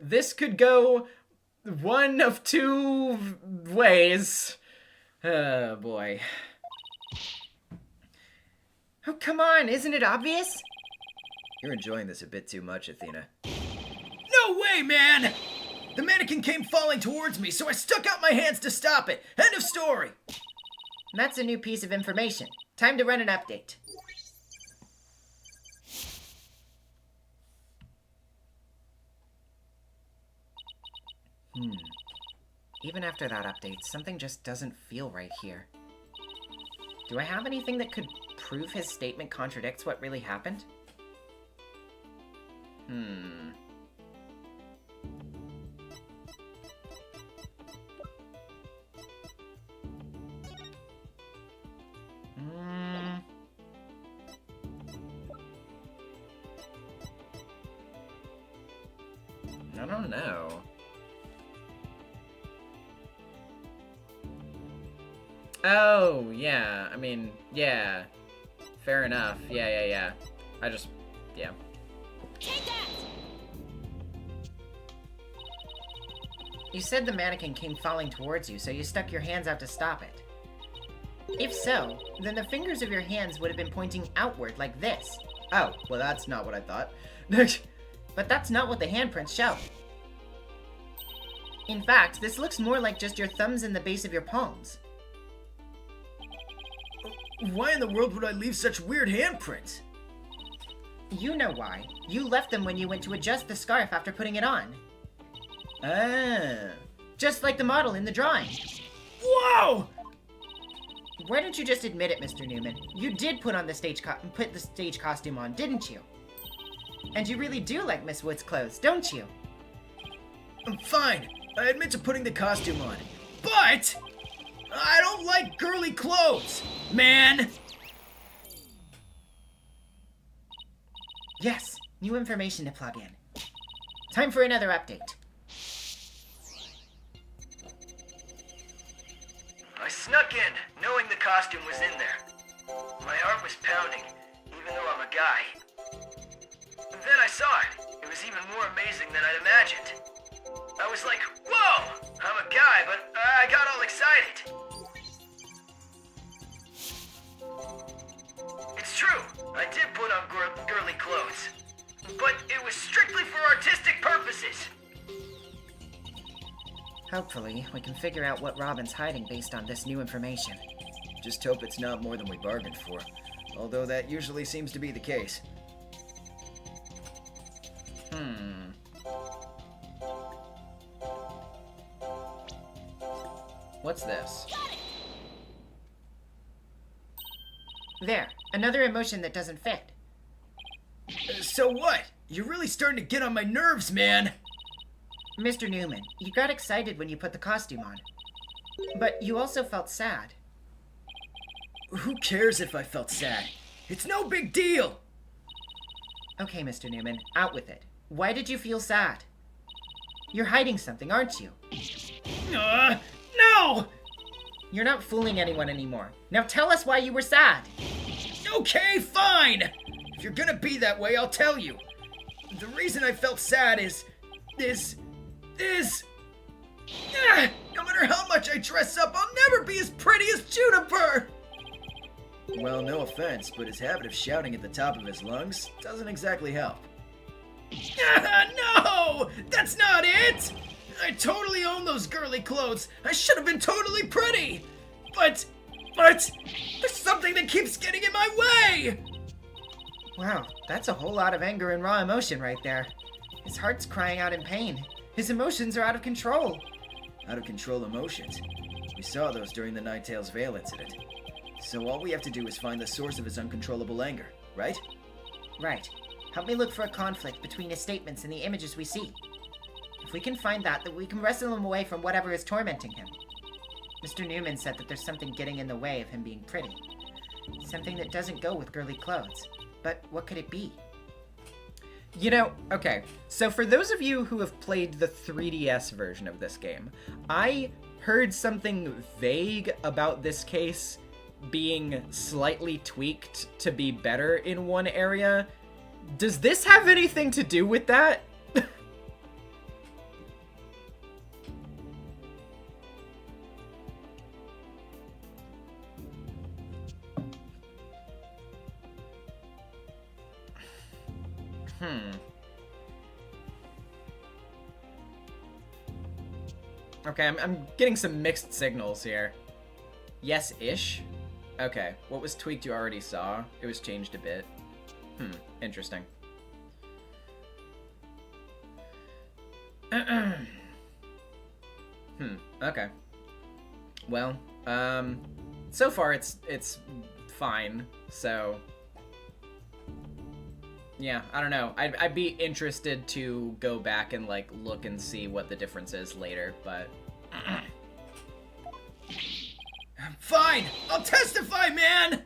this could go one of two ways. Oh, boy. Oh, come on, isn't it obvious? You're enjoying this a bit too much, Athena. No way, man! The mannequin came falling towards me, so I stuck out my hands to stop it. End of story! That's a new piece of information. Time to run an update. Even after that update, something just doesn't feel right here. Do I have anything that could prove his statement contradicts what really happened? I don't know. Oh, yeah. I mean, yeah. Fair enough. Yeah. I just, yeah. Take that! You said the mannequin came falling towards you, so you stuck your hands out to stop it. If so, then the fingers of your hands would have been pointing outward like this. Oh, well, that's not what I thought. But that's not what the handprints show. In fact, this looks more like just your thumbs and the base of your palms. Why in the world would I leave such weird handprints? You know why. You left them when you went to adjust the scarf after putting it on. Ah. Just like the model in the drawing. Whoa! Why don't you just admit it, Mr. Newman? You did put the stage costume on, didn't you? And you really do like Miss Wood's clothes, don't you? Fine. I admit to putting the costume on. But I don't like girly clothes, man. Yes, new information to plug in. Time for another update. I snuck in, knowing the costume was in there. My heart was pounding, even though I'm a guy. Then I saw it. It was even more amazing than I'd imagined. I was like, whoa! I'm a guy, but I got all excited. It's true, I did put on girly clothes. But it was strictly for artistic purposes. Hopefully, we can figure out what Robin's hiding based on this new information. Just hope it's not more than we bargained for. Although that usually seems to be the case. What's this? There, another emotion that doesn't fit. So what? You're really starting to get on my nerves, man. Mr. Newman, you got excited when you put the costume on. But you also felt sad. Who cares if I felt sad? It's no big deal. Okay, Mr. Newman, out with it. Why did you feel sad? You're hiding something, aren't you? No! You're not fooling anyone anymore. Now tell us why you were sad. Okay, fine! If you're gonna be that way, I'll tell you. The reason I felt sad is... no matter how much I dress up, I'll never be as pretty as Juniper! Well, no offense, but his habit of shouting at the top of his lungs doesn't exactly help. No! That's not it! I totally own those girly clothes. I should have been totally pretty! But there's something that keeps getting in my way! Wow, that's a whole lot of anger and raw emotion right there. His heart's crying out in pain. His emotions are out of control. Out of control emotions. We saw those during the Ninetales Vale incident. So all we have to do is find the source of his uncontrollable anger, right? Right. Help me look for a conflict between his statements and the images we see. If we can find that, then we can wrestle him away from whatever is tormenting him. Mr. Newman said that there's something getting in the way of him being pretty. Something that doesn't go with girly clothes. But what could it be? You know, okay, so for those of you who have played the 3DS version of this game, I heard something vague about this case being slightly tweaked to be better in one area. Does this have anything to do with that? Okay, I'm getting some mixed signals here. Yes-ish? Okay, what was tweaked you already saw. It was changed a bit. Interesting. Okay. Well, so far it's fine, so... Yeah, I don't know. I'd be interested to go back and, like, look and see what the difference is later, but... Fine! I'll testify, man!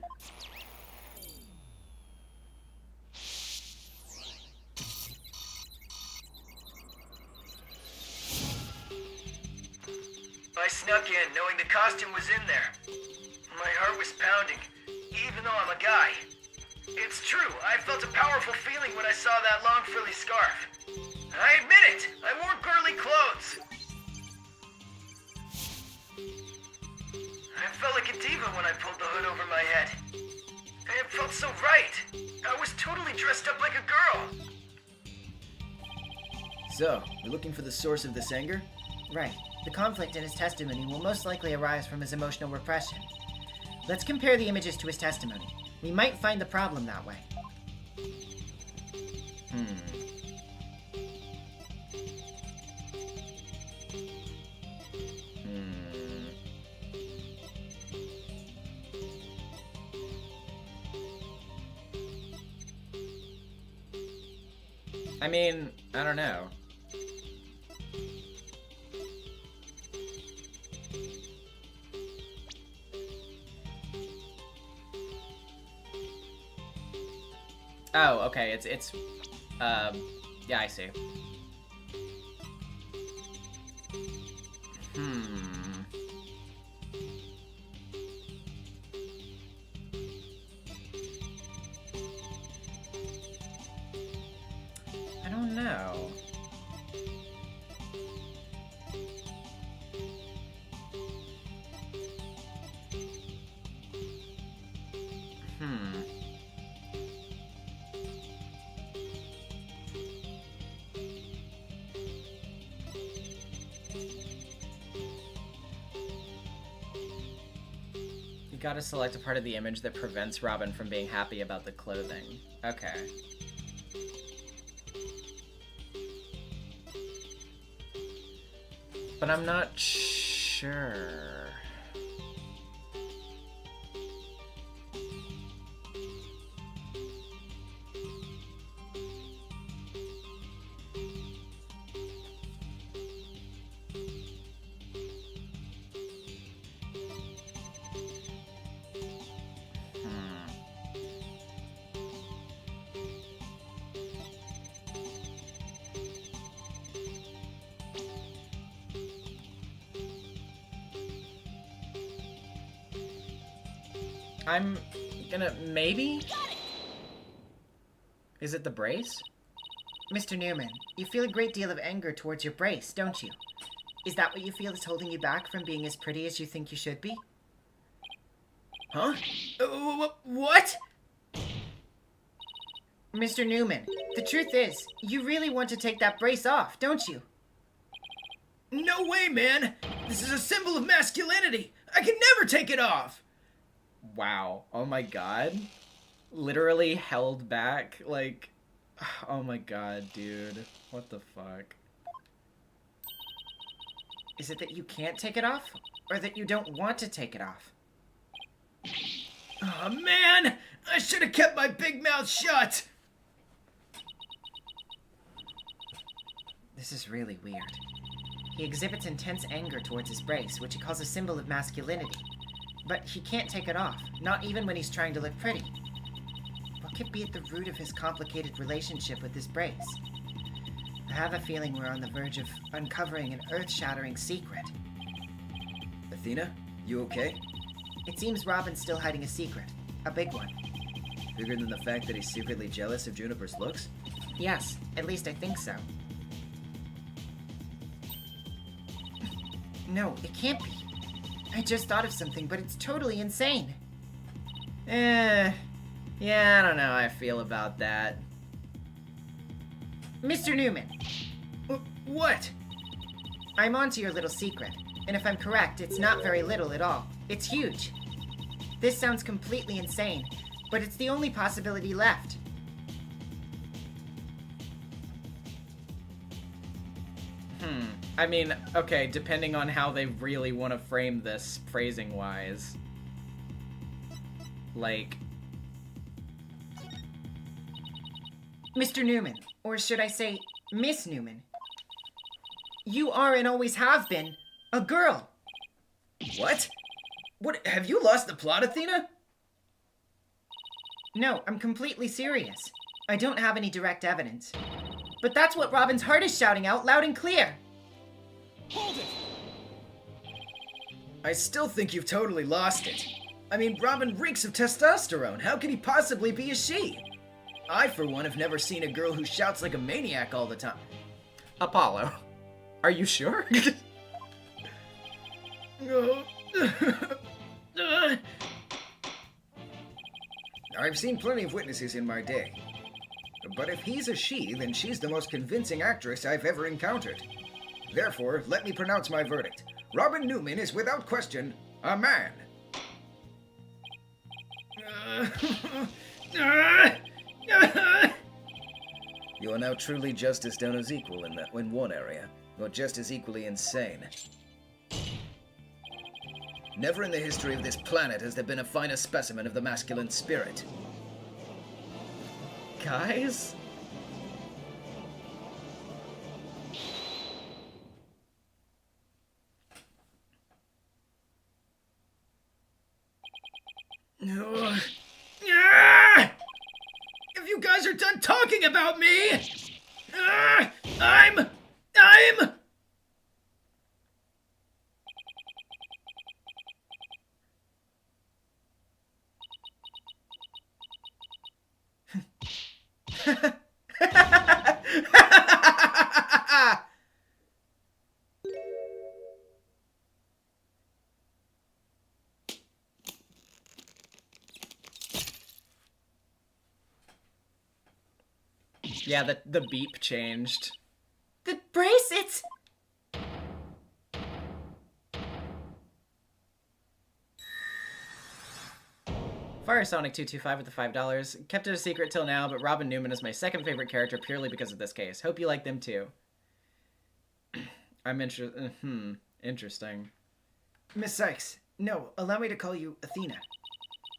I snuck in, knowing the costume was in there. My heart was pounding, even though I'm a guy. It's true, I felt a powerful feeling when I saw that long frilly scarf. I admit it, I wore girly clothes. I felt like a diva when I pulled the hood over my head. It felt so right. I was totally dressed up like a girl. So, we're looking for the source of this anger? Right. The conflict in his testimony will most likely arise from his emotional repression. Let's compare the images to his testimony. We might find the problem that way. I mean, I don't know. Oh, okay, yeah, I see. I don't know. You gotta select a part of the image that prevents Robin from being happy about the clothing. Okay. But I'm not sure. I'm gonna maybe? Is it the brace? Mr. Newman, you feel a great deal of anger towards your brace, don't you? Is that what you feel is holding you back from being as pretty as you think you should be? Huh? What? Mr. Newman, the truth is, you really want to take that brace off, don't you? No way, man! This is a symbol of masculinity! I can never take it off! Wow. Oh my god. Literally held back. Like, oh my god, dude. What the fuck? Is it that you can't take it off? Or that you don't want to take it off? Oh man! I should have kept my big mouth shut! This is really weird. He exhibits intense anger towards his brace, which he calls a symbol of masculinity. But he can't take it off, not even when he's trying to look pretty. What could be at the root of his complicated relationship with his brace? I have a feeling we're on the verge of uncovering an earth-shattering secret. Athena, you okay? It seems Robin's still hiding a secret. A big one. Bigger than the fact that he's secretly jealous of Juniper's looks? Yes, at least I think so. No, it can't be. I just thought of something, but it's totally insane. Yeah, I don't know how I feel about that. Mr. Newman, What? I'm onto your little secret, and if I'm correct, it's not very little at all. It's huge. This sounds completely insane, but it's the only possibility left. I mean, okay, depending on how they really want to frame this phrasing-wise. Like... Mr. Newman, or should I say, Miss Newman, you are and always have been a girl. What? What? Have you lost the plot, Athena? No, I'm completely serious. I don't have any direct evidence. But that's what Robin's heart is shouting out loud and clear. Hold it! I still think you've totally lost it. I mean, Robin reeks of testosterone. How could he possibly be a she? I, for one, have never seen a girl who shouts like a maniac all the time. Apollo, are you sure? I've seen plenty of witnesses in my day. But if he's a she, then she's the most convincing actress I've ever encountered. Therefore, let me pronounce my verdict. Robin Newman is without question a man. You are now truly just as Donna's equal in one area, but just as equally insane. Never in the history of this planet has there been a finer specimen of the masculine spirit. Guys? talking about me? I'm... Yeah, the beep changed. The brace, it's... Firesonic225 with the $5. Kept it a secret till now, but Robin Newman is my second favorite character purely because of this case. Hope you like them too. I'm interesting. Miss Sykes, no, allow me to call you Athena.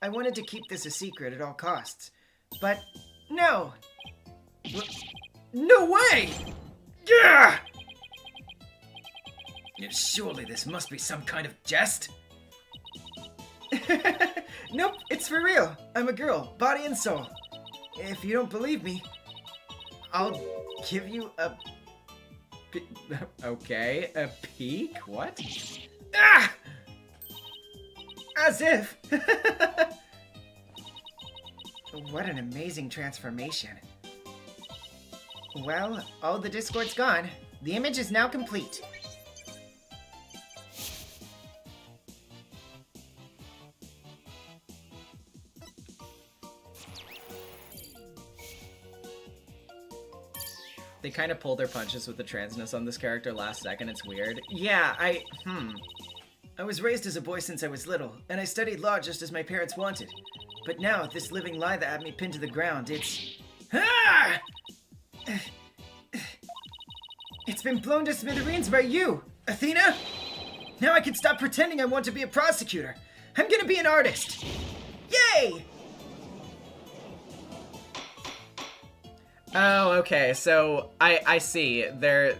I wanted to keep this a secret at all costs, but no. No way! Yeah! Surely this must be some kind of jest? Nope, it's for real. I'm a girl, body and soul. If you don't believe me, I'll give you a... Okay, a peek? What? Ah! As if. What an amazing transformation. Well, all the Discord's gone. The image is now complete. They kind of pulled their punches with the transness on this character last second. It's weird. Yeah, I was raised as a boy since I was little, and I studied law just as my parents wanted. But now, this living lie that had me pinned to the ground, it's... Ah! It's been blown to smithereens by you, Athena! Now I can stop pretending I want to be a prosecutor. I'm gonna be an artist! Yay! Oh, okay, so I see. They're...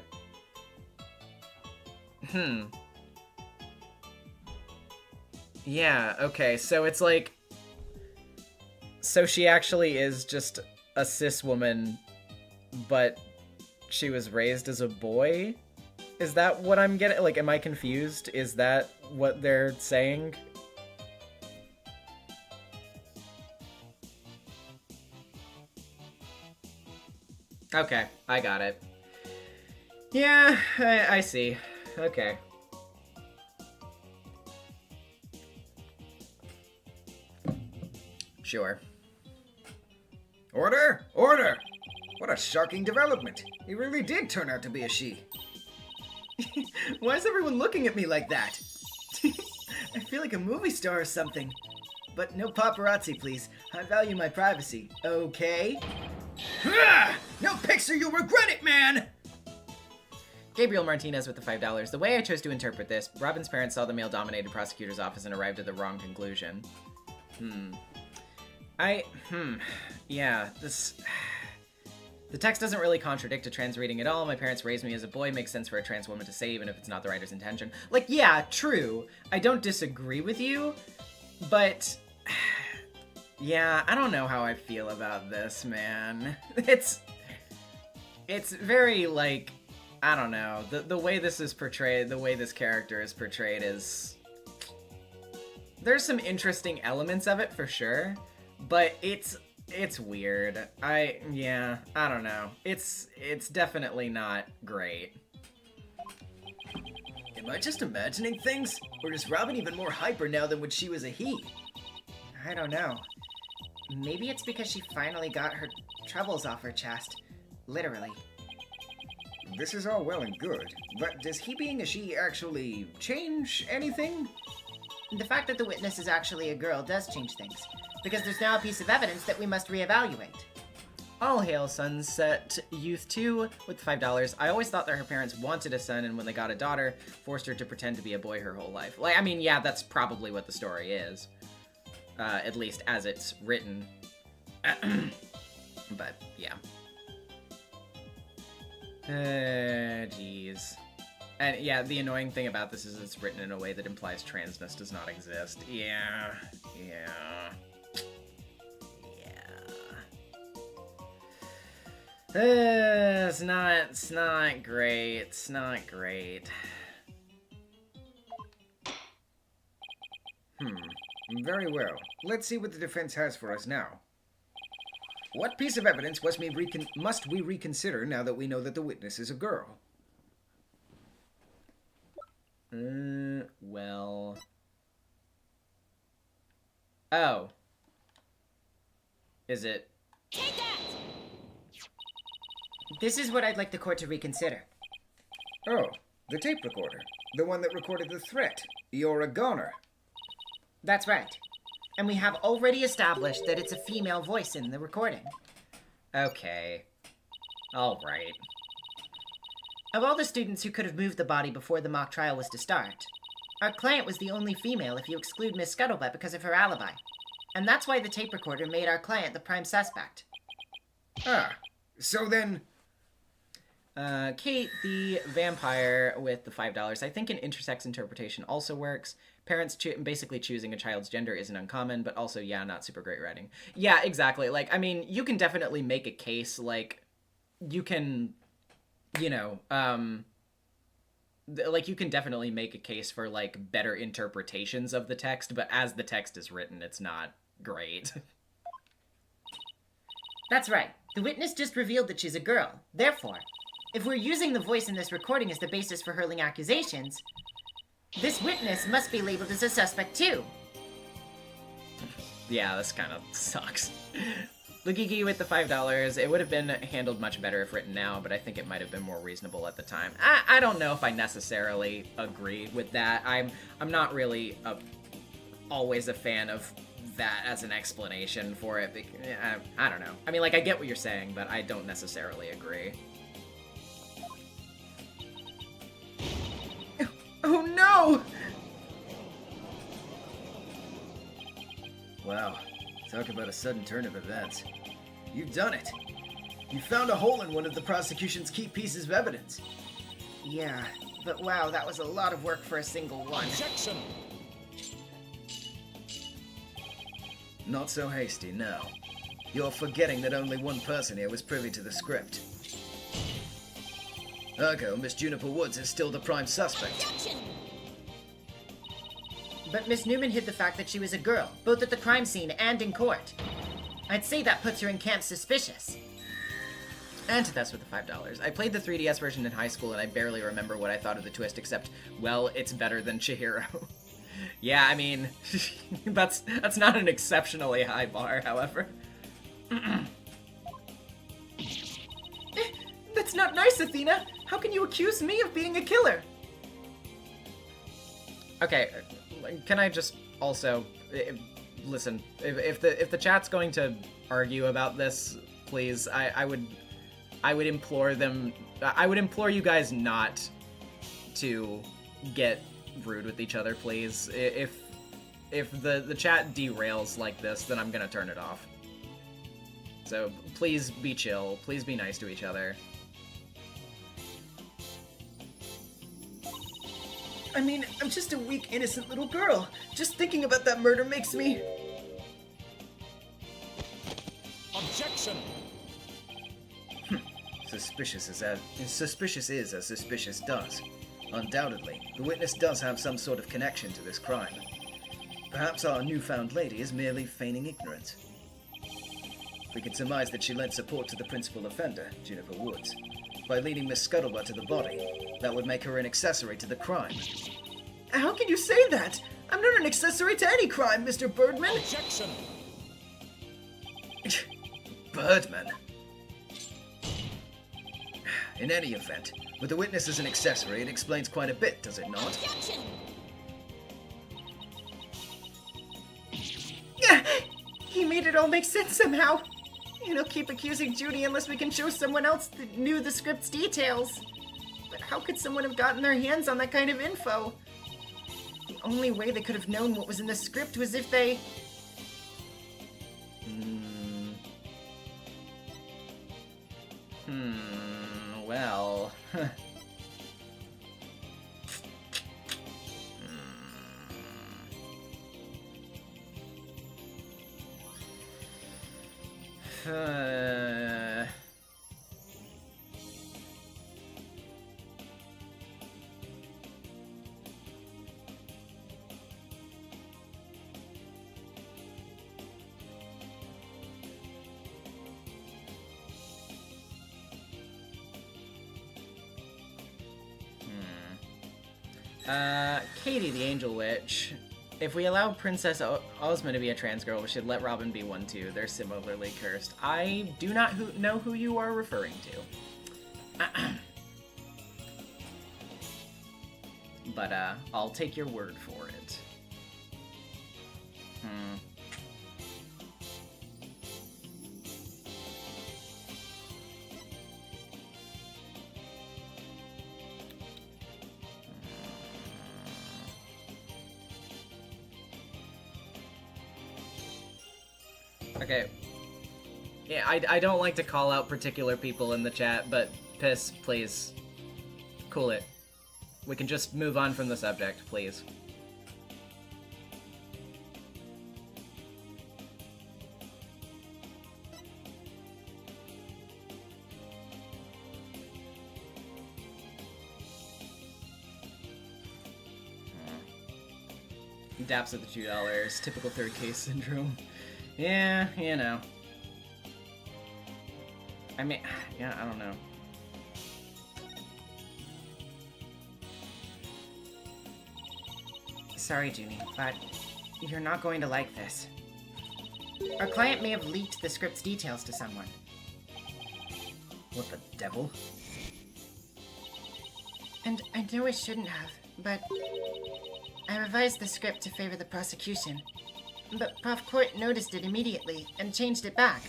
Yeah, okay, so it's like... So she actually is just a cis woman, but she was raised as a boy? Is that what I'm getting? Like, am I confused? Is that what they're saying? Okay, I got it. Yeah, I see. Okay. Sure. Order! Order! What a shocking development. He really did turn out to be a she. Why is everyone looking at me like that? I feel like a movie star or something. But no paparazzi, please. I value my privacy, okay? No pics or you'll regret it, man! Gabriel Martinez with the $5. The way I chose to interpret this, Robin's parents saw the male-dominated prosecutor's office and arrived at the wrong conclusion. Yeah, this... The text doesn't really contradict a trans reading at all. My parents raised me as a boy. Makes sense for a trans woman to say, even if it's not the writer's intention. Like, yeah, true. I don't disagree with you, but... Yeah, I don't know how I feel about this, man. It's very, like... I don't know. The way this is portrayed, the way this character is portrayed is... There's some interesting elements of it, for sure. But it's weird. I don't know. It's definitely not great. Am I just imagining things? Or is Robin even more hyper now than when she was a he? I don't know. Maybe it's because she finally got her troubles off her chest. Literally. This is all well and good, but does he being a she actually change anything? The fact that the witness is actually a girl does change things, because there's now a piece of evidence that we must reevaluate. All hail Sunset Youth 2 with $5. I always thought that her parents wanted a son, and when they got a daughter, forced her to pretend to be a boy her whole life. Like, I mean, yeah, that's probably what the story is. At least as it's written. But, yeah. Jeez. And yeah, the annoying thing about this is it's written in a way that implies transness does not exist. Yeah. It's not great. It's not great. Very well. Let's see what the defense has for us now. What piece of evidence must we reconsider now that we know that the witness is a girl? Well... Oh. Is it... Take that! This is what I'd like the court to reconsider. Oh, the tape recorder. The one that recorded the threat. You're a goner. That's right. And we have already established that it's a female voice in the recording. Okay. Alright. Of all the students who could have moved the body before the mock trial was to start, our client was the only female if you exclude Miss Scuttlebutt because of her alibi. And that's why the tape recorder made our client the prime suspect. Ah, so then... Kate, the vampire with the $5. I think an intersex interpretation also works. Parents basically choosing a child's gender isn't uncommon, but also, yeah, not super great writing. Yeah, exactly. Like, I mean, you can definitely make a case, like, you can, you know, like, you can definitely make a case for, like, better interpretations of the text, but as the text is written, it's not great. That's right. The witness just revealed that she's a girl. Therefore, if we're using the voice in this recording as the basis for hurling accusations, this witness must be labeled as a suspect too. Yeah, this kind of sucks. Lugigi with the $5. It would have been handled much better if written now, but I think it might have been more reasonable at the time. I don't know if I necessarily agree with that. I'm not really always a fan of that as an explanation for it. I don't know. I mean, like, I get what you're saying, but I don't necessarily agree. Oh no! Wow, talk about a sudden turn of events. You've done it. You found a hole in one of the prosecution's key pieces of evidence. Yeah, but wow, that was a lot of work for a single one. Objection! Not so hasty now. You're forgetting that only one person here was privy to the script. Ergo, Miss Juniper Woods is still the prime suspect. Objection! But Miss Newman hid the fact that she was a girl, both at the crime scene and in court. I'd say that puts her in camp suspicious. And to that's with the $5. I played the 3DS version in high school, and I barely remember what I thought of the twist, except, well, it's better than Chihiro. Yeah, I mean, that's not an exceptionally high bar, however. That's not nice, Athena! How can you accuse me of being a killer? Okay, can I just also listen? If the chat's going to argue about this, please, I would implore them. I would implore you guys not to get rude with each other, please. If the chat derails like this, then I'm gonna turn it off. So please be chill. Please be nice to each other. I mean, I'm just a weak, innocent little girl. Just thinking about that murder makes me... Objection! Suspicious is as suspicious does. Undoubtedly, the witness does have some sort of connection to this crime. Perhaps our newfound lady is merely feigning ignorance. We can surmise that she lent support to the principal offender, Juniper Woods, by leading Miss Scuttlebutt to the body. That would make her an accessory to the crime. How can you say that? I'm not an accessory to any crime, Mr. Birdman. Objection! Birdman? In any event, with the witness as an accessory, it explains quite a bit, does it not? Objection! Yeah, he made it all make sense somehow. And he'll keep accusing Judy unless we can show someone else that knew the script's details. But how could someone have gotten their hands on that kind of info? The only way they could have known what was in the script was if they... Well... Katie the Angel Witch. If we allow Princess Ozma to be a trans girl, we should let Robin be one too. They're similarly cursed. I do not know who you are referring to. But, I'll take your word for it. Okay. Yeah, I don't like to call out particular people in the chat, but Piss, please. Cool it. We can just move on from the subject, please. Daps at the $2. Typical third case syndrome. Yeah, you know. I mean, yeah, I don't know. Sorry, Junie, but you're not going to like this. Our client may have leaked the script's details to someone. What the devil? And I know I shouldn't have, but I revised the script to favor the prosecution. But Prof. Court noticed it immediately and changed it back.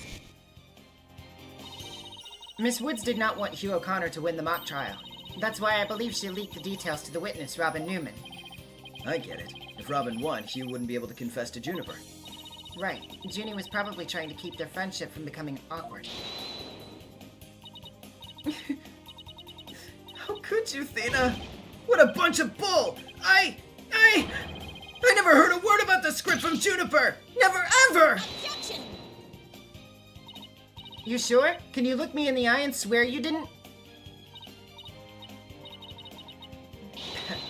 Miss Woods did not want Hugh O'Connor to win the mock trial. That's why I believe she leaked the details to the witness, Robin Newman. I get it. If Robin won, Hugh wouldn't be able to confess to Juniper. Right. Junie was probably trying to keep their friendship from becoming awkward. How could you, Thena? What a bunch of bull! I never heard a word about the script from Juniper! Never ever! Objection! You sure? Can you look me in the eye and swear you didn't?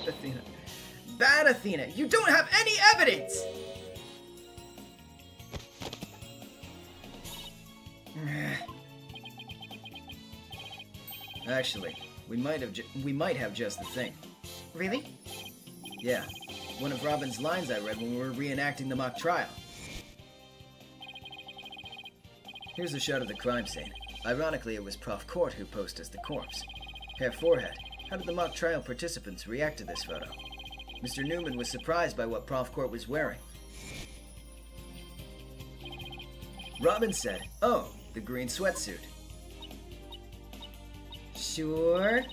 Athena. Bad Athena, you don't have any evidence! Actually, we might have just the thing. Really? Yeah, one of Robin's lines I read when we were reenacting the mock trial. Here's a shot of the crime scene. Ironically, it was Prof. Court who posed as the corpse. Hair forehead. How did the mock trial participants react to this photo? Mr. Newman was surprised by what Prof. Court was wearing. Robin said, "Oh, the green sweatsuit." Sure.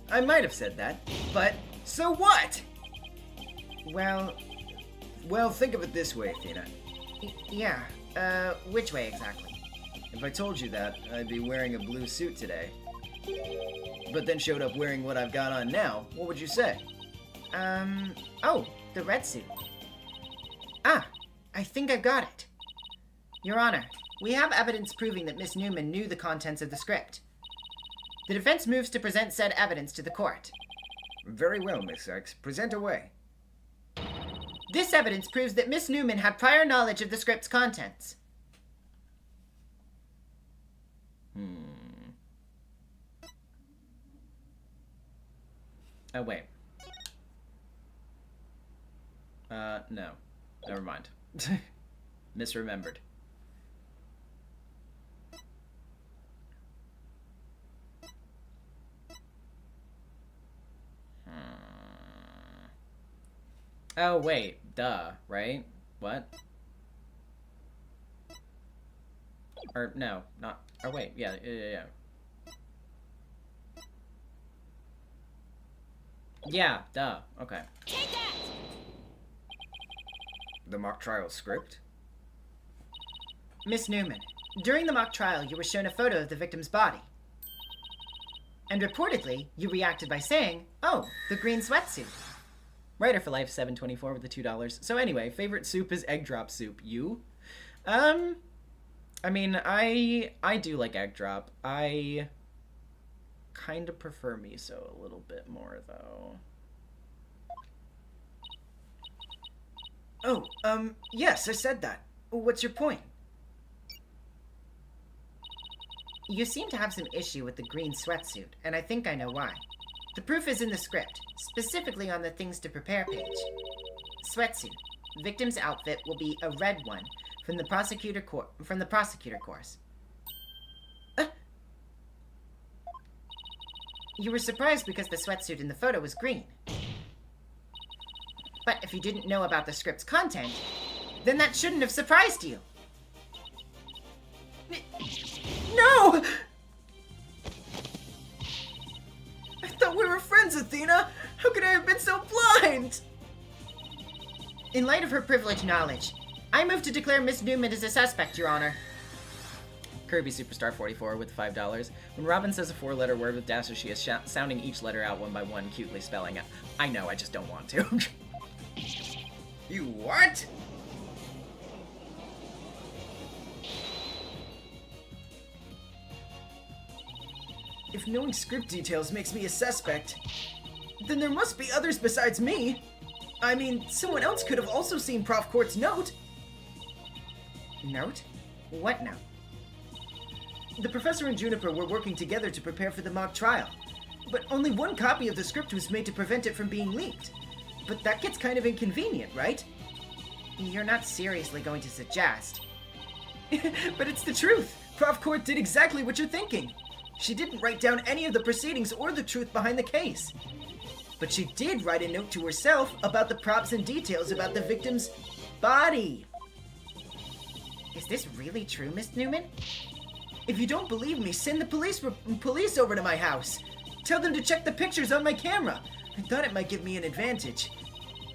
I might have said that, but so what? Well, think of it this way, Athena. yeah. Which way exactly? If I told you that, I'd be wearing a blue suit today, but then showed up wearing what I've got on now, what would you say? Oh, the red suit. Ah, I think I've got it. Your Honor, we have evidence proving that Miss Newman knew the contents of the script. The defense moves to present said evidence to the court. Very well, Miss Sykes. Present away. This evidence proves that Miss Newman had prior knowledge of the script's contents. Oh, wait. No. Never mind. Misremembered. Oh, wait. Duh, right? What? Or, no, not... Or, wait, yeah. Yeah, duh. Okay. Take that! The mock trial script? Miss Newman, during the mock trial, you were shown a photo of the victim's body. And reportedly, you reacted by saying, "Oh, the green sweatsuit." Writer for Life 724 with the $2. So anyway, favorite soup is egg drop soup. You? I mean, I do like egg drop. I kind of prefer miso a little bit more, though. Oh, yes, I said that. What's your point? You seem to have some issue with the green sweatsuit, and I think I know why. The proof is in the script, specifically on the things to prepare page. Sweatsuit. Victim's outfit will be a red one from the prosecutor course. You were surprised because the sweatsuit in the photo was green. But if you didn't know about the script's content, then that shouldn't have surprised you. No! I thought we were friends, Athena! How could I have been so blind? In light of her privileged knowledge, I move to declare Miss Newman as a suspect, Your Honor. Kirby Superstar 44 with $5. When Robin says a 4-letter word with dashes, she is sounding each letter out one by one, cutely spelling it. I know, I just don't want to. You what? If knowing script details makes me a suspect, then there must be others besides me. I mean, someone else could have also seen Prof. Court's note. Note? What note? The professor and Juniper were working together to prepare for the mock trial, but only one copy of the script was made to prevent it from being leaked. But that gets kind of inconvenient, right? You're not seriously going to suggest. But it's the truth. Prof. Court did exactly what you're thinking. She didn't write down any of the proceedings or the truth behind the case. But she did write a note to herself about the props and details about the victim's body. Is this really true, Miss Newman? If you don't believe me, send the police over to my house. Tell them to check the pictures on my camera. I thought it might give me an advantage.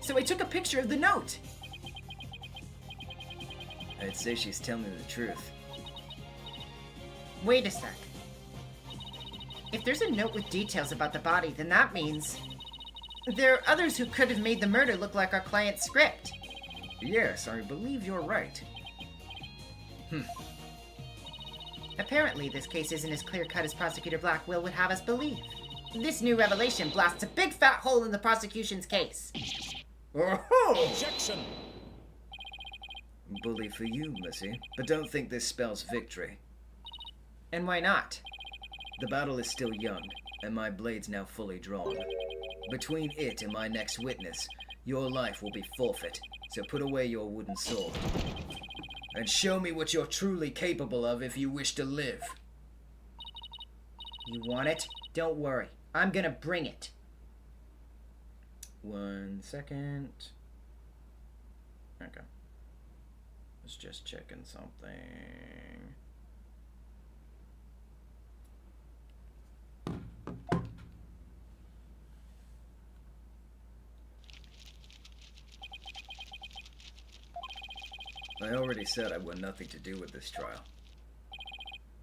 So I took a picture of the note. I'd say she's telling the truth. Wait a sec. If there's a note with details about the body, then that means there are others who could have made the murder look like our client's script. Yes, I believe you're right. Apparently, this case isn't as clear-cut as Prosecutor Blackwell would have us believe. This new revelation blasts a big fat hole in the prosecution's case. Oh-ho! Objection! Bully for you, Missy. But don't think this spells victory. And why not? The battle is still young, and my blade's now fully drawn. Between it and my next witness, your life will be forfeit, so put away your wooden sword. And show me what you're truly capable of if you wish to live. You want it? Don't worry. I'm gonna bring it. 1 second. Okay. Was just checking something. I already said I want nothing to do with this trial.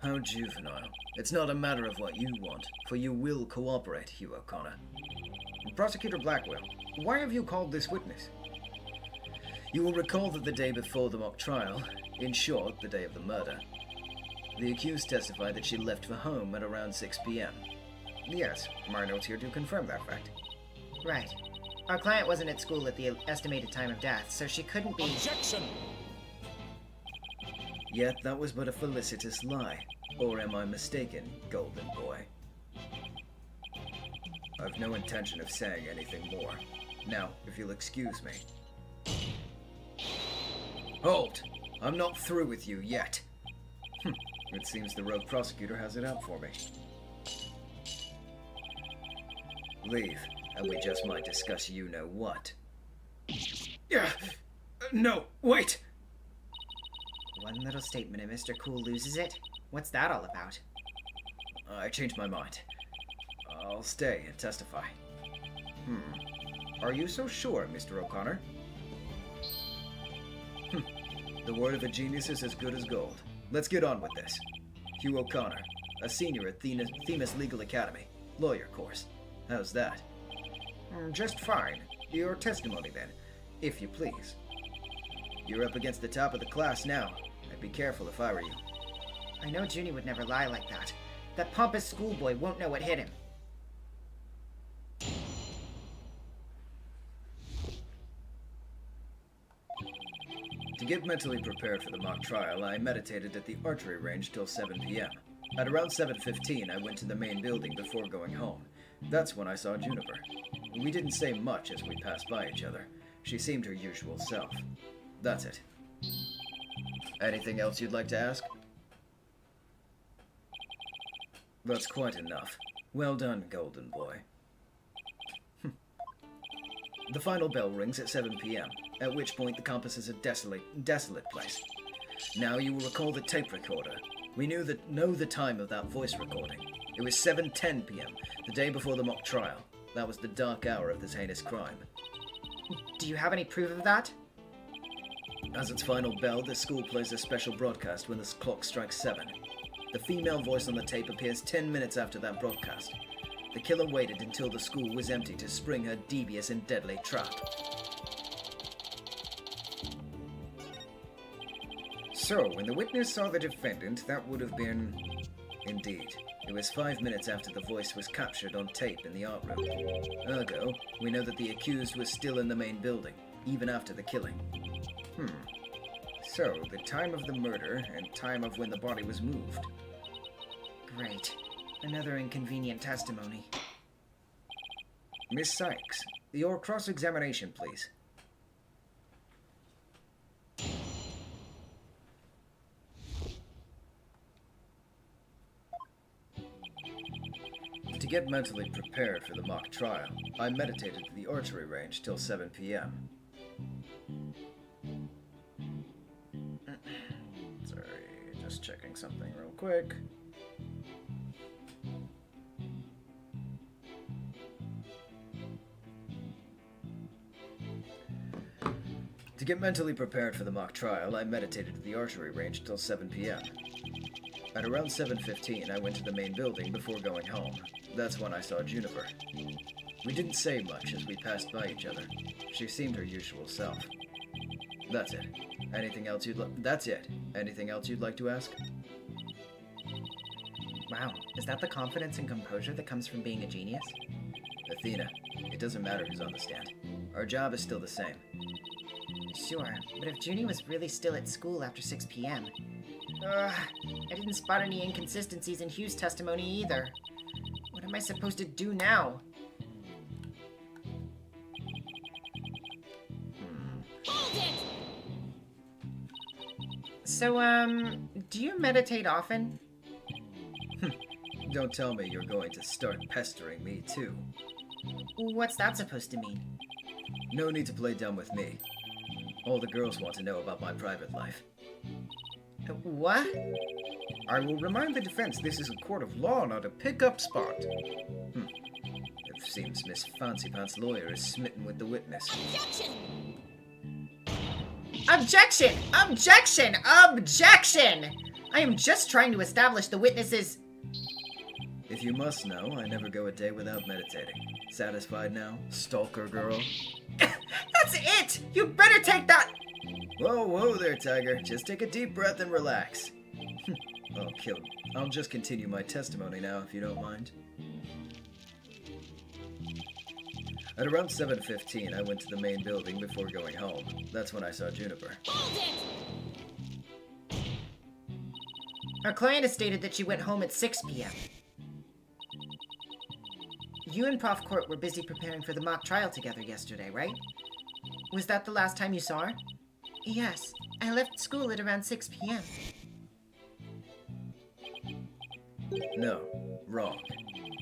How juvenile. It's not a matter of what you want, for you will cooperate, Hugh O'Connor. Prosecutor Blackwell, why have you called this witness? You will recall that the day before the mock trial, in short, the day of the murder, the accused testified that she left for home at around 6 p.m. Yes, my notes here do confirm that fact. Right. Our client wasn't at school at the estimated time of death, so she couldn't be... Objection! Yet that was but a felicitous lie. Or am I mistaken, golden boy? I've no intention of saying anything more. Now, if you'll excuse me. Hold! I'm not through with you yet. It seems the rogue prosecutor has it out for me. Leave, and we just might discuss you-know-what. Yeah. No, wait! One little statement and Mr. Cool loses it? What's that all about? I changed my mind. I'll stay and testify. Are you so sure, Mr. O'Connor? The word of a genius is as good as gold. Let's get on with this. Hugh O'Connor, a senior at Themis Legal Academy. Lawyer course. How's that? Just fine. Your testimony, then, if you please. You're up against the top of the class now. I'd be careful if I were you. I know Junie would never lie like that. That pompous schoolboy won't know what hit him. To get mentally prepared for the mock trial, I meditated at the archery range till 7 p.m. At around 7:15, I went to the main building before going home. That's when I saw Juniper. We didn't say much as we passed by each other. She seemed her usual self. That's it. Anything else you'd like to ask? That's quite enough. Well done, golden boy. The final bell rings at 7 p.m., at which point the campus is a desolate place. Now you will recall the tape recorder. We know the time of that voice recording. It was 7:10 p.m., the day before the mock trial. That was the dark hour of this heinous crime. Do you have any proof of that? As its final bell, the school plays a special broadcast when the clock strikes 7. The female voice on the tape appears 10 minutes after that broadcast. The killer waited until the school was empty to spring her devious and deadly trap. So, when the witness saw the defendant, that would have been... Indeed. It was 5 minutes after the voice was captured on tape in the art room. Ergo, we know that the accused was still in the main building, even after the killing. So, the time of the murder and time of when the body was moved. Great. Another inconvenient testimony. Miss Sykes, your cross-examination, please. To get mentally prepared for the mock trial, I meditated at the archery range till 7 p.m. Sorry, just checking something real quick. To get mentally prepared for the mock trial, I meditated at the archery range till 7 p.m. At around 7:15, I went to the main building before going home. That's when I saw Juniper. We didn't say much as we passed by each other. She seemed her usual self. That's it. Anything else you'd That's it. Anything else you'd like to ask? Wow, is that the confidence and composure that comes from being a genius? Athena, it doesn't matter who's on the stand. Our job is still the same. Sure, but if Junie was really still at school after 6 p.m. I didn't spot any inconsistencies in Hugh's testimony either. What am I supposed to do now? Hold it! So, do you meditate often? Don't tell me you're going to start pestering me, too. What's that supposed to mean? No need to play dumb with me. All the girls want to know about my private life. What? I will remind the defense this is a court of law, not a pickup spot. It seems Miss Fancy Pants' lawyer is smitten with the witness. Objection! Objection! Objection! Objection! I am just trying to establish the witness's... If you must know, I never go a day without meditating. Satisfied now, stalker girl? That's it! You better take that... Whoa, whoa there, Tiger. Just take a deep breath and relax. I'll just continue my testimony now, if you don't mind. At around 7:15, I went to the main building before going home. That's when I saw Juniper. Hold it! Our client has stated that she went home at 6 p.m. You and Prof. Court were busy preparing for the mock trial together yesterday, right? Was that the last time you saw her? Yes, I left school at around 6 p.m. No, wrong.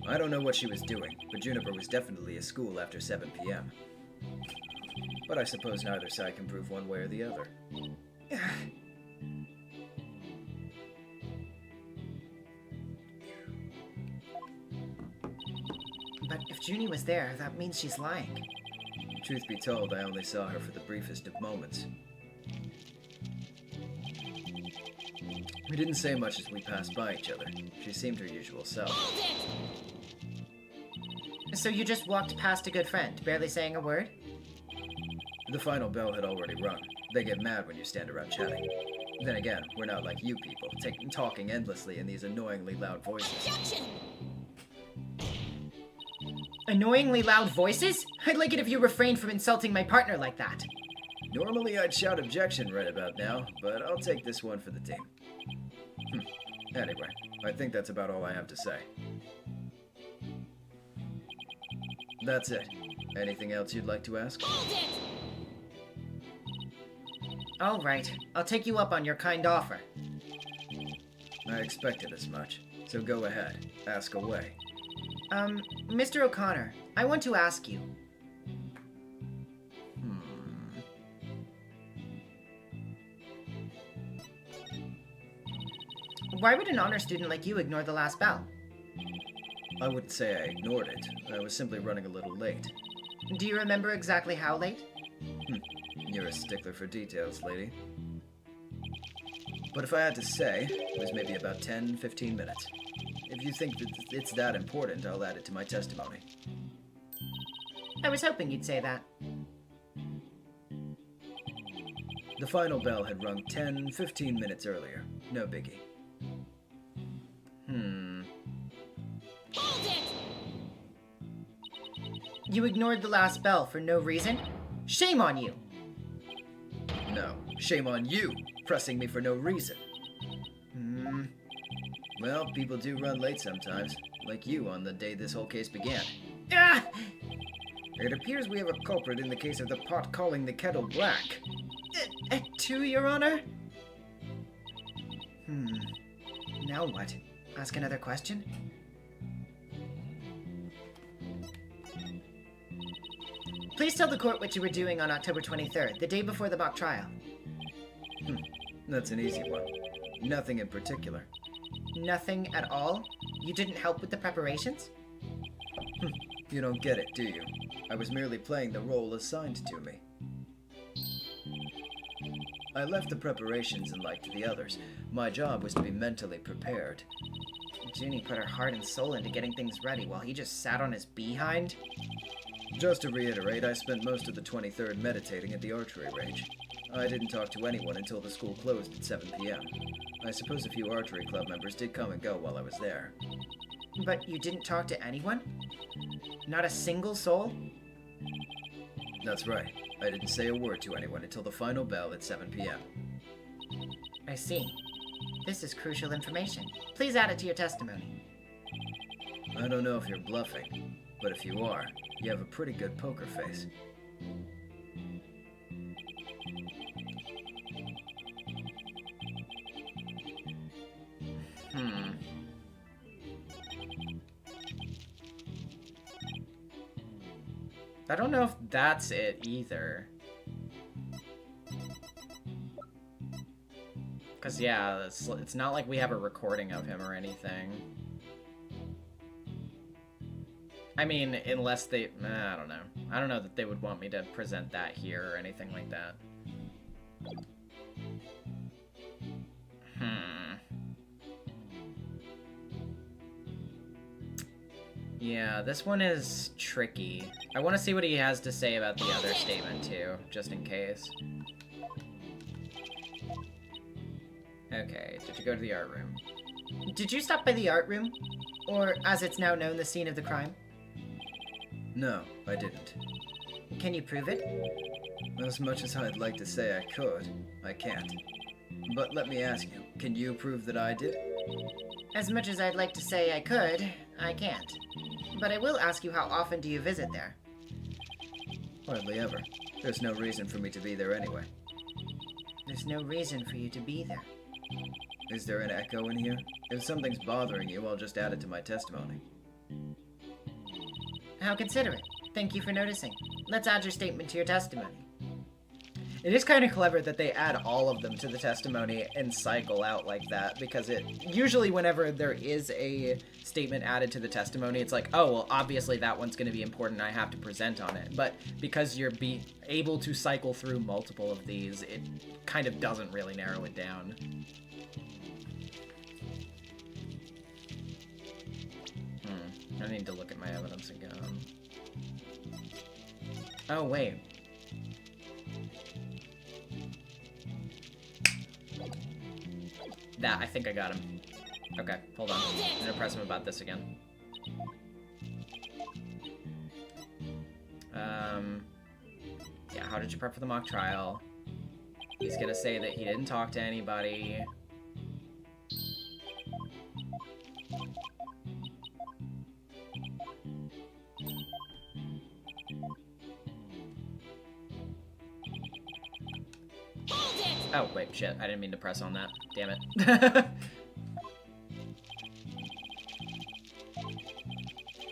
I don't know what she was doing, but Juniper was definitely at school after 7 p.m. But I suppose neither side can prove one way or the other. But if Junie was there, that means she's lying. Truth be told, I only saw her for the briefest of moments. We didn't say much as we passed by each other. She seemed her usual self. Hold it! So you just walked past a good friend, barely saying a word? The final bell had already rung. They get mad when you stand around chatting. Then again, we're not like you people, talking endlessly in these annoyingly loud voices. Objection! Annoyingly loud voices? I'd like it if you refrained from insulting my partner like that. Normally I'd shout objection right about now, but I'll take this one for the team. Anyway, I think that's about all I have to say. That's it. Anything else you'd like to ask? Hold it! All right, I'll take you up on your kind offer. I expected as much. So go ahead. Ask away. Mr. O'Connor, I want to ask you. Why would an honor student like you ignore the last bell? I wouldn't say I ignored it. I was simply running a little late. Do you remember exactly how late? You're a stickler for details, lady. But if I had to say, it was maybe about 10-15 minutes. If you think that it's that important, I'll add it to my testimony. I was hoping you'd say that. The final bell had rung 10-15 minutes earlier. No biggie. Hold it! You ignored the last bell for no reason? Shame on you! No. Shame on you, pressing me for no reason. Well, people do run late sometimes. Like you on the day this whole case began. Ah! It appears we have a culprit in the case of the pot calling the kettle black. Two, Your Honor? Now what? Ask another question? Please tell the court what you were doing on October 23rd, the day before the mock trial. That's an easy one. Nothing in particular. Nothing at all? You didn't help with the preparations? You don't get it, do you? I was merely playing the role assigned to me. I left the preparations and like the others. My job was to be mentally prepared. Junie put her heart and soul into getting things ready while he just sat on his behind? Just to reiterate, I spent most of the 23rd meditating at the archery range. I didn't talk to anyone until the school closed at 7 p.m. I suppose a few archery club members did come and go while I was there. But you didn't talk to anyone? Not a single soul? That's right. I didn't say a word to anyone until the final bell at 7 p.m. I see. This is crucial information. Please add it to your testimony. I don't know if you're bluffing, but if you are, you have a pretty good poker face. I don't know if that's it either. Because, yeah, it's not like we have a recording of him or anything. I mean, unless they... I don't know. I don't know that they would want me to present that here or anything like that. Yeah, this one is tricky. I want to see what he has to say about the other statement, too, just in case. Okay, did you go to the art room? Did you stop by the art room? Or, as it's now known, the scene of the crime? No, I didn't. Can you prove it? As much as I'd like to say I could, I can't. But let me ask you, can you prove that I did? As much as I'd like to say I could, I can't. But I will ask you, how often do you visit there? Hardly ever. There's no reason for me to be there anyway. There's no reason for you to be there. Is there an echo in here? If something's bothering you, I'll just add it to my testimony. How considerate. Thank you for noticing. Let's add your statement to your testimony. It is kind of clever that they add all of them to the testimony and cycle out like that, because it usually whenever there is a statement added to the testimony, it's like, oh, well, obviously that one's going to be important, I have to present on it. But because you're able to cycle through multiple of these, it kind of doesn't really narrow it down. I need to look at my evidence again. Oh, wait. That, I think I got him. Okay, hold on. I'm gonna press him about this again. Yeah, how did you prep for the mock trial? He's gonna say that he didn't talk to anybody. Oh, wait, shit. I didn't mean to press on that. Damn it.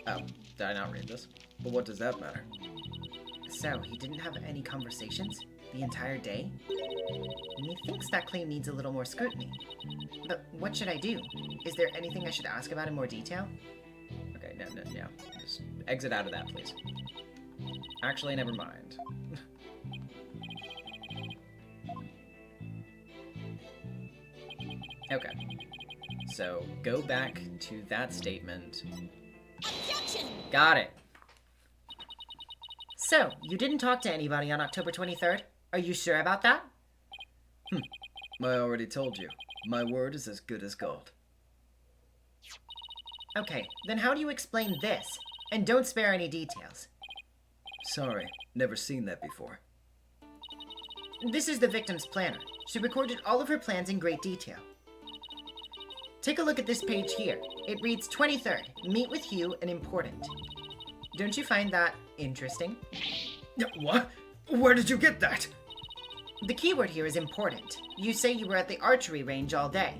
Oh, did I not read this? But what does that matter? So, he didn't have any conversations? The entire day? Methinks that claim needs a little more scrutiny. But what should I do? Is there anything I should ask about in more detail? Okay, no. Just exit out of that, please. Actually, never mind. Okay. So, go back to that statement. Objection! Got it. So, you didn't talk to anybody on October 23rd? Are you sure about that? I already told you. My word is as good as gold. Okay, then how do you explain this? And don't spare any details. Sorry, never seen that before. This is the victim's planner. She recorded all of her plans in great detail. Take a look at this page here. It reads 23rd, meet with Hugh and important. Don't you find that interesting? What? Where did you get that? The keyword here is important. You say you were at the archery range all day.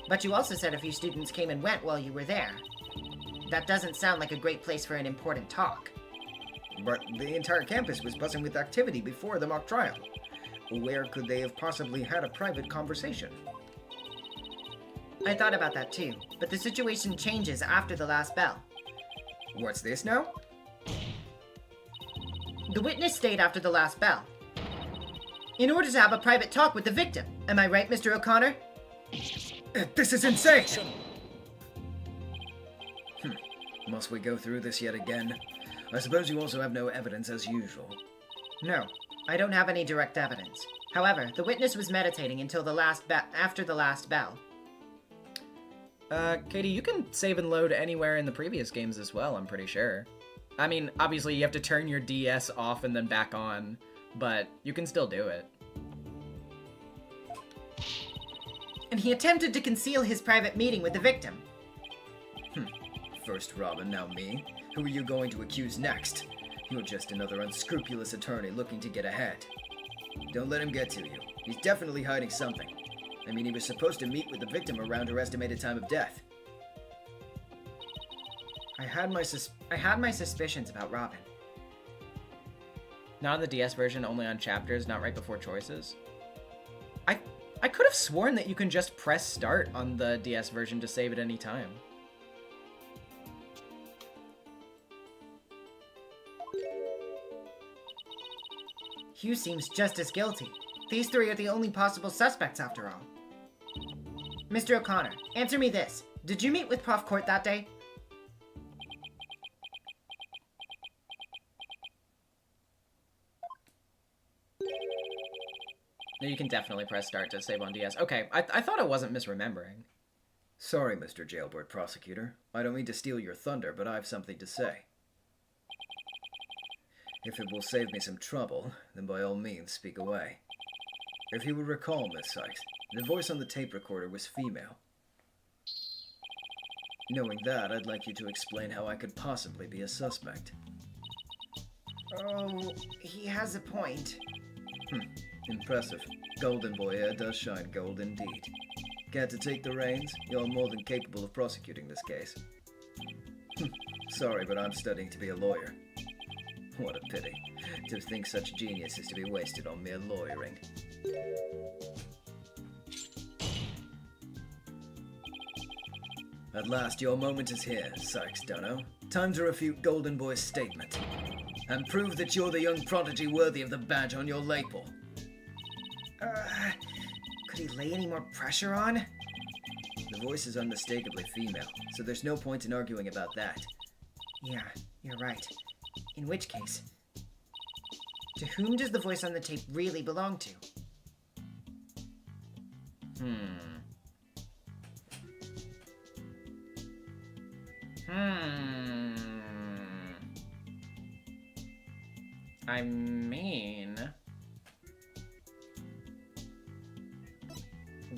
But you also said a few students came and went while you were there. That doesn't sound like a great place for an important talk. But the entire campus was buzzing with activity before the mock trial. Where could they have possibly had a private conversation? I thought about that too, but the situation changes after the last bell. What's this now? The witness stayed after the last bell. In order to have a private talk with the victim. Am I right, Mr. O'Connor? This is insane! Must we go through this yet again? I suppose you also have no evidence as usual. No, I don't have any direct evidence. However, the witness was meditating until after the last bell. Katie, you can save and load anywhere in the previous games as well, I'm pretty sure. I mean, obviously you have to turn your DS off and then back on, but you can still do it. And he attempted to conceal his private meeting with the victim. First Robin, now me. Who are you going to accuse next? You're just another unscrupulous attorney looking to get ahead. Don't let him get to you. He's definitely hiding something. I mean, he was supposed to meet with the victim around her estimated time of death. I had my suspicions about Robin. Not on the DS version, only on chapters, not right before choices. I could have sworn that you can just press start on the DS version to save at any time. Hugh seems just as guilty. These three are the only possible suspects after all. Mr. O'Connor, answer me this. Did you meet with Prof. Court that day? No, you can definitely press start to save on DS. Okay, I thought I wasn't misremembering. Sorry, Mr. Jailbird Prosecutor. I don't mean to steal your thunder, but I have something to say. If it will save me some trouble, then by all means speak away. If you will recall, Miss Sykes, the voice on the tape recorder was female. Knowing that, I'd like you to explain how I could possibly be a suspect. Oh, he has a point. Impressive. Golden boy here does shine gold indeed. Care to take the reins? You're more than capable of prosecuting this case. Sorry, but I'm studying to be a lawyer. What a pity. To think such genius is to be wasted on mere lawyering. At last, your moment is here, Sykes Dunno. Time to refute Golden Boy's statement. And prove that you're the young prodigy worthy of the badge on your lapel. Could he lay any more pressure on? The voice is unmistakably female, so there's no point in arguing about that. Yeah, you're right. In which case, to whom does the voice on the tape really belong to? I mean...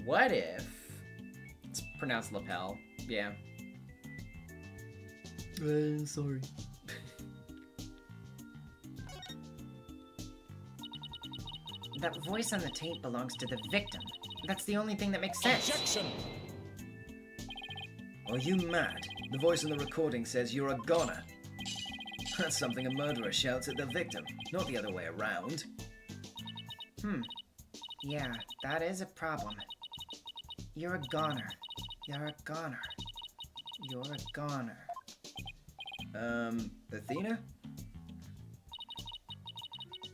What if... It's pronounced lapel. Yeah. Sorry. That voice on the tape belongs to the victim. That's the only thing that makes sense. Objection! Are you mad? The voice in the recording says you're a goner. That's something a murderer shouts at the victim, not the other way around. Yeah, that is a problem. You're a goner. You're a goner. You're a goner. Athena?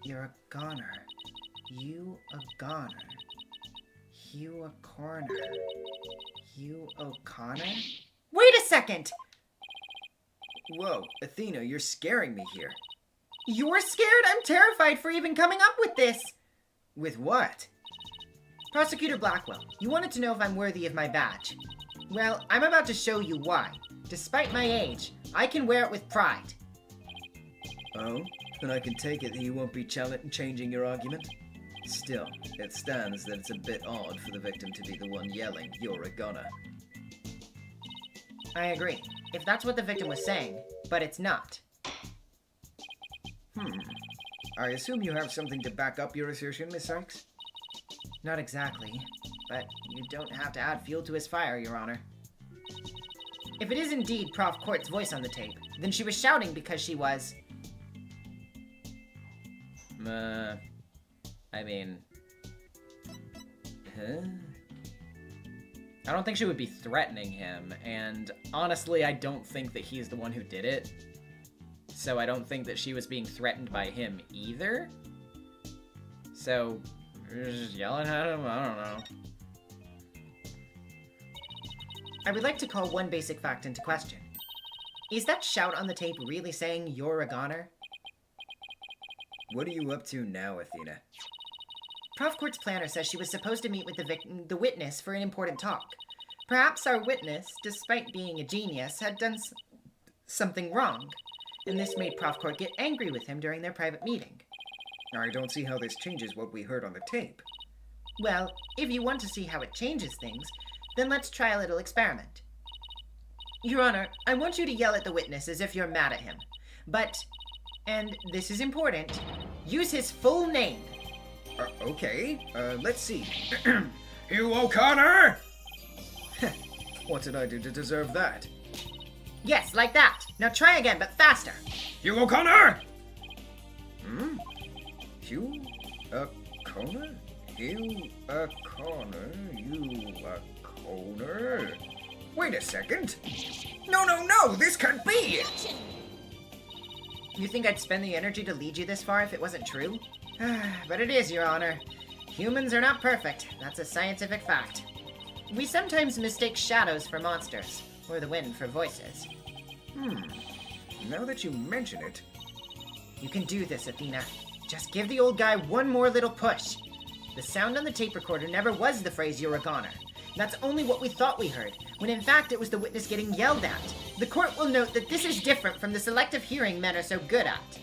You're a goner. You a goner. You a corner. You O'Connor? Wait a second! Whoa, Athena, you're scaring me here. You're scared? I'm terrified for even coming up with this! With what? Prosecutor Blackwell, you wanted to know if I'm worthy of my badge. Well, I'm about to show you why. Despite my age, I can wear it with pride. Oh? Then I can take it that you won't be changing your argument? Still, it stands that it's a bit odd for the victim to be the one yelling, "You're a goner." I agree, if that's what the victim was saying, but it's not. I assume you have something to back up your assertion, Miss Sykes? Not exactly, but you don't have to add fuel to his fire, Your Honor. If it is indeed Prof. Court's voice on the tape, then she was shouting because she was... I mean... I don't think she would be threatening him, and honestly, I don't think that he's the one who did it. So I don't think that she was being threatened by him either. So, just yelling at him? I don't know. I would like to call one basic fact into question. Is that shout on the tape really saying you're a goner? What are you up to now, Athena? Prof. Court's planner says she was supposed to meet with the witness for an important talk. Perhaps our witness, despite being a genius, had done something wrong, and this made Prof. Court get angry with him during their private meeting. I don't see how this changes what we heard on the tape. Well, if you want to see how it changes things, then let's try a little experiment. Your Honor, I want you to yell at the witness as if you're mad at him. But, and this is important, use his full name. Okay, let's see. You O'Connor! What did I do to deserve that? Yes, like that. Now try again, but faster. You O'Connor! You O'Connor? You O'Connor? You O'Connor? Wait a second. No, this can't be! You think I'd spend the energy to lead you this far if it wasn't true? But it is, Your Honor. Humans are not perfect. That's a scientific fact. We sometimes mistake shadows for monsters, or the wind for voices. Now that you mention it... You can do this, Athena. Just give the old guy one more little push. The sound on the tape recorder never was the phrase "you're a goner." That's only what we thought we heard, when in fact it was the witness getting yelled at. The court will note that this is different from the selective hearing men are so good at.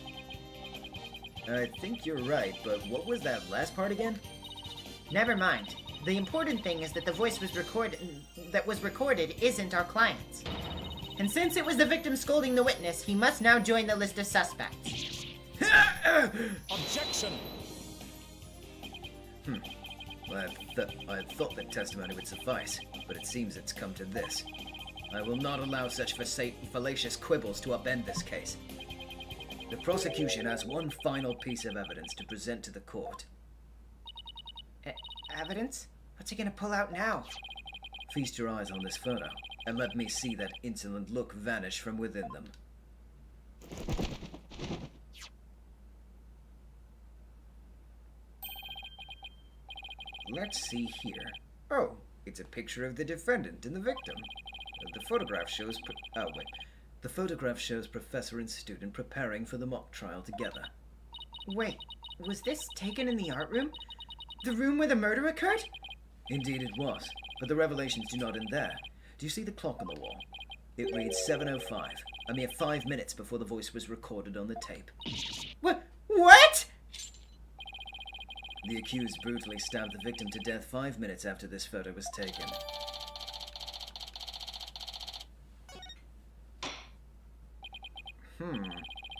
I think you're right, but what was that last part again? Never mind. The important thing is that the voice was recorded isn't our client's. And since it was the victim scolding the witness, he must now join the list of suspects. Objection! I thought that testimony would suffice, but it seems it's come to this. I will not allow such fallacious quibbles to upend this case. The prosecution has one final piece of evidence to present to the court. Evidence? What's he gonna pull out now? Feast your eyes on this photo, and let me see that insolent look vanish from within them. Let's see here. Oh, it's a picture of the defendant and the victim. The photograph shows... The photograph shows professor and student preparing for the mock trial together. Wait, was this taken in the art room? The room where the murder occurred? Indeed it was, but the revelations do not end there. Do you see the clock on the wall? It reads 7:05, a mere 5 minutes before the voice was recorded on the tape. What? The accused brutally stabbed the victim to death 5 minutes after this photo was taken.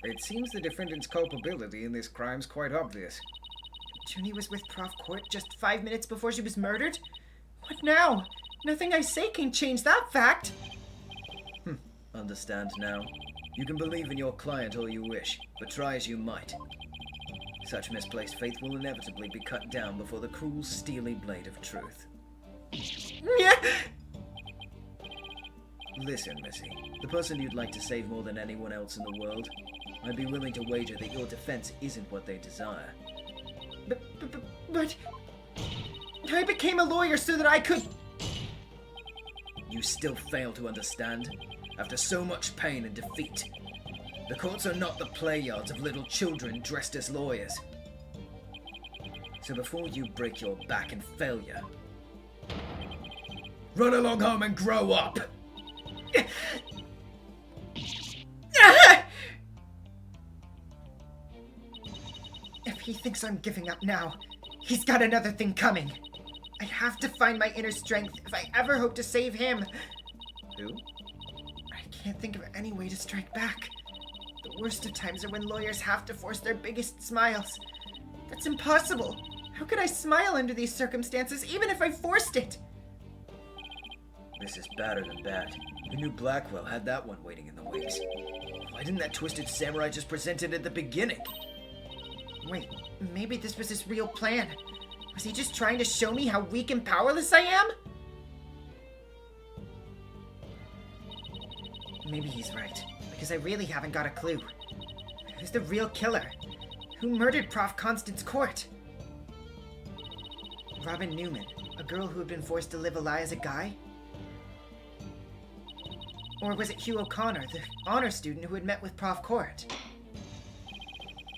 It seems the defendant's culpability in this crime is quite obvious. Junie was with Prof. Court just 5 minutes before she was murdered? What now? Nothing I say can change that fact. Understand now. You can believe in your client all you wish, but try as you might. Such misplaced faith will inevitably be cut down before the cruel, steely blade of truth. Listen, Missy. The person you'd like to save more than anyone else in the world, I'd be willing to wager that your defense isn't what they desire. But I became a lawyer so that I could... You still fail to understand? After so much pain and defeat, the courts are not the play yards of little children dressed as lawyers. So before you break your back in failure, run along home and grow up! If he thinks I'm giving up now, he's got another thing coming. I have to find my inner strength if I ever hope to save him. Who? I can't think of any way to strike back. The worst of times are when lawyers have to force their biggest smiles. That's impossible. How could I smile under these circumstances, even if I forced it? This is badder than bad. Who knew Blackwell had that one waiting in the wings? Why didn't that twisted samurai just present it at the beginning? Wait, maybe this was his real plan. Was he just trying to show me how weak and powerless I am? Maybe he's right, because I really haven't got a clue. Who's the real killer? Who murdered Prof. Constance Court? Robin Newman, a girl who had been forced to live a lie as a guy? Or was it Hugh O'Connor, the honor student who had met with Prof. Court?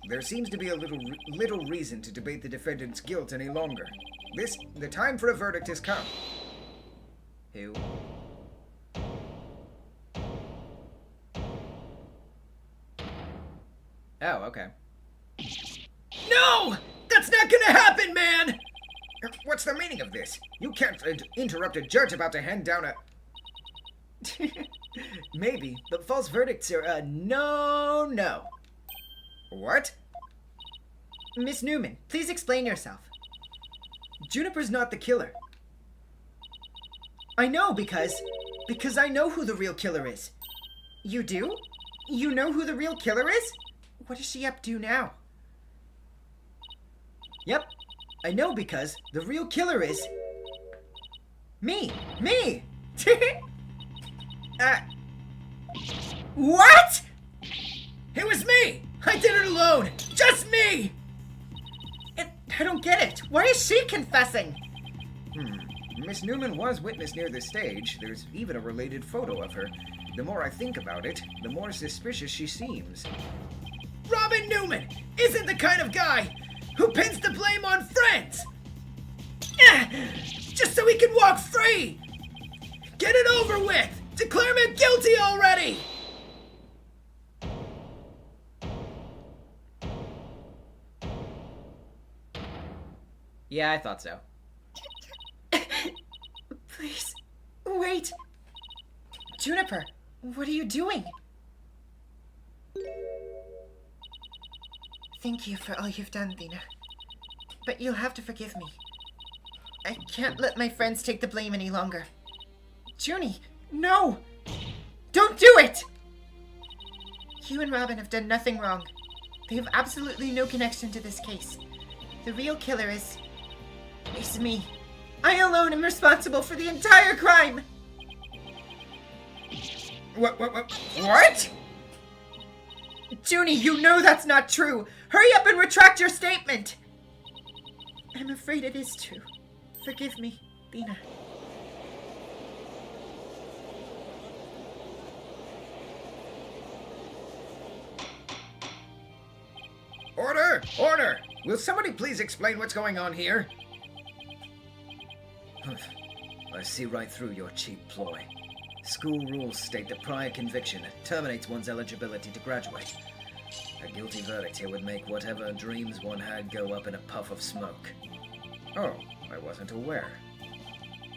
There seems to be a little reason to debate the defendant's guilt any longer. The time for a verdict has come. Who? Oh, okay. No! That's not gonna happen, man! What's the meaning of this? You can't interrupt a judge about to hand down a... Maybe, but false verdicts are a no. What? Miss Newman, please explain yourself. Juniper's not the killer. I know because I know who the real killer is. You do? You know who the real killer is? What is she up to now? Yep, I know because the real killer is... Me! What? It was me! I did it alone! Just me! I don't get it. Why is she confessing? Miss Newman was witness near the stage. There's even a related photo of her. The more I think about it, the more suspicious she seems. Robin Newman isn't the kind of guy who pins the blame on friends! Just so he can walk free! Get it over with! Declare me guilty already! Yeah, I thought so. Please, wait. Juniper, what are you doing? Thank you for all you've done, Thena. But you'll have to forgive me. I can't let my friends take the blame any longer. Junie, no! Don't do it! You and Robin have done nothing wrong. They have absolutely no connection to this case. The real killer is me. I alone am responsible for the entire crime! What? Junie, you know that's not true! Hurry up and retract your statement! I'm afraid it is true. Forgive me, Thena. Order! Order! Will somebody please explain what's going on here? I see right through your cheap ploy. School rules state that prior conviction terminates one's eligibility to graduate. A guilty verdict here would make whatever dreams one had go up in a puff of smoke. Oh, I wasn't aware.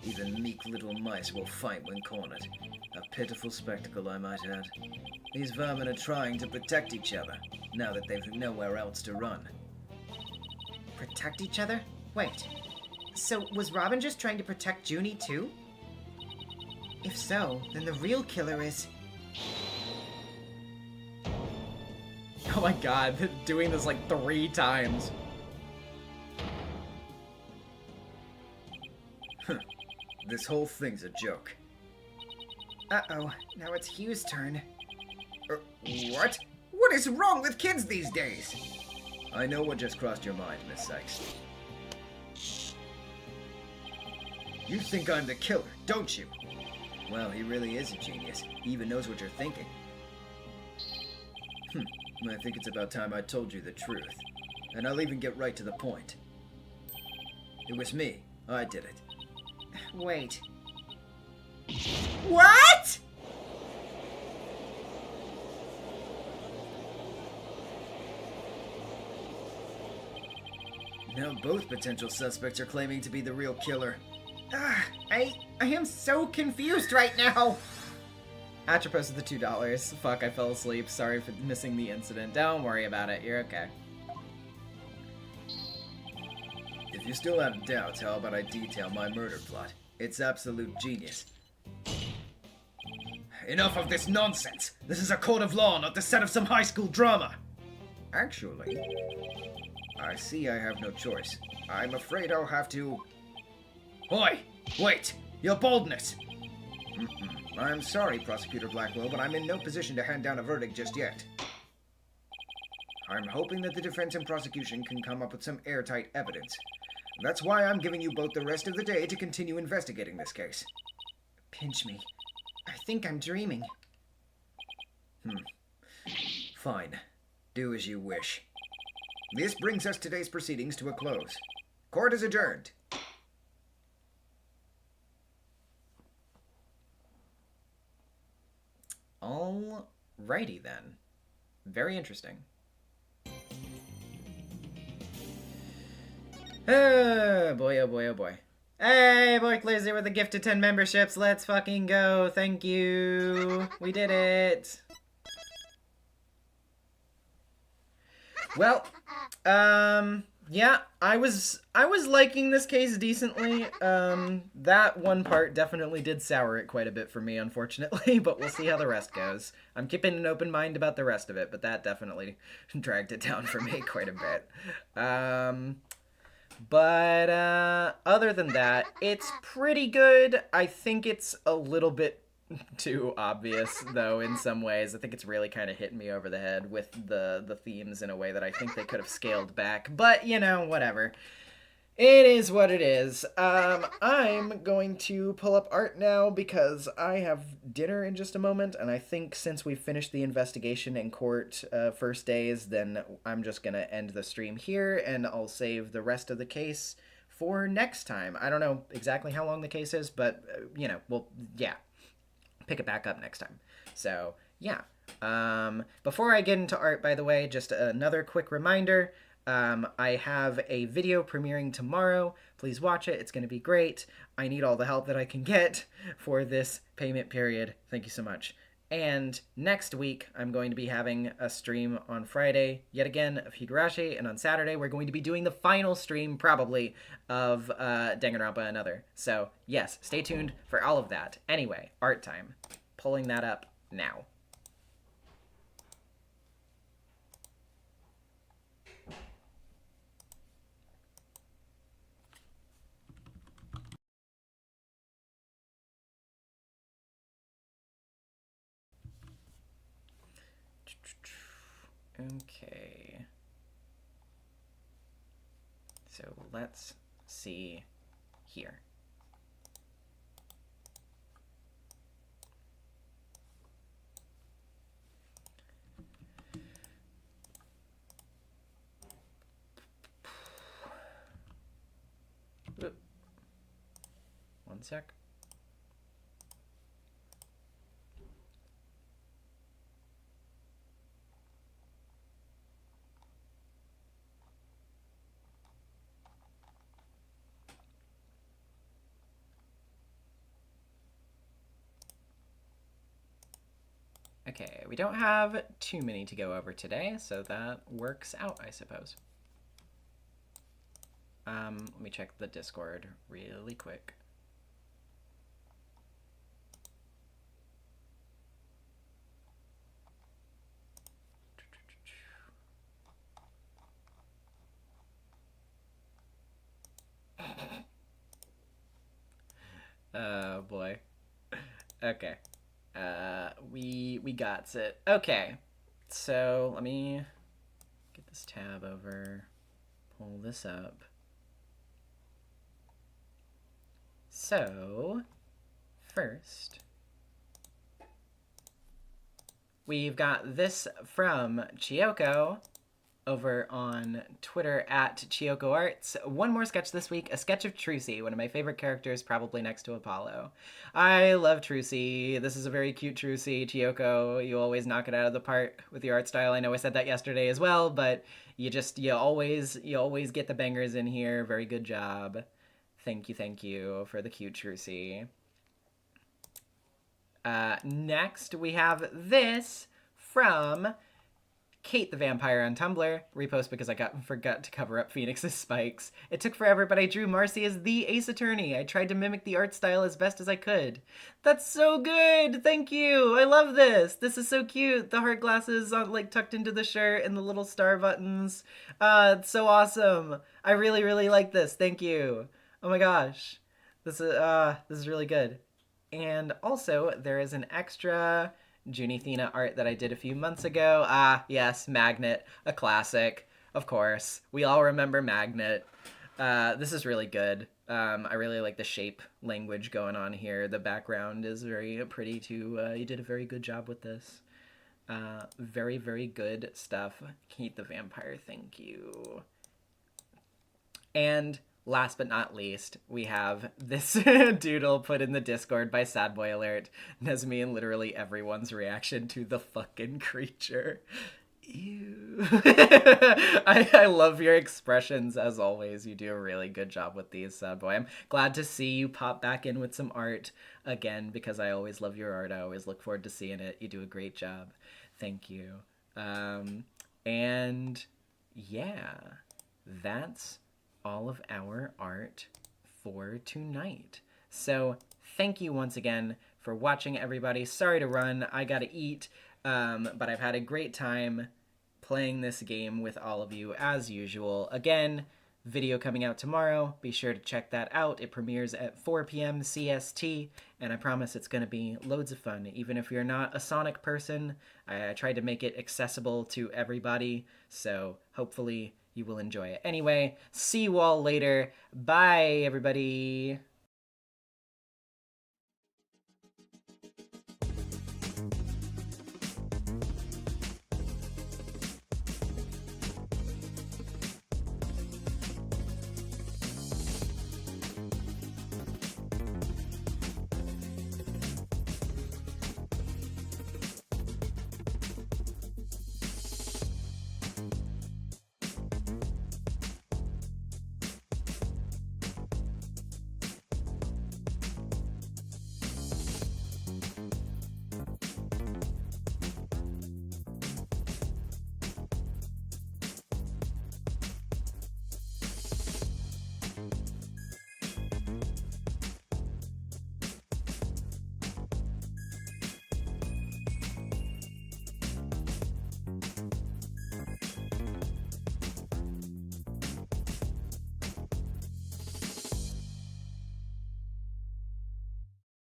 Even meek little mice will fight when cornered. A pitiful spectacle, I might add. These vermin are trying to protect each other, now that they've nowhere else to run. Protect each other? Wait. So, was Robin just trying to protect Junie too? If so, then the real killer is... Oh my god, doing this like 3 times. This whole thing's a joke. Uh-oh, now it's Hugh's turn. What? What is wrong with kids these days? I know what just crossed your mind, Miss Sykes. You think I'm the killer, don't you? Well, he really is a genius. He even knows what you're thinking. I think it's about time I told you the truth. And I'll even get right to the point. It was me. I did it. Wait. What?! Now both potential suspects are claiming to be the real killer. I am so confused right now! Atropos of the $2. Fuck, I fell asleep. Sorry for missing the incident. Don't worry about it. You're okay. If you still have doubts, how about I detail my murder plot? It's absolute genius. Enough of this nonsense! This is a court of law, not the set of some high school drama! Actually, I see I have no choice. I'm afraid I'll have to... Oi! Wait! Your boldness! I'm sorry, Prosecutor Blackwell, but I'm in no position to hand down a verdict just yet. I'm hoping that the defense and prosecution can come up with some airtight evidence. That's why I'm giving you both the rest of the day to continue investigating this case. Pinch me. I think I'm dreaming. Fine. Do as you wish. This brings us today's proceedings to a close. Court is adjourned. Alrighty then. Very interesting. Oh boy, oh boy, oh boy. Hey, Boy Lazy with a gift of 10 memberships. Let's fucking go. Thank you. We did it. Well, yeah, I was liking this case decently. That one part definitely did sour it quite a bit for me, unfortunately, but we'll see how the rest goes. I'm keeping an open mind about the rest of it, but that definitely dragged it down for me quite a bit. But other than that, it's pretty good. I think it's a little bit too obvious, though, in some ways. I think it's really kind of hitting me over the head with the themes in a way that I think they could have scaled back. But, you know, whatever. It is what it is. I'm going to pull up art now because I have dinner in just a moment, and I think since we've finished the investigation in court first days, then I'm just going to end the stream here, and I'll save the rest of the case for next time. I don't know exactly how long the case is, but, you know, well, yeah. Pick it back up next time. So, yeah. Before I get into art, by the way, just another quick reminder. I have a video premiering tomorrow. Please watch it. It's going to be great. I need all the help that I can get for this payment period. Thank you so much. And next week, I'm going to be having a stream on Friday, yet again, of Higurashi, and on Saturday, we're going to be doing the final stream, probably, of Danganronpa Another. So, yes, stay tuned for all of that. Anyway, art time. Pulling that up now. Okay. So let's see here. Oop. One sec. Okay, we don't have too many to go over today, so that works out, I suppose. Let me check the Discord really quick. Oh boy. Okay. We got it. Okay. So let me get this tab over. Pull this up. So first, we've got this from Chiyoko over on Twitter at Chiyoko Arts. One more sketch this week, a sketch of Trucy, one of my favorite characters, probably next to Apollo. I love Trucy. This is a very cute Trucy. Chiyoko, you always knock it out of the park with your art style. I know I said that yesterday as well, but you always get the bangers in here. Very good job. Thank you for the cute Trucy. Next, we have this from Kate the Vampire on Tumblr. Repost because I forgot to cover up Phoenix's spikes. It took forever, but I drew Marcy as the Ace Attorney. I tried to mimic the art style as best as I could. That's so good! Thank you! I love this! This is so cute! The heart glasses like tucked into the shirt and the little star buttons. It's so awesome! I really, really like this. Thank you. Oh my gosh. This is really good. And also, there is an extra Junithina art that I did a few months ago. Yes, Magnet, a classic, of course. We all remember Magnet. This is really good. I really like the shape language going on here. The background is very pretty too. You did a very good job with this. Very, very good stuff. Kate the Vampire, thank you. And last but not least, we have this doodle put in the Discord by Sad Boy Alert. Nezumi and literally everyone's reaction to the fucking creature. Ew. I love your expressions as always. You do a really good job with these, Sad Boy. I'm glad to see you pop back in with some art again because I always love your art. I always look forward to seeing it. You do a great job. Thank you. And yeah, that's all of our art for tonight. So thank you once again for watching, everybody. Sorry to run, I gotta eat, but I've had a great time playing this game with all of you as usual. Again, video coming out tomorrow. Be sure to check that out. It premieres at 4 p.m. CST, and I promise it's gonna be loads of fun. Even if you're not a Sonic person, I tried to make it accessible to everybody, so hopefully you will enjoy it. Anyway, see you all later. Bye, everybody.